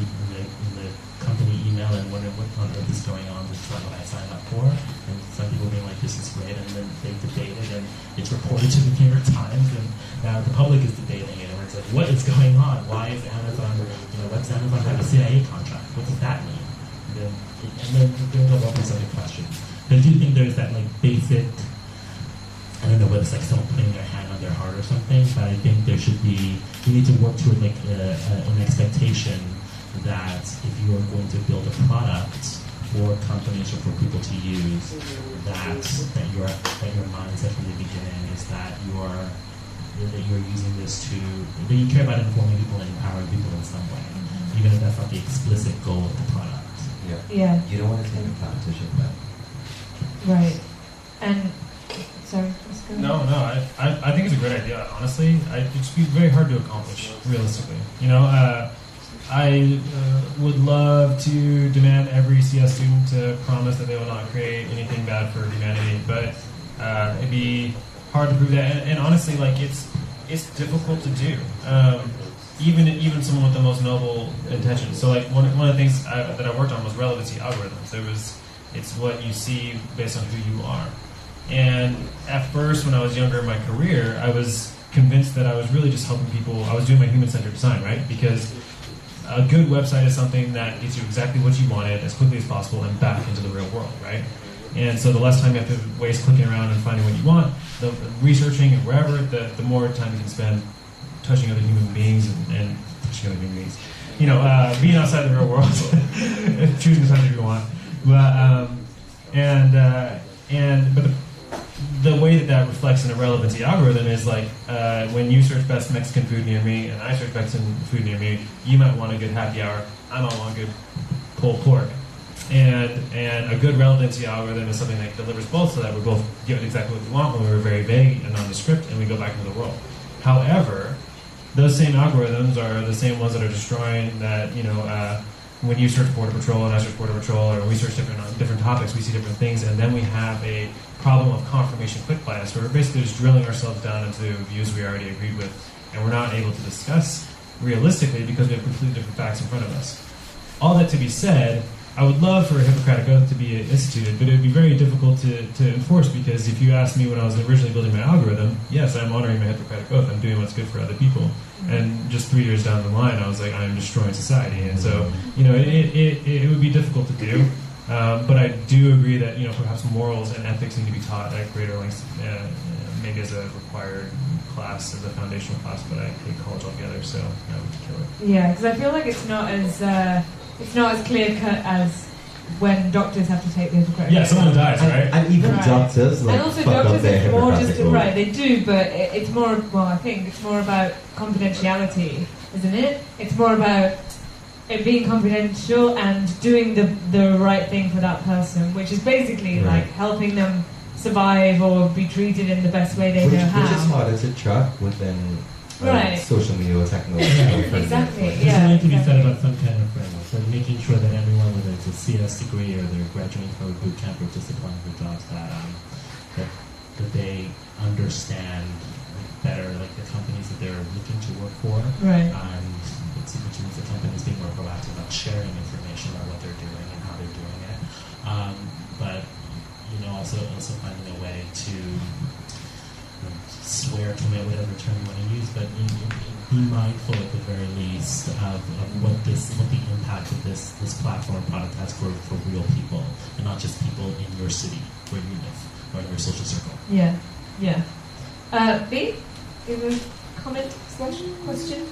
the company email and wondering what on earth is going on. This is not what I signed up for. And some people being like, this is great. And then they debate it, and it's reported to the New York Times. And now the public is debating it. And it's like, what is going on? Why is Amazon, let's Amazon have a CIA contract? What does that mean? And then there'll be some other questions. But I do think there's that basic, I don't know whether it's someone putting their hand on their heart or something, but I think there should be, we need to work toward an expectation that if you are going to build a product for companies or for people to use, that your mindset from the beginning is that you're using this that you care about informing people and empowering people in some way, even if that's not the explicit goal of the product. Yeah. You don't want to take a competition back. Right. And sorry. No. I think it's a great idea. Honestly, it'd be very hard to accomplish realistically. I would love to demand every CS student to promise that they will not create anything bad for humanity, but it'd be hard to prove that. And honestly, it's difficult to do. even someone with the most noble intentions. So like one of the things that I worked on was relevancy algorithms. It's what you see based on who you are. And at first, when I was younger in my career, I was convinced that I was really just helping people. I was doing my human-centered design, right? Because a good website is something that gets you exactly what you wanted as quickly as possible and back into the real world, right? And so the less time you have to waste clicking around and finding what you want, the researching and wherever, the more time you can spend touching other human beings and touching other human beings. Being outside the real world, choosing the time that you want. But the way that reflects in a relevancy algorithm is like when you search best Mexican food near me and I search Mexican food near me, you might want a good happy hour. I might want a good pulled pork. And a good relevancy algorithm is something that delivers both, so that we both get exactly what we want when we're very vague and nondescript, and we go back into the world. However, those same algorithms are the same ones that are destroying that. When you search Border Patrol and I search Border Patrol, or we search different topics, we see different things, and then we have a problem of confirmation quick bias, where we're basically just drilling ourselves down into views we already agreed with, and we're not able to discuss realistically because we have completely different facts in front of us. All that to be said, I would love for a Hippocratic Oath to be instituted, but it would be very difficult to enforce, because if you asked me when I was originally building my algorithm, yes, I'm honoring my Hippocratic Oath, I'm doing what's good for other people. And just 3 years down the line, I was like, I'm destroying society. And so, it would be difficult to do. But I do agree that, perhaps morals and ethics need to be taught at greater lengths, maybe as a required class, as a foundational class, but I hate college altogether, so I would kill it. Yeah, because I feel like it's not as clear cut as when doctors have to take the Hippocratic Oath. Yeah, someone dies, right? And even doctors, and also fuck doctors, up their it's more Hippocratic just Oath. right. They do, but it's more. Well, I think it's more about confidentiality, isn't it? It's more about it being confidential and doing the right thing for that person, which is basically like helping them survive or be treated in the best way they know how. Which is harder to track within social media or technology. Exactly. There's something to be said about some kind of framework, so making sure that everyone, whether it's a CS degree or they're graduating from a boot camp or just applying for jobs, that they understand better, like the companies that they're looking to work for, right? And which means the companies being more proactive about sharing information about what they're doing and how they're doing it. But also finding a way to swear, commit, whatever term you want to use, but be mindful at the very least of what the impact of this platform product has for real people, and not just people in your city where you live or in your social circle. Yeah. B, you have a comment / question?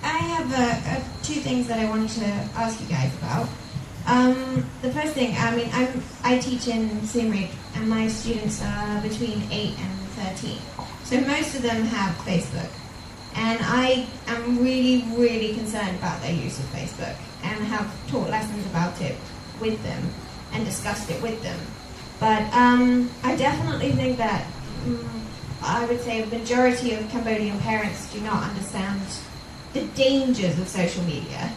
I have two things that I wanted to ask you guys about. The first thing, I teach in Siem and my students are between 8 and 13. So most of them have Facebook. And I am really, really concerned about their use of Facebook and have taught lessons about it with them and discussed it with them. But I definitely think that I would say a majority of Cambodian parents do not understand the dangers of social media.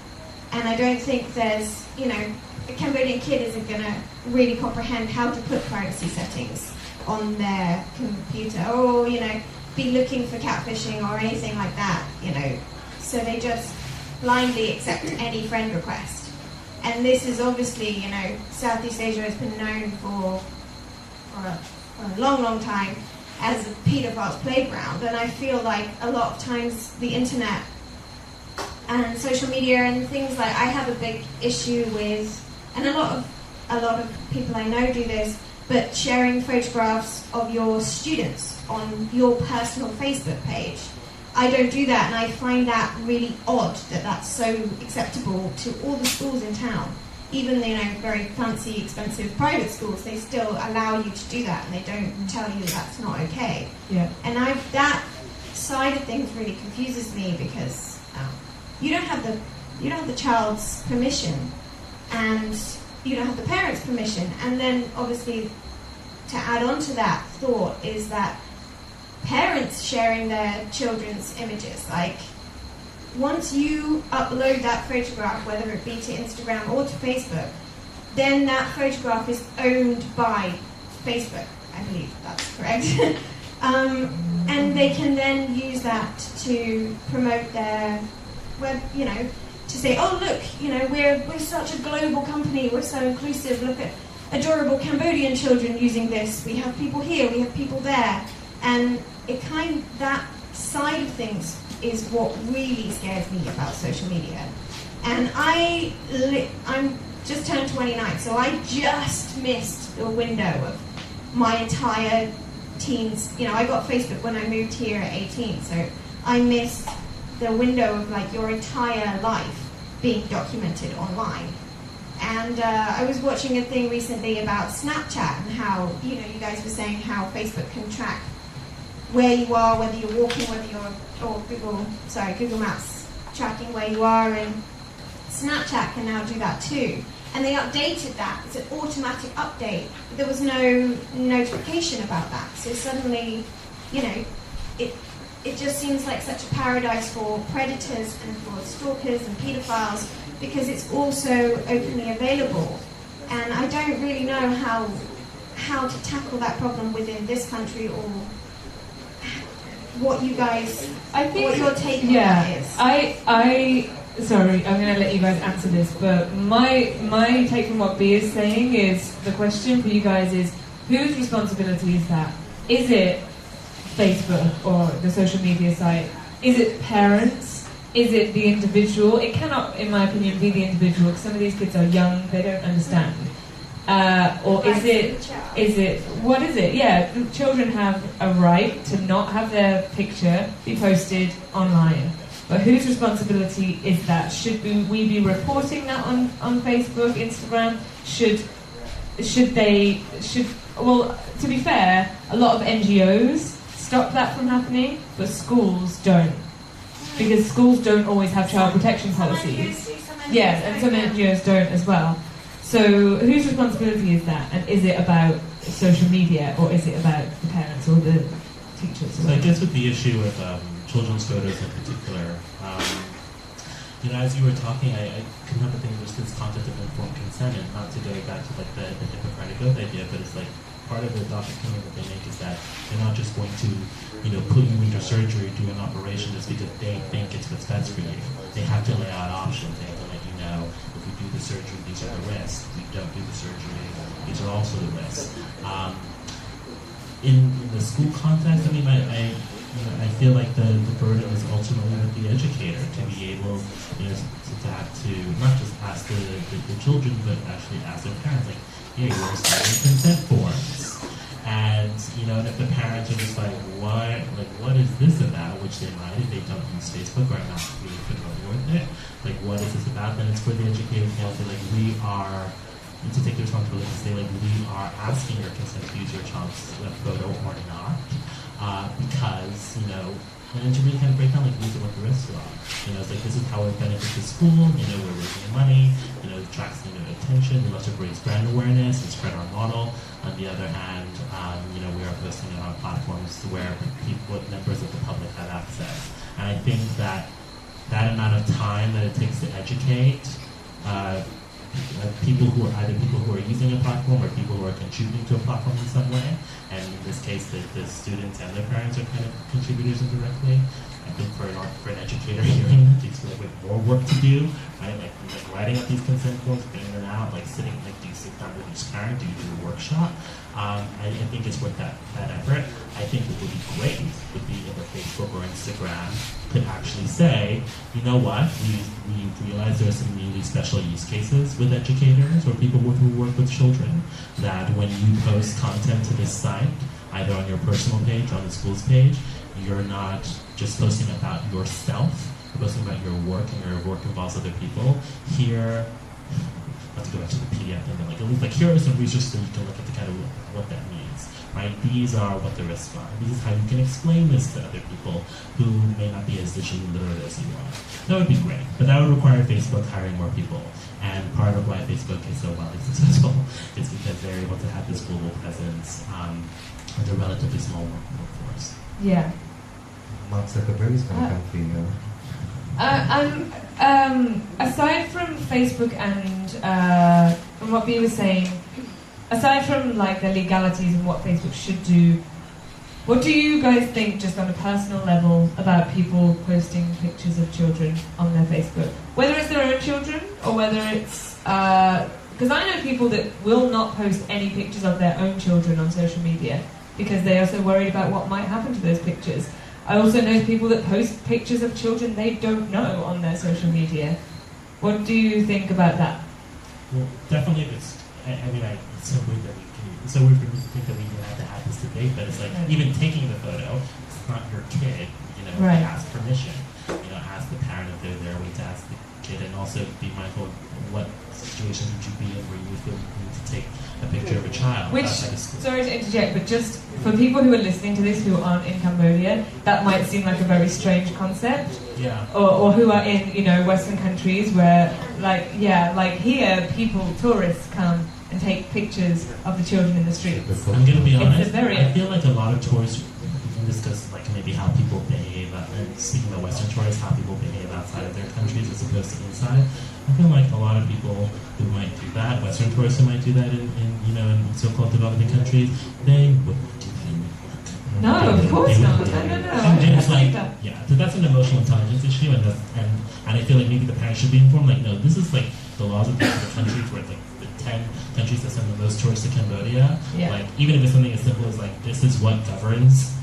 And I don't think there's, a Cambodian kid isn't going to really comprehend how to put privacy settings on their computer or, be looking for catfishing or anything like that, So they just blindly accept any friend request. And this is obviously, Southeast Asia has been known for a long, long time as a pedophile's playground. And I feel like a lot of times the internet and social media and things like I have a big issue with, and a lot of people I know do this, but sharing photographs of your students on your personal Facebook page. I don't do that, and I find that really odd that that's so acceptable to all the schools in town. Even very fancy, expensive private schools, they still allow you to do that, and they don't tell you that's not okay. Yeah. And that side of things really confuses me because you don't have the child's permission, and you don't have the parents' permission. And then obviously, to add on to that thought is that parents sharing their children's images, like once you upload that photograph, whether it be to Instagram or to Facebook, then that photograph is owned by Facebook. I believe that's correct. and they can then use that to promote their web, to say, oh look, we're such a global company, we're so inclusive, look at adorable Cambodian children using this, we have people here, we have people there, and that side of things is what really scares me about social media. And I'm just turned 29, so I just missed the window of my entire teens. I got Facebook when I moved here at 18, so I missed the window of like your entire life being documented online. And I was watching a thing recently about Snapchat and how, you guys were saying how Facebook can track where you are, whether you're walking, whether you're, or Google Maps tracking where you are, and Snapchat can now do that too. And they updated that. It's an automatic update. There was no notification about that. So suddenly, it just seems like such a paradise for predators and for stalkers and pedophiles because it's also openly available. And I don't really know how to tackle that problem within this country or what you guys, what your take on that is. Sorry, I'm going to let you guys answer this, but my take from what B is saying is, the question for you guys is, whose responsibility is that? Is it Facebook or the social media site? Is it parents? Is it the individual? It cannot, in my opinion, be the individual, because some of these kids are young, they don't understand. Or is it, what is it? Yeah, the children have a right to not have their picture be posted online. But whose responsibility is that? Should we be reporting that on Facebook, Instagram? Well, to be fair, a lot of NGOs stop that from happening, but schools don't. Because schools don't always have child protection policies. Yes, and some NGOs don't as well. So whose responsibility is that? And is it about social media, or is it about the parents or the teachers? So I guess with the issue of children's photos in particular, as you were talking, I couldn't help but think there's this concept of informed consent, and not to go back to like the Hippocratic Oath idea, but it's like part of the doctrine that they make is that they're not just going to, put you into surgery, do an operation just because they think it's what's best for you. They have to lay out options. They have to let you know, if we do the surgery, these are the risks. If we don't do the surgery, these are also the risks. In the school context, I feel like the burden is ultimately with the educator to be able, to have to not just ask the children, but actually ask their parents, like, yeah, you're signing consent forms. And, and if the parents are just like, what is this about? Which they might if they don't use Facebook or are not really familiar with it. Like, what is this about? Then it's for the educator to say, like, we are, and to take the responsibility to say, like, we are asking your consent to use your child's photo or not. Because, and to really kind of break down, like, these are what the risks are. It's like, this is how it benefits the school, we're raising money, it attracts, attention, we must have raised brand awareness and spread our model. On the other hand, we are posting it on platforms where members of the public have access. And I think that amount of time that it takes to educate, people who are using a platform or people who are contributing to a platform in some way, and in this case the students and their parents are kind of contributors indirectly. I think for an educator hearing that, they feel like we have more work to do, right? Like writing up these consent forms, getting them out, do you sit down with each parent, do you do a workshop? I think it's worth that effort. I think what would be great would be if a Facebook or Instagram could actually say, you know what, we realize there are some really special use cases with educators or people who work with children, that when you post content to this site, either on your personal page or on the school's page, you're not just posting about yourself, you're posting about your work, and your work involves other people. Here, not to go back to the PDF thing, but at least here is some research so you can look at the kind of what that means, right? These are what the risks are. This is how you can explain this to other people who may not be as digitally literate as you are. That would be great, but that would require Facebook hiring more people. And part of why Facebook is so wildly successful is because they're able to have this global presence with a relatively small workforce. Yeah. Mark Zuckerberg is going to come for you. Aside from Facebook and from what B was saying, aside from like the legalities and what Facebook should do, What do you guys think, just on a personal level, about people posting pictures of children on their Facebook? Whether it's their own children, or whether it's... Because I know people that will not post any pictures of their own children on social media because they are so worried about what might happen to those pictures. I also know people that post pictures of children they don't know on their social media. What do you think about that? Well, definitely it's so weird that it's so weird for me to think that we even have to have this debate, but it's like, even taking the photo, it's not your kid, Right. ask permission, ask the parent if they're there, wait to ask the kid, and also be mindful of what situation would you be in where you would feel you need to take a picture of a child. Which, outside of school. sorry to interject, but just for people who are listening to this who aren't in Cambodia, that might seem like a very strange concept. Yeah. Or who are in, Western countries where, like here, tourists come and take pictures of the children in the streets. I'm going to be honest, I I feel like a lot of tourists, we can discuss like maybe how people behave, and speaking of Western tourists, how people behave outside of their countries as opposed to inside. I feel like a lot of people who might do that, Western tourists who might do that in so-called developing countries, they wouldn't do that. No, of course not. No. And it's like, yeah, so that's an emotional intelligence issue, and I feel like maybe the parents should be informed. Like, no, this is like the laws of the countries where it's like the 10 countries that send the most tourists to Cambodia. Yeah. Like, even if it's something as simple as like this is what governs,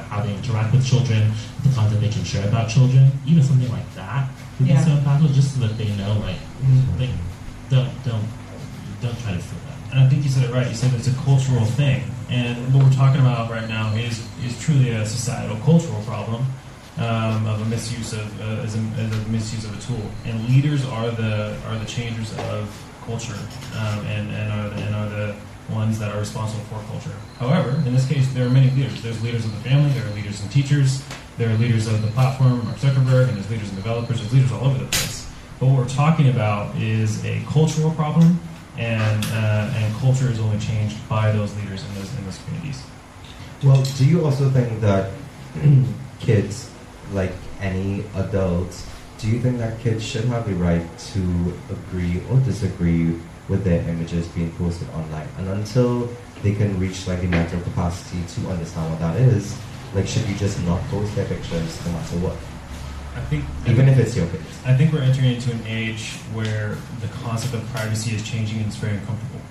how they interact with children, the content they can share about children, even something like that would be so impactful, just so that they know, like, don't try to fool them. And I think you said it right. You said it's a cultural thing, and what we're talking about right now is truly a societal, cultural problem of a misuse of a tool. And leaders are the changers of culture, and are the ones that are responsible for culture. However, in this case, there are many leaders. There's leaders of the family. There are leaders and teachers. There are leaders of the platform, Mark Zuckerberg, and there's leaders and developers. There's leaders all over the place. But what we're talking about is a cultural problem. And culture is only changed by those leaders in those communities. Well, do you also think that kids, like any adults, do you think that kids should have the right to agree or disagree with their images being posted online? And until they can reach like the mental capacity to understand what that is, like, should you just not post their pictures no matter what? Even if it's your kids. I think we're entering into an age where the concept of privacy is changing and it's very uncomfortable.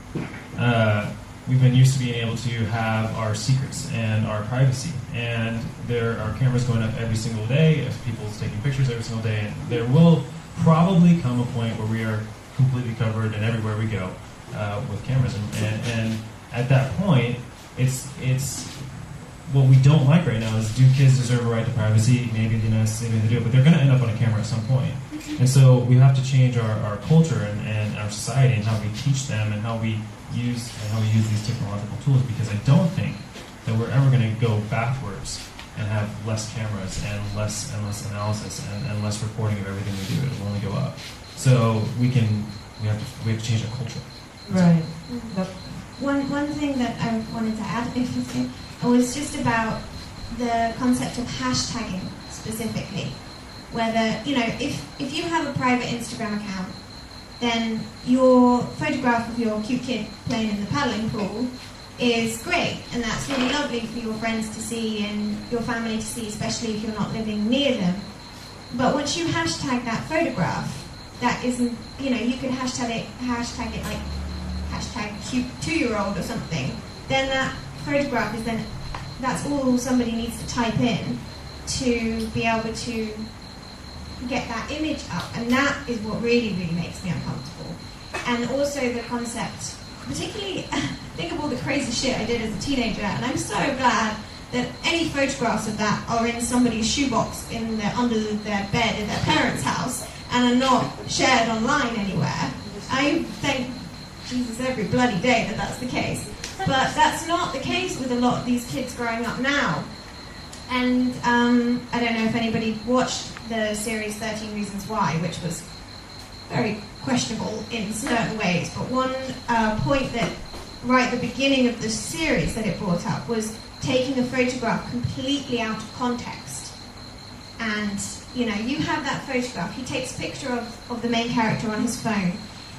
We've been used to being able to have our secrets and our privacy, and there are cameras going up every single day of people taking pictures every single day, and there will probably come a point where we are completely covered and everywhere we go with cameras, and at that point, it's what we don't like right now is, do kids deserve a right to privacy? Maybe the United States, maybe they do, but they're going to end up on a camera at some point. And so we have to change our culture and our society and how we teach them and how we use these technological tools, because I don't think that we're ever going to go backwards and have less cameras and less analysis and less recording of everything we do. It will only go up. So we have to change our culture. Right. One thing that I wanted to add, if you think, was just about the concept of hashtagging specifically. Whether, if you have a private Instagram account, then your photograph of your cute kid playing in the paddling pool is great, and that's really lovely for your friends to see and your family to see, especially if you're not living near them. But once you hashtag that photograph, that isn't, you could hashtag it like hashtag cute 2-year-old or something, then that photograph is that's all somebody needs to type in to be able to get that image up, and that is what really, really makes me uncomfortable. And also the concept, particularly, think of all the crazy shit I did as a teenager, and I'm so glad that any photographs of that are in somebody's shoebox under their bed in their parents' house and are not shared online anywhere. I thank Jesus every bloody day that that's the case. But that's not the case with a lot of these kids growing up now. And I don't know if anybody watched the series 13 Reasons Why, which was very questionable in certain ways. But one point that right at the beginning of the series that it brought up was taking a photograph completely out of context. And, you have that photograph. He takes a picture of the main character on his phone,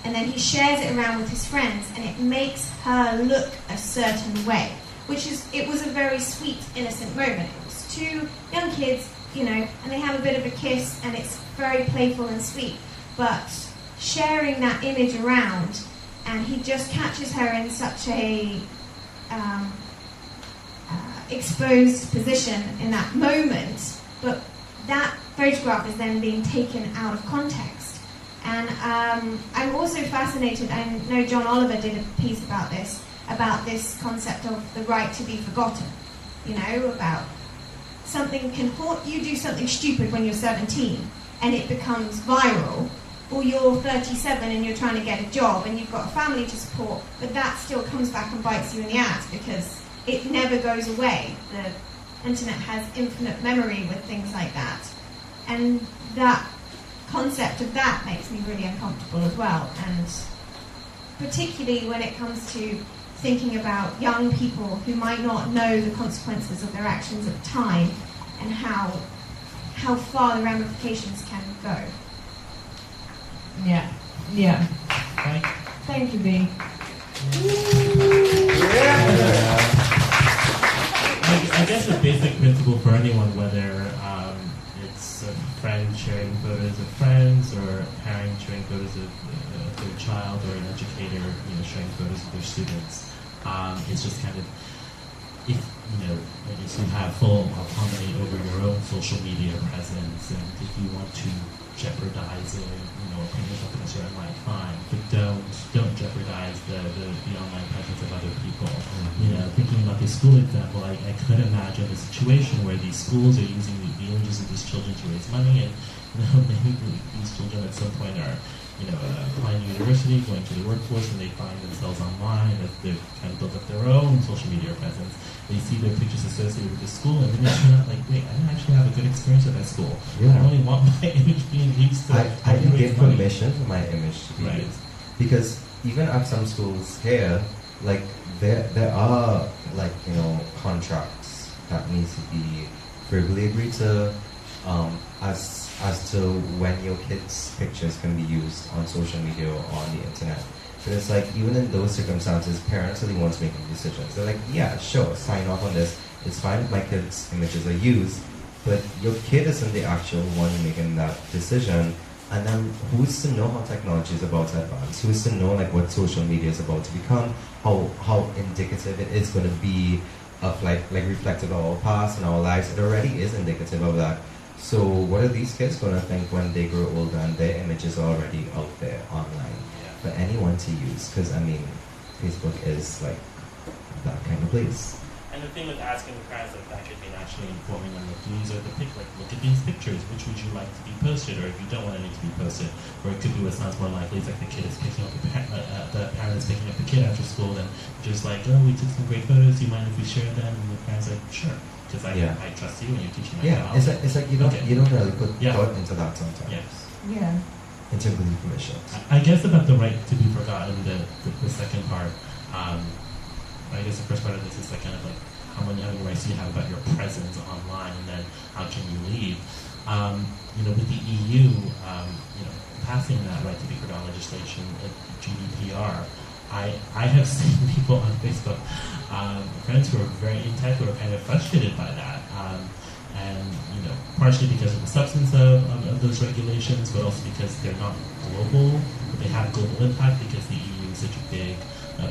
and then he shares it around with his friends, and it makes her look a certain way. it was a very sweet, innocent moment. It was two young kids, you know, and they have a bit of a kiss, and it's very playful and sweet. But sharing that image around, and he just catches her in such a exposed position in that moment, but that photograph is then being taken out of context. And I'm also fascinated, I know John Oliver did a piece about this concept of the right to be forgotten, you know, about something can haunt you, do something stupid when you're 17 and it becomes viral, or you're 37 and you're trying to get a job and you've got a family to support, but that still comes back and bites you in the ass because it never goes away. The internet has infinite memory with things like that. And that concept of that makes me really uncomfortable as well. And particularly when it comes to thinking about young people who might not know the consequences of their actions at the time and how far the ramifications can go. Yeah. Thank you, B. I guess a basic principle for anyone, whether it's a friend sharing photos of friends, or a parent sharing photos of their child, or an educator, you know, sharing photos of their students, it's just kind of, if you know, I guess you have full autonomy over your own social media presence, and if you want to jeopardize it, you know, opinions up against your online, fine, but don't jeopardize the online presence of other people. You know, thinking about the school example, I could imagine a situation where these schools are using the images of these children to raise money, and you know, maybe these children at some point are, you know, applying to university, going to the workforce, and they find themselves online as they've kind of built up their own social media presence. They see their pictures associated with the school, and then they turn out like, wait, I didn't actually have a good experience at that school. Yeah. I don't really want my image being used to. I didn't give permission for my image to be right. used, because even at some schools here, like there are, like, you know, contracts that need to be verbally agreed to, as to when your kids' pictures can be used on social media or on the internet. But it's like, even in those circumstances, parents are the ones making decisions. They're like, yeah, sure, sign off on this. It's fine if my kids' images are used, but your kid isn't the actual one making that decision. And then who's to know how technology is about to advance? Who's to know, like, what social media is about to become? How indicative it is going to be of like reflective of our past and our lives? It already is indicative of that. So what are these kids going to think when they grow older and their images are already out there online for anyone to use? Because, I mean, Facebook is like that kind of place. And the thing with asking the parents, like, that could be actually informing them, like, these are the like, look at these pictures, which would you like to be posted, or if you don't want any to be posted. Or it could be what sounds more likely, it's like the kid is picking up the parent is picking up the kid after school, and just like, oh, we took some great photos, do you mind if we share them? And the parent's like, sure, because I trust you and you're teaching my child. It's like you don't really put thought into that sometimes. Yes. Yeah. In terms of information. I guess about the right to be forgotten, the second part, I guess the first part of this is like kind of like how many rights do you have about your presence online, and then how can you leave? You know, with the EU, you know, passing that right to be forgotten legislation, GDPR, I have seen people on Facebook, friends who are very in tech, who are kind of frustrated by that. And, you know, partially because of the substance of those regulations, but also because they're not global, but they have global impact because the EU is such a big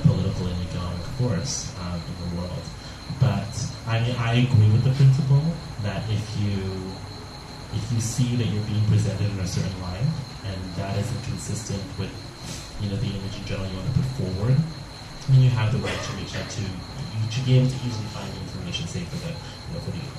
political and economic force in the world. But I mean, I agree with the principle that if you see that you're being presented in a certain light, and that isn't consistent with, you know, the image in general you want to put forward, then you have the right to reach out to. You should be able to easily find the information, say for the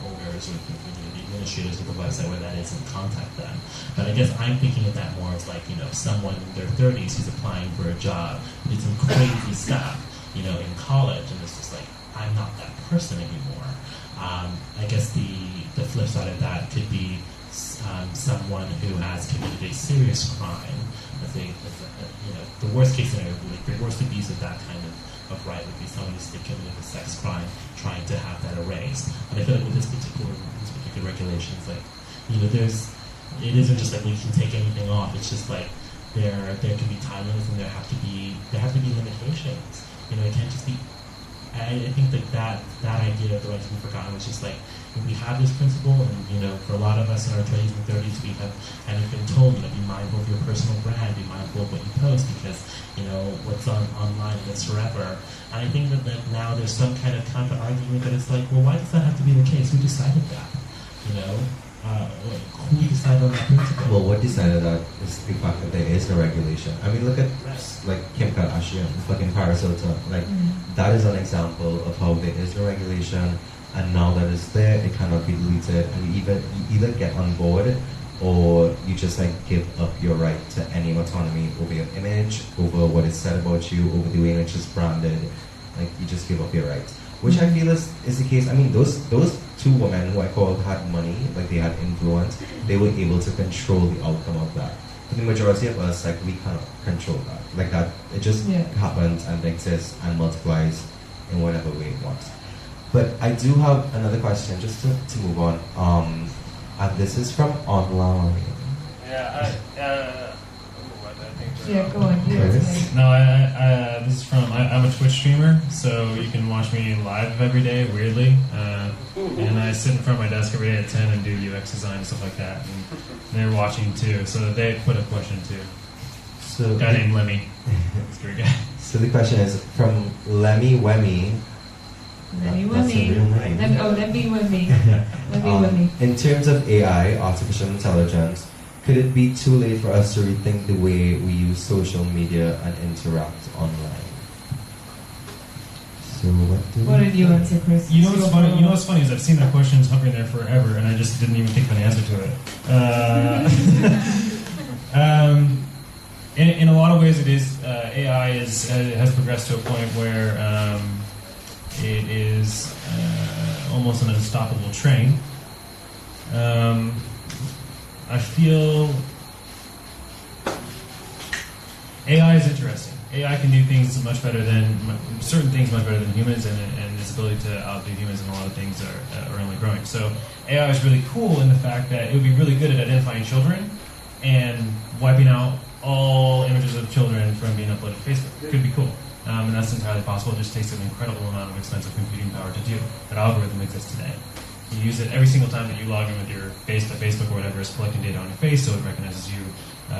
owners or the administrators of the website where that is, and contact them. But I guess I'm thinking of that more as like, you know, someone in their 30s who's applying for a job, who did some crazy stuff, you know, in college, and it's just like, I'm not that person anymore. I guess the flip side of that could be someone who has committed a serious crime. You know, the worst case scenario would be like the worst abuse of that kind of right would be someone who's committed a sex crime, trying to have that erased. And I feel like with this particular regulations, like, you know, it isn't just like we can take anything off. It's just like there can be time limits, and there have to be limitations. You know, it can't just be I think that idea of the right to be forgotten, which is like, we have this principle, and for a lot of us in our 20s and 30s, we have kind of been told, be mindful of your personal brand, be mindful of what you post, because what's online lives forever. And I think that now there's some kind of counter argument that it's like, well, why does that have to be the case? Who decided that? Who decided on that principle? Well, what decided that is the fact that there is no regulation. I mean, look at like Kim Kardashian, fucking Paris Hilton. Like that is an example of how there is no regulation. And now that it's there, it cannot be deleted. And you either get on board, or you just like give up your right to any autonomy over your image, over what is said about you, over the way in which it's branded. Like you just give up your rights, which I feel is the case. I mean, those two women who I called had money, like they had influence. They were able to control the outcome of that. But the majority of us, like we cannot control that. Like that, it just happens and exists and multiplies in whatever way it wants. But I do have another question, just to move on. And this is from online. Yeah, go on. No, this is from, I'm a Twitch streamer, so you can watch me live every day, weirdly. And I sit in front of my desk every day at 10 and do UX design and stuff like that. And they're watching too, so they put a question too. So a guy named Lemmy. That's a great guy. So the question is from Lemmy Wemmy. That's a real name. Lemmy Wemmy. In terms of AI, artificial intelligence, could it be too late for us to rethink the way we use social media and interact online? So what did you answer, Chris? You know what's funny is I've seen that question hovering there forever, and I just didn't even think of an answer to it. In a lot of ways, it is AI has progressed to a point where it is almost an unstoppable train. I feel AI is interesting. AI can do things much better than certain things much better than humans, and its ability to outdo humans in a lot of things are only growing. So AI is really cool in the fact that it would be really good at identifying children and wiping out all images of children from being uploaded to Facebook. It could be cool. And that's entirely possible. It just takes an incredible amount of expensive computing power to do. That algorithm exists today. You use it every single time that you log in with your Facebook or whatever is collecting data on your face, so it recognizes you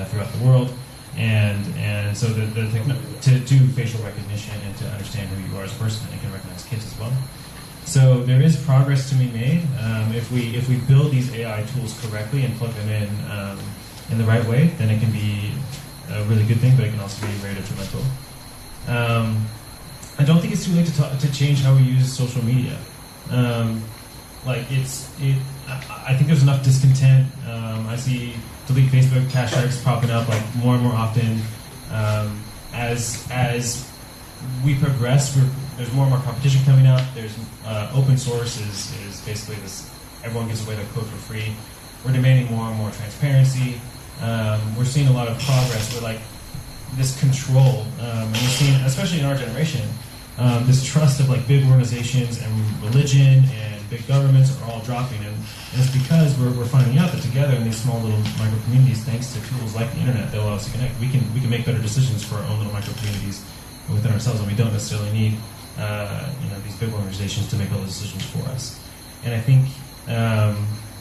throughout the world. And so to do facial recognition and to understand who you are as a person, it can recognize kids as well. So there is progress to be made if we build these AI tools correctly and plug them in the right way. Then it can be a really good thing, but it can also be very detrimental. I don't think it's too late to change how we use social media. I think there's enough discontent. I see delete Facebook hashtags popping up like more and more often. As we progress, there's more and more competition coming up. There's open source is basically this. Everyone gives away their code for free. We're demanding more and more transparency. We're seeing a lot of progress with like this control. And we're seeing, especially in our generation, this trust of like big organizations and religion and big governments are all dropping, and it's because we're finding out that together in these small little micro communities, thanks to tools like the internet that allow us to connect, we can make better decisions for our own little micro communities within ourselves, and we don't necessarily need these big organizations to make all the decisions for us. And I think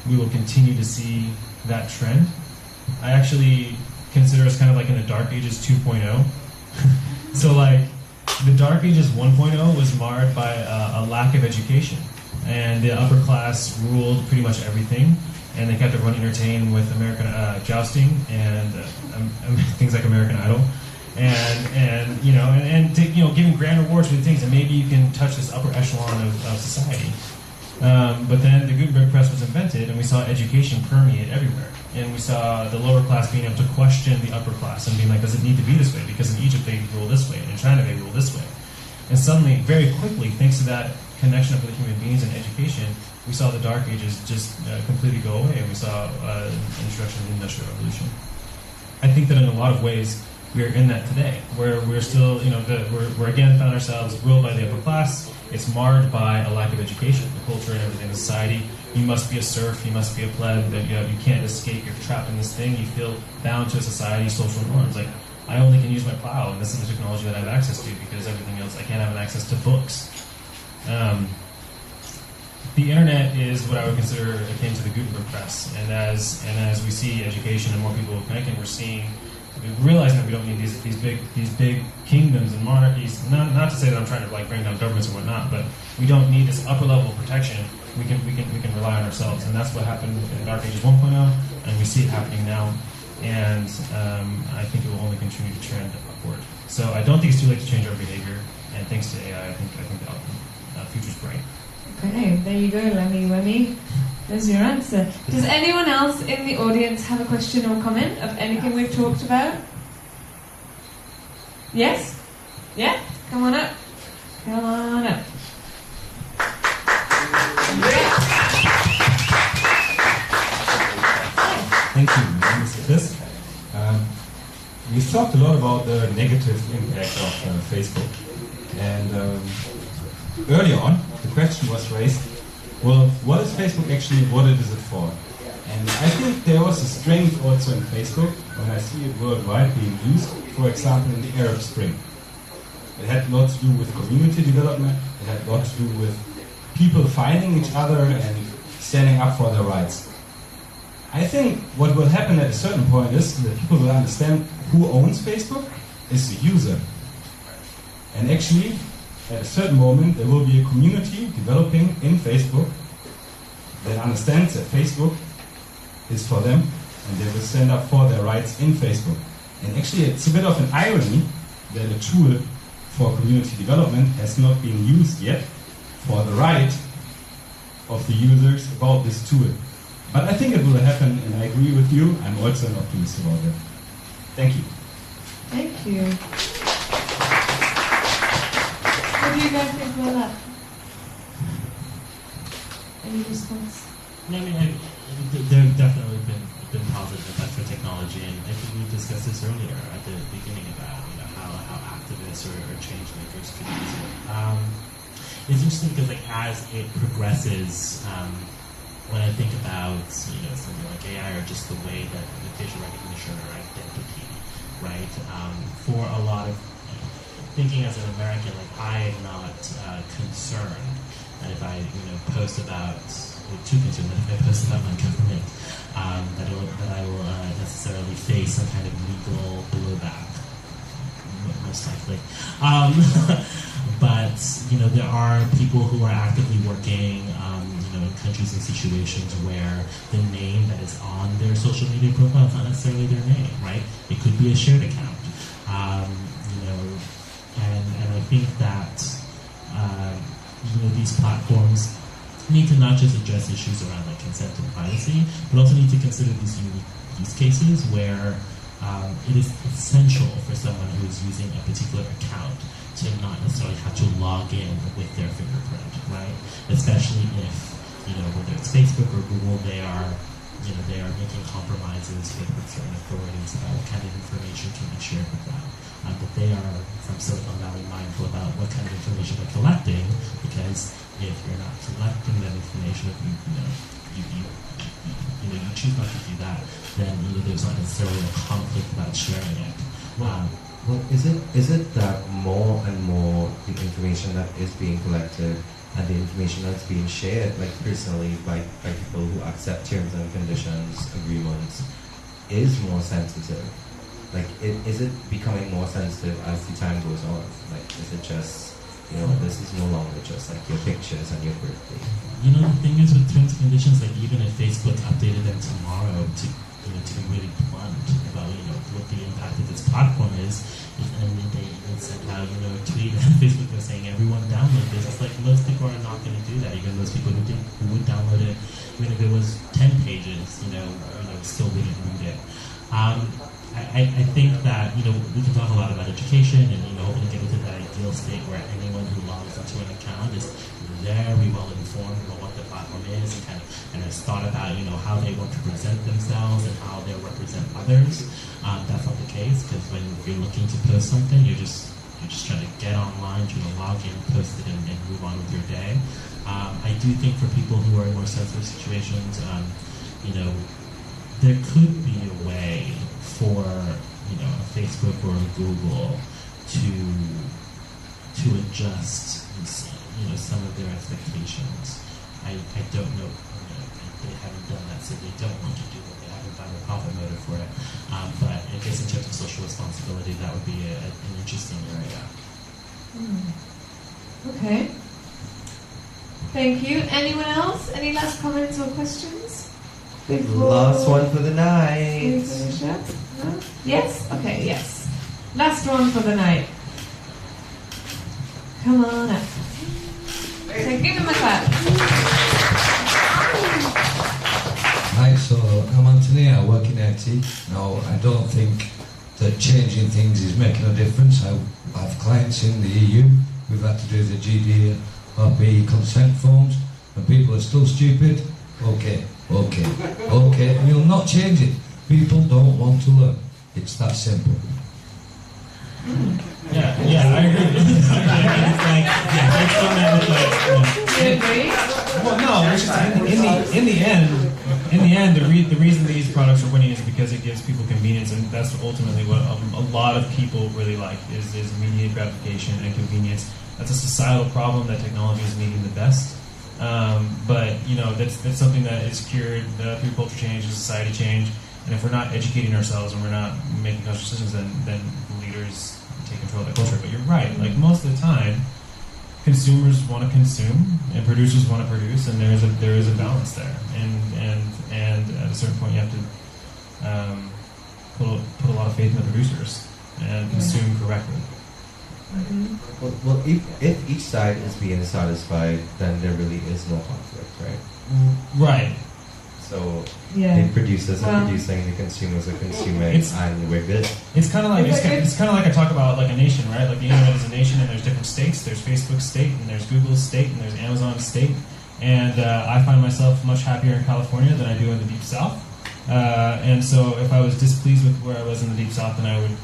we will continue to see that trend. I actually consider us kind of like in the Dark Ages 2.0. So like the Dark Ages 1.0 was marred by a lack of education. And the upper class ruled pretty much everything, and they kept everyone entertained with American jousting and things like American Idol, and giving grand rewards for the things, and maybe you can touch this upper echelon of society. But then the Gutenberg press was invented, and we saw education permeate everywhere, and we saw the lower class being able to question the upper class and being like, does it need to be this way? Because in Egypt they rule this way, and in China they rule this way, and suddenly, very quickly, thanks to that connection of the human beings and education, we saw the Dark Ages just completely go away, and we saw an introduction of the Industrial Revolution. I think that in a lot of ways we are in that today, where we're still, we're again found ourselves ruled by the upper class. It's marred by a lack of education, the culture and everything in society. You must be a serf, you must be a pleb, that you can't escape, you're trapped in this thing, you feel bound to a society, social norms. Like, I only can use my plow, and this is the technology that I have access to, because everything else, I can't have access to books. The internet is what I would consider akin to the Gutenberg press, and as we see education and more people connecting, we're realizing that we don't need these big kingdoms and monarchies. Not to say that I'm trying to like bring down governments and whatnot, but we don't need this upper level of protection. We can rely on ourselves, and that's what happened in Dark Ages 1.0, and we see it happening now. And I think it will only continue to trend upward. So I don't think it's too late to change our behavior. And thanks to AI, I think the future's bright. Okay, there you go, Lemmy. There's your answer. Does anyone else in the audience have a question or comment of anything we've talked about? Yes? Yeah? Come on up. Come on up. Thank you, Mr. Chris. We've talked a lot about the negative impact of Facebook. And early on, the question was raised, well, what is Facebook actually, what is it for? And I think there was a strength also in Facebook when I see it worldwide being used, for example, in the Arab Spring. It had a lot to do with community development, it had a lot to do with people finding each other and standing up for their rights. I think what will happen at a certain point is that people will understand who owns Facebook is the user. And actually, at a certain moment, there will be a community developing in Facebook that understands that Facebook is for them, and they will stand up for their rights in Facebook. And actually, it's a bit of an irony that a tool for community development has not been used yet for the right of the users about this tool. But I think it will happen, and I agree with you. I'm also an optimist about that. Thank you. Thank you. What do you guys think about that? Any response? I mean, there have definitely been positive effects for technology, and I think we discussed this earlier at the beginning about how activists or change makers could use it. It's interesting because as it progresses, when I think about something like AI or just the way that the facial recognition or identity, right? For a lot of thinking as an American, I am not concerned that if I post about too concerned that if I post about my government, that I will necessarily face some kind of legal blowback, most likely. But there are people who are actively working in countries and situations where the name that is on their social media profile is not necessarily their name, right? It could be a shared account, and I think that these platforms need to not just address issues around consent and privacy, but also need to consider these unique use cases where it is essential for someone who is using a particular account to not necessarily have to log in with their fingerprint, right? Especially if, whether it's Facebook or Google, they are making compromises with certain authorities about what kind of information can be shared with them. That they are, from Silicon Valley, mindful about what kind of information they're collecting, because if you're not collecting that information, if you choose not to do that, then there's not necessarily a conflict about sharing it. Well, is it that more and more the information that is being collected and the information that's being shared, personally, by people who accept terms and conditions, agreements, is more sensitive? Is it becoming more sensitive as the time goes on? Is it just, this is no longer just your pictures and your birthday? The thing is with terms and conditions, even if Facebook updated them tomorrow to be really blunt about what the impact of this platform is, and they even sent out a tweet on Facebook was saying everyone download this. It's most people are not going to do that. Even those people who would download it, even if it was 10 pages, still wouldn't read it. I think that we can talk a lot about education and hopefully get into that ideal state where anyone who logs into an account is very well informed about what the platform is and has thought about how they want to present themselves and how they represent others. That's not the case, because when you're looking to post something, you're just trying to get online, trying to log in, post it, and move on with your day. I do think for people who are in more sensitive situations, there could be a way for a Facebook or a Google to adjust some of their expectations. I don't know, they haven't done that, so they don't want to do it. They haven't found a profit motive for it. But I guess in terms of social responsibility, that would be an interesting area. Okay. Thank you. Anyone else? Any last comments or questions? Last one for the night. We finish up? No? Yes? Okay, yes. Last one for the night. Come on up. So give him a clap. Hi, so I'm Anthony, I work in IT. Now, I don't think that changing things is making a difference. I have clients in the EU, we've had to do the GDPR consent forms, and people are still stupid. Okay, and you'll not change it. People don't want to learn. It's that simple. Yeah, I agree. Well, no, it's just in the end, the reason these products are winning is because it gives people convenience, and that's ultimately what a lot of people really like is immediate gratification and convenience. That's a societal problem that technology is meeting the best. But that's something that is cured through culture change and society change. And if we're not educating ourselves and we're not making conscious decisions, then leaders take control of that culture. But you're right. Like most of the time, consumers want to consume and producers want to produce, and there is a balance there. And at a certain point, you have to put a lot of faith in the producers and consume correctly. Well, if each side is being satisfied, then there really is no conflict, right? Right. So Yeah. the producers are producing, the consumers are consuming, and we're good. It's kind of like I talk about like a nation, right? Like the internet is a nation, and there's different states. There's Facebook's state, and there's Google's state, and there's Amazon's state. And I find myself much happier in California than I do in the Deep South. And so if I was displeased with where I was in the Deep South, then I would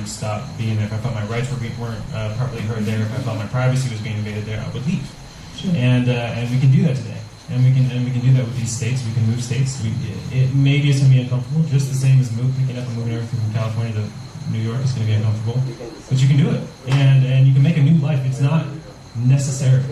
stop being there. If I felt my rights weren't properly heard there, if I felt my privacy was being invaded there, I would leave. Sure. And we can do that today. And we can do that with these states. We can move states. It maybe it's going to be uncomfortable, just the same as picking up and moving everything from California to New York is going to be uncomfortable. But you can do it, and you can make a new life. It's not necessary.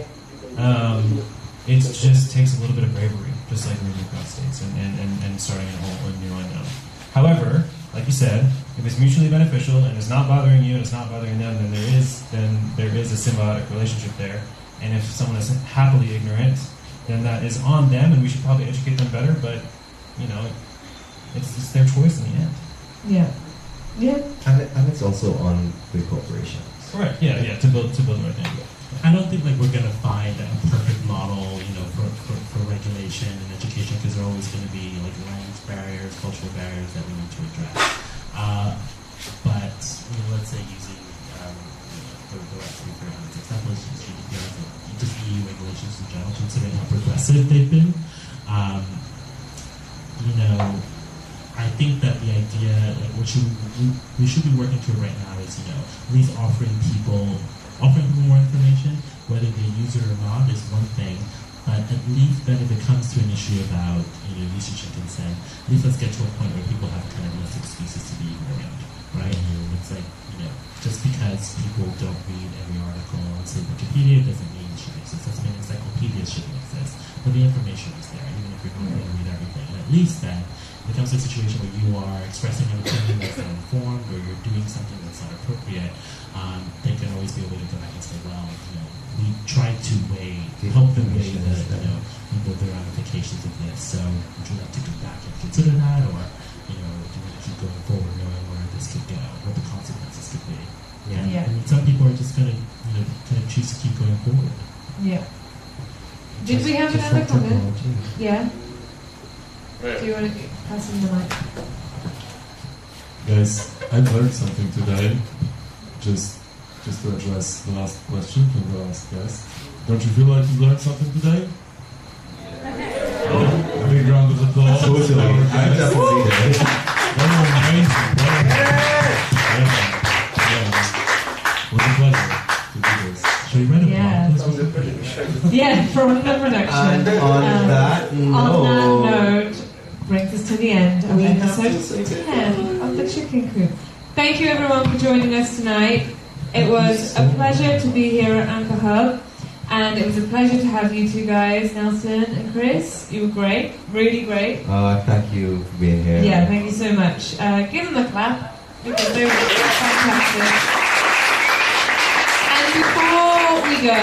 It just takes a little bit of bravery, just like moving across states and starting a whole new unknown. However, like you said, if it's mutually beneficial and it's not bothering you and it's not bothering them, then there is a symbiotic relationship there. And if someone is happily ignorant, then that is on them, and we should probably educate them better. But it's their choice in the end. Yeah. And it's also on the corporations. Right. Yeah. To build the right thing. I don't think we're going to find a perfect model, for regulation and education, because there are always going to be language barriers, cultural barriers that we need to address. But let's say using the rest of the example is just EU regulations in general, considering how progressive they've been. I think that the idea, what we should be working to right now is, at least offering people more information, whether they use it or not is one thing, but at least then if it comes to an issue about usage and consent, at least let's get to a point where people have kind of less excuses to be ignorant, right? It's like, just because people don't read every article on, say, Wikipedia doesn't mean it should exist. Doesn't mean encyclopedias shouldn't exist. But the information is there, even if you're not going to read everything. And at least then, it comes to a situation where you are expressing an opinion that's not informed, or you're doing something that's not appropriate, they can always be able to go back and say, well, we tried to help them weigh the ramifications of this. So would you like to go back and consider that, or do you want to keep going forward knowing where this could go, what the consequences could be? Yeah. And some people are just going to kind of choose to keep going forward. Yeah. Did we have another comment? Yeah. Do you want to pass him the mic? Guys, I've learned something today. Just to address the last question from the last guest. Don't you feel like you learned something today? A big round of applause. Totally. I'm definitely there. That was amazing. It was a pleasure to do this. Should we read a blog? Yeah, from the production. And on that note, brings us to the end of episode 10 of the Chicken Coop. Thank you everyone for joining us tonight. It was a pleasure to be here at Anchor Hub, And it was a pleasure to have you two guys, Nelson and Chris. You were great, really great. Thank you for being here. Yeah, thank you so much. Give them a clap, because they were fantastic. And before we go,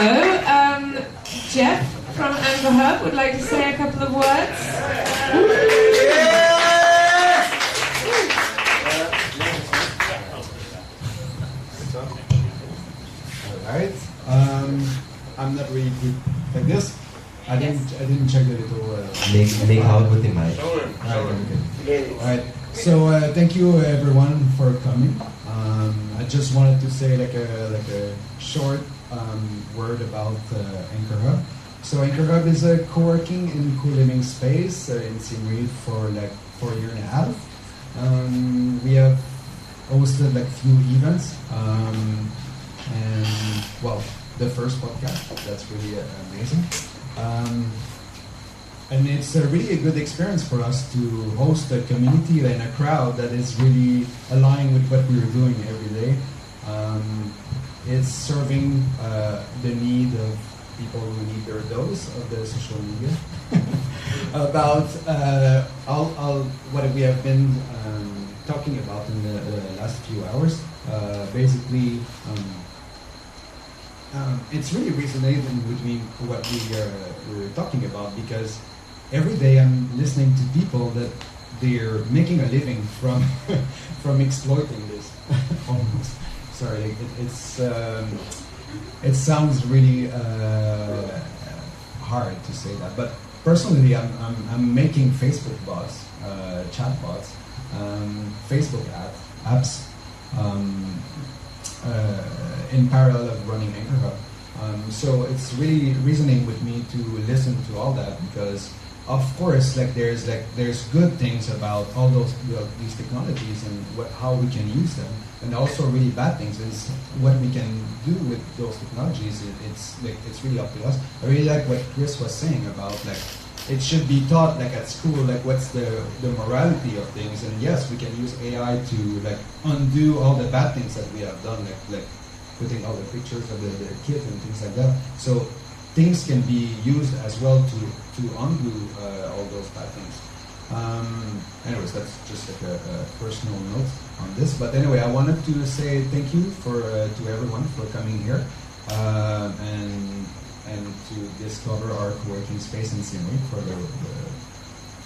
Jeff from Anchor Hub would like to say a couple of words. Alright. I'm not really good like this. I didn't check the little. Make out with the mic. Alright. So thank you everyone for coming. I just wanted to say like a short word about Anchor Hub. So Anchor Hub is a co-working and co-living space in Siem Reap for like 4 years and a half. We have hosted like few events. And well, the first podcast, that's really amazing. And it's really a good experience for us to host a community and a crowd that is really aligned with what we're doing every day. It's serving the need of people who need their dose of the social media. About all what we have been talking about in the last few hours. Basically, it's really resonating between what we're talking about, because every day I'm listening to people that they're making a living from from exploiting this. Almost. Sorry, it sounds really hard to say that, but personally, I'm making Facebook bots, chat bots, Facebook apps. In parallel of running Anchor Hub. So it's really reasoning with me to listen to all that, because of course there's good things about all these technologies and how we can use them, and also really bad things is what we can do with those technologies. It's really up to us. I really like what Chris was saying about it should be taught at school, what's the morality of things. And yes, we can use AI to undo all the bad things that we have done, like putting all the pictures of the kids and things like that. So things can be used as well to undo all those bad things. Anyways, that's just a personal note on this. But anyway, I wanted to say thank you to everyone for coming here and to discover our co-working space in Siem Reap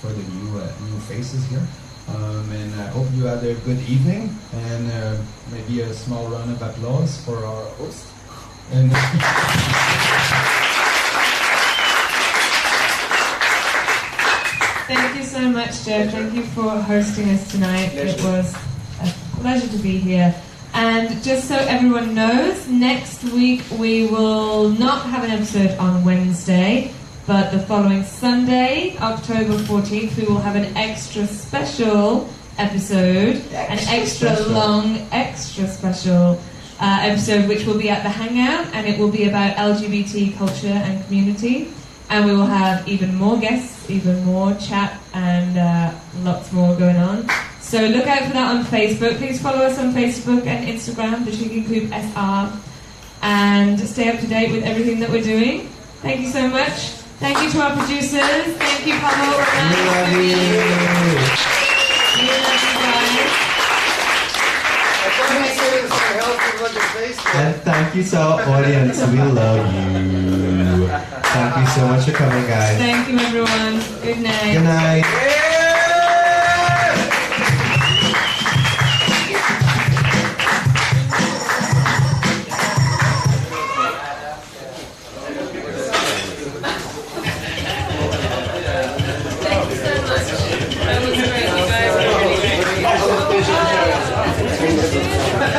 for the new faces here. And I hope you had a good evening, and maybe a small round of applause for our host. And Thank you so much, Jeff. Thank you for hosting us tonight. It was a pleasure to be here. And just so everyone knows, next week we will not have an episode on Wednesday, but the following Sunday, October 14th, we will have an extra special episode, an extra long, extra special episode, which will be at the Hangout, and it will be about LGBT culture and community. And we will have even more guests, even more chat, and lots more going on. So look out for that on Facebook. Please follow us on Facebook and Instagram, the Shrinking Coop SR, and stay up to date with everything that we're doing. Thank you so much. Thank you to our producers. Thank you, Pablo. We love you. We love you guys. And thank you so audience. We love you. Thank you so much for coming, guys. Thank you, everyone. Good night. Good night.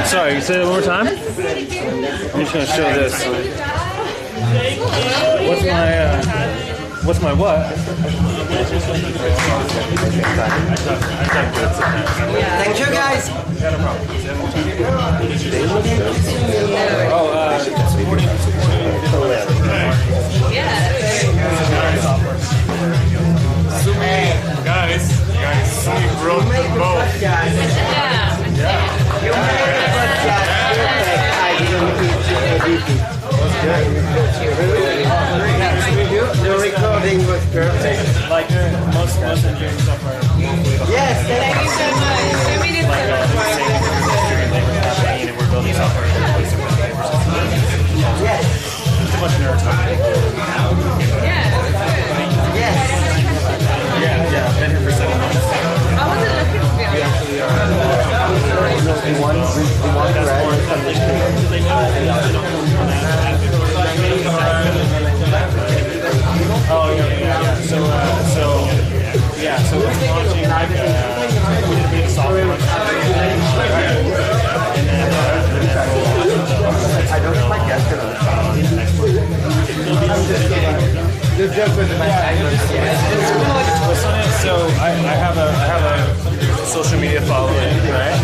Sorry, say that one more time? I'm just going to show this. What's my what? Thank you, guys. Guys, see, broke them both. You made it, but I didn't keep you. joke with my It's kind of like a twist on it. So I have a social media following, right?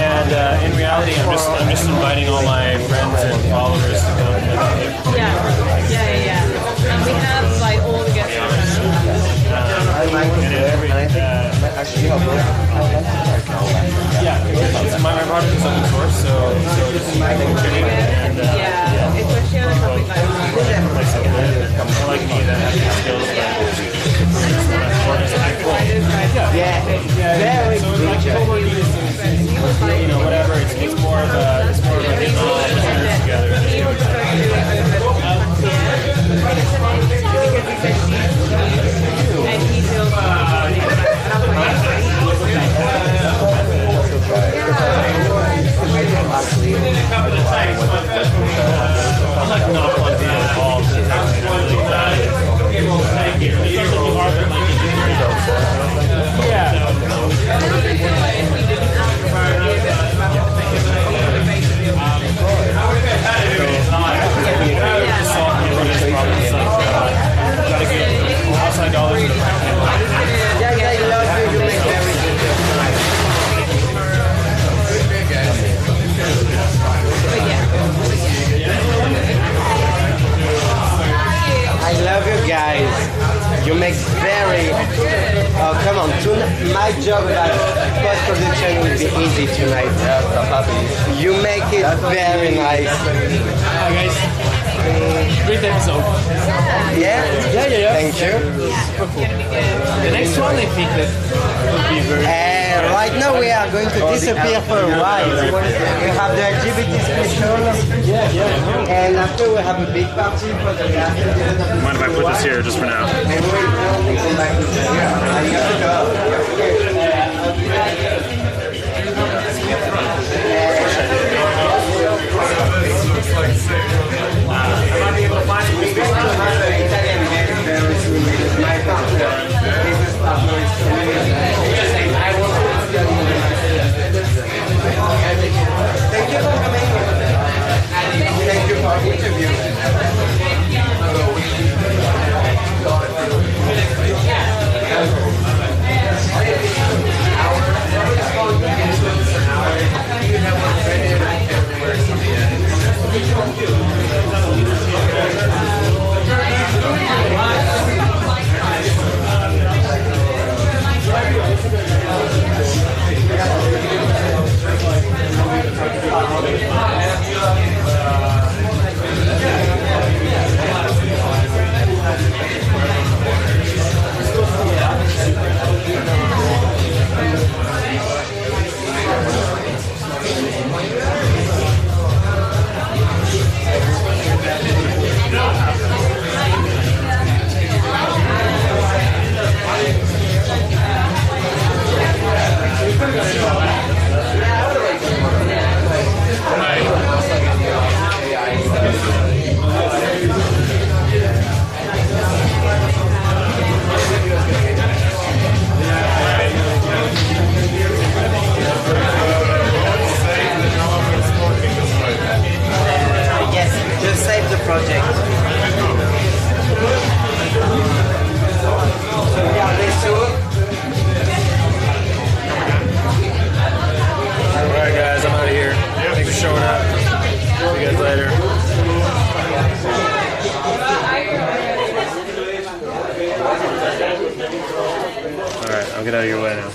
And in reality, I'm just inviting all my friends and followers to come. Yeah. And we have like all the guests. So my project is open source, so it's and especially on a topic like me that has these skills, very so like you know, whatever. It's more of a hip-hop together. And he feels I'm like not plugged in at all. Outside dollars. Yeah, I love you. You make I love you guys. You make very. Oh, come on. My job about post-production will be easy tonight. You make it very nice. Hi guys. Great episode. Yeah? Thank you. The next one, I think that will be very. Right now we are going to disappear for a while. We have the LGBT special. And after we have a big party for the Mind if I put this here just for now? And we come back to I might be able to find some Italian very, very soon because my partner, business partner is Canadian. I want to Thank you for coming. Thank you for the interview. I'll get out of your way now.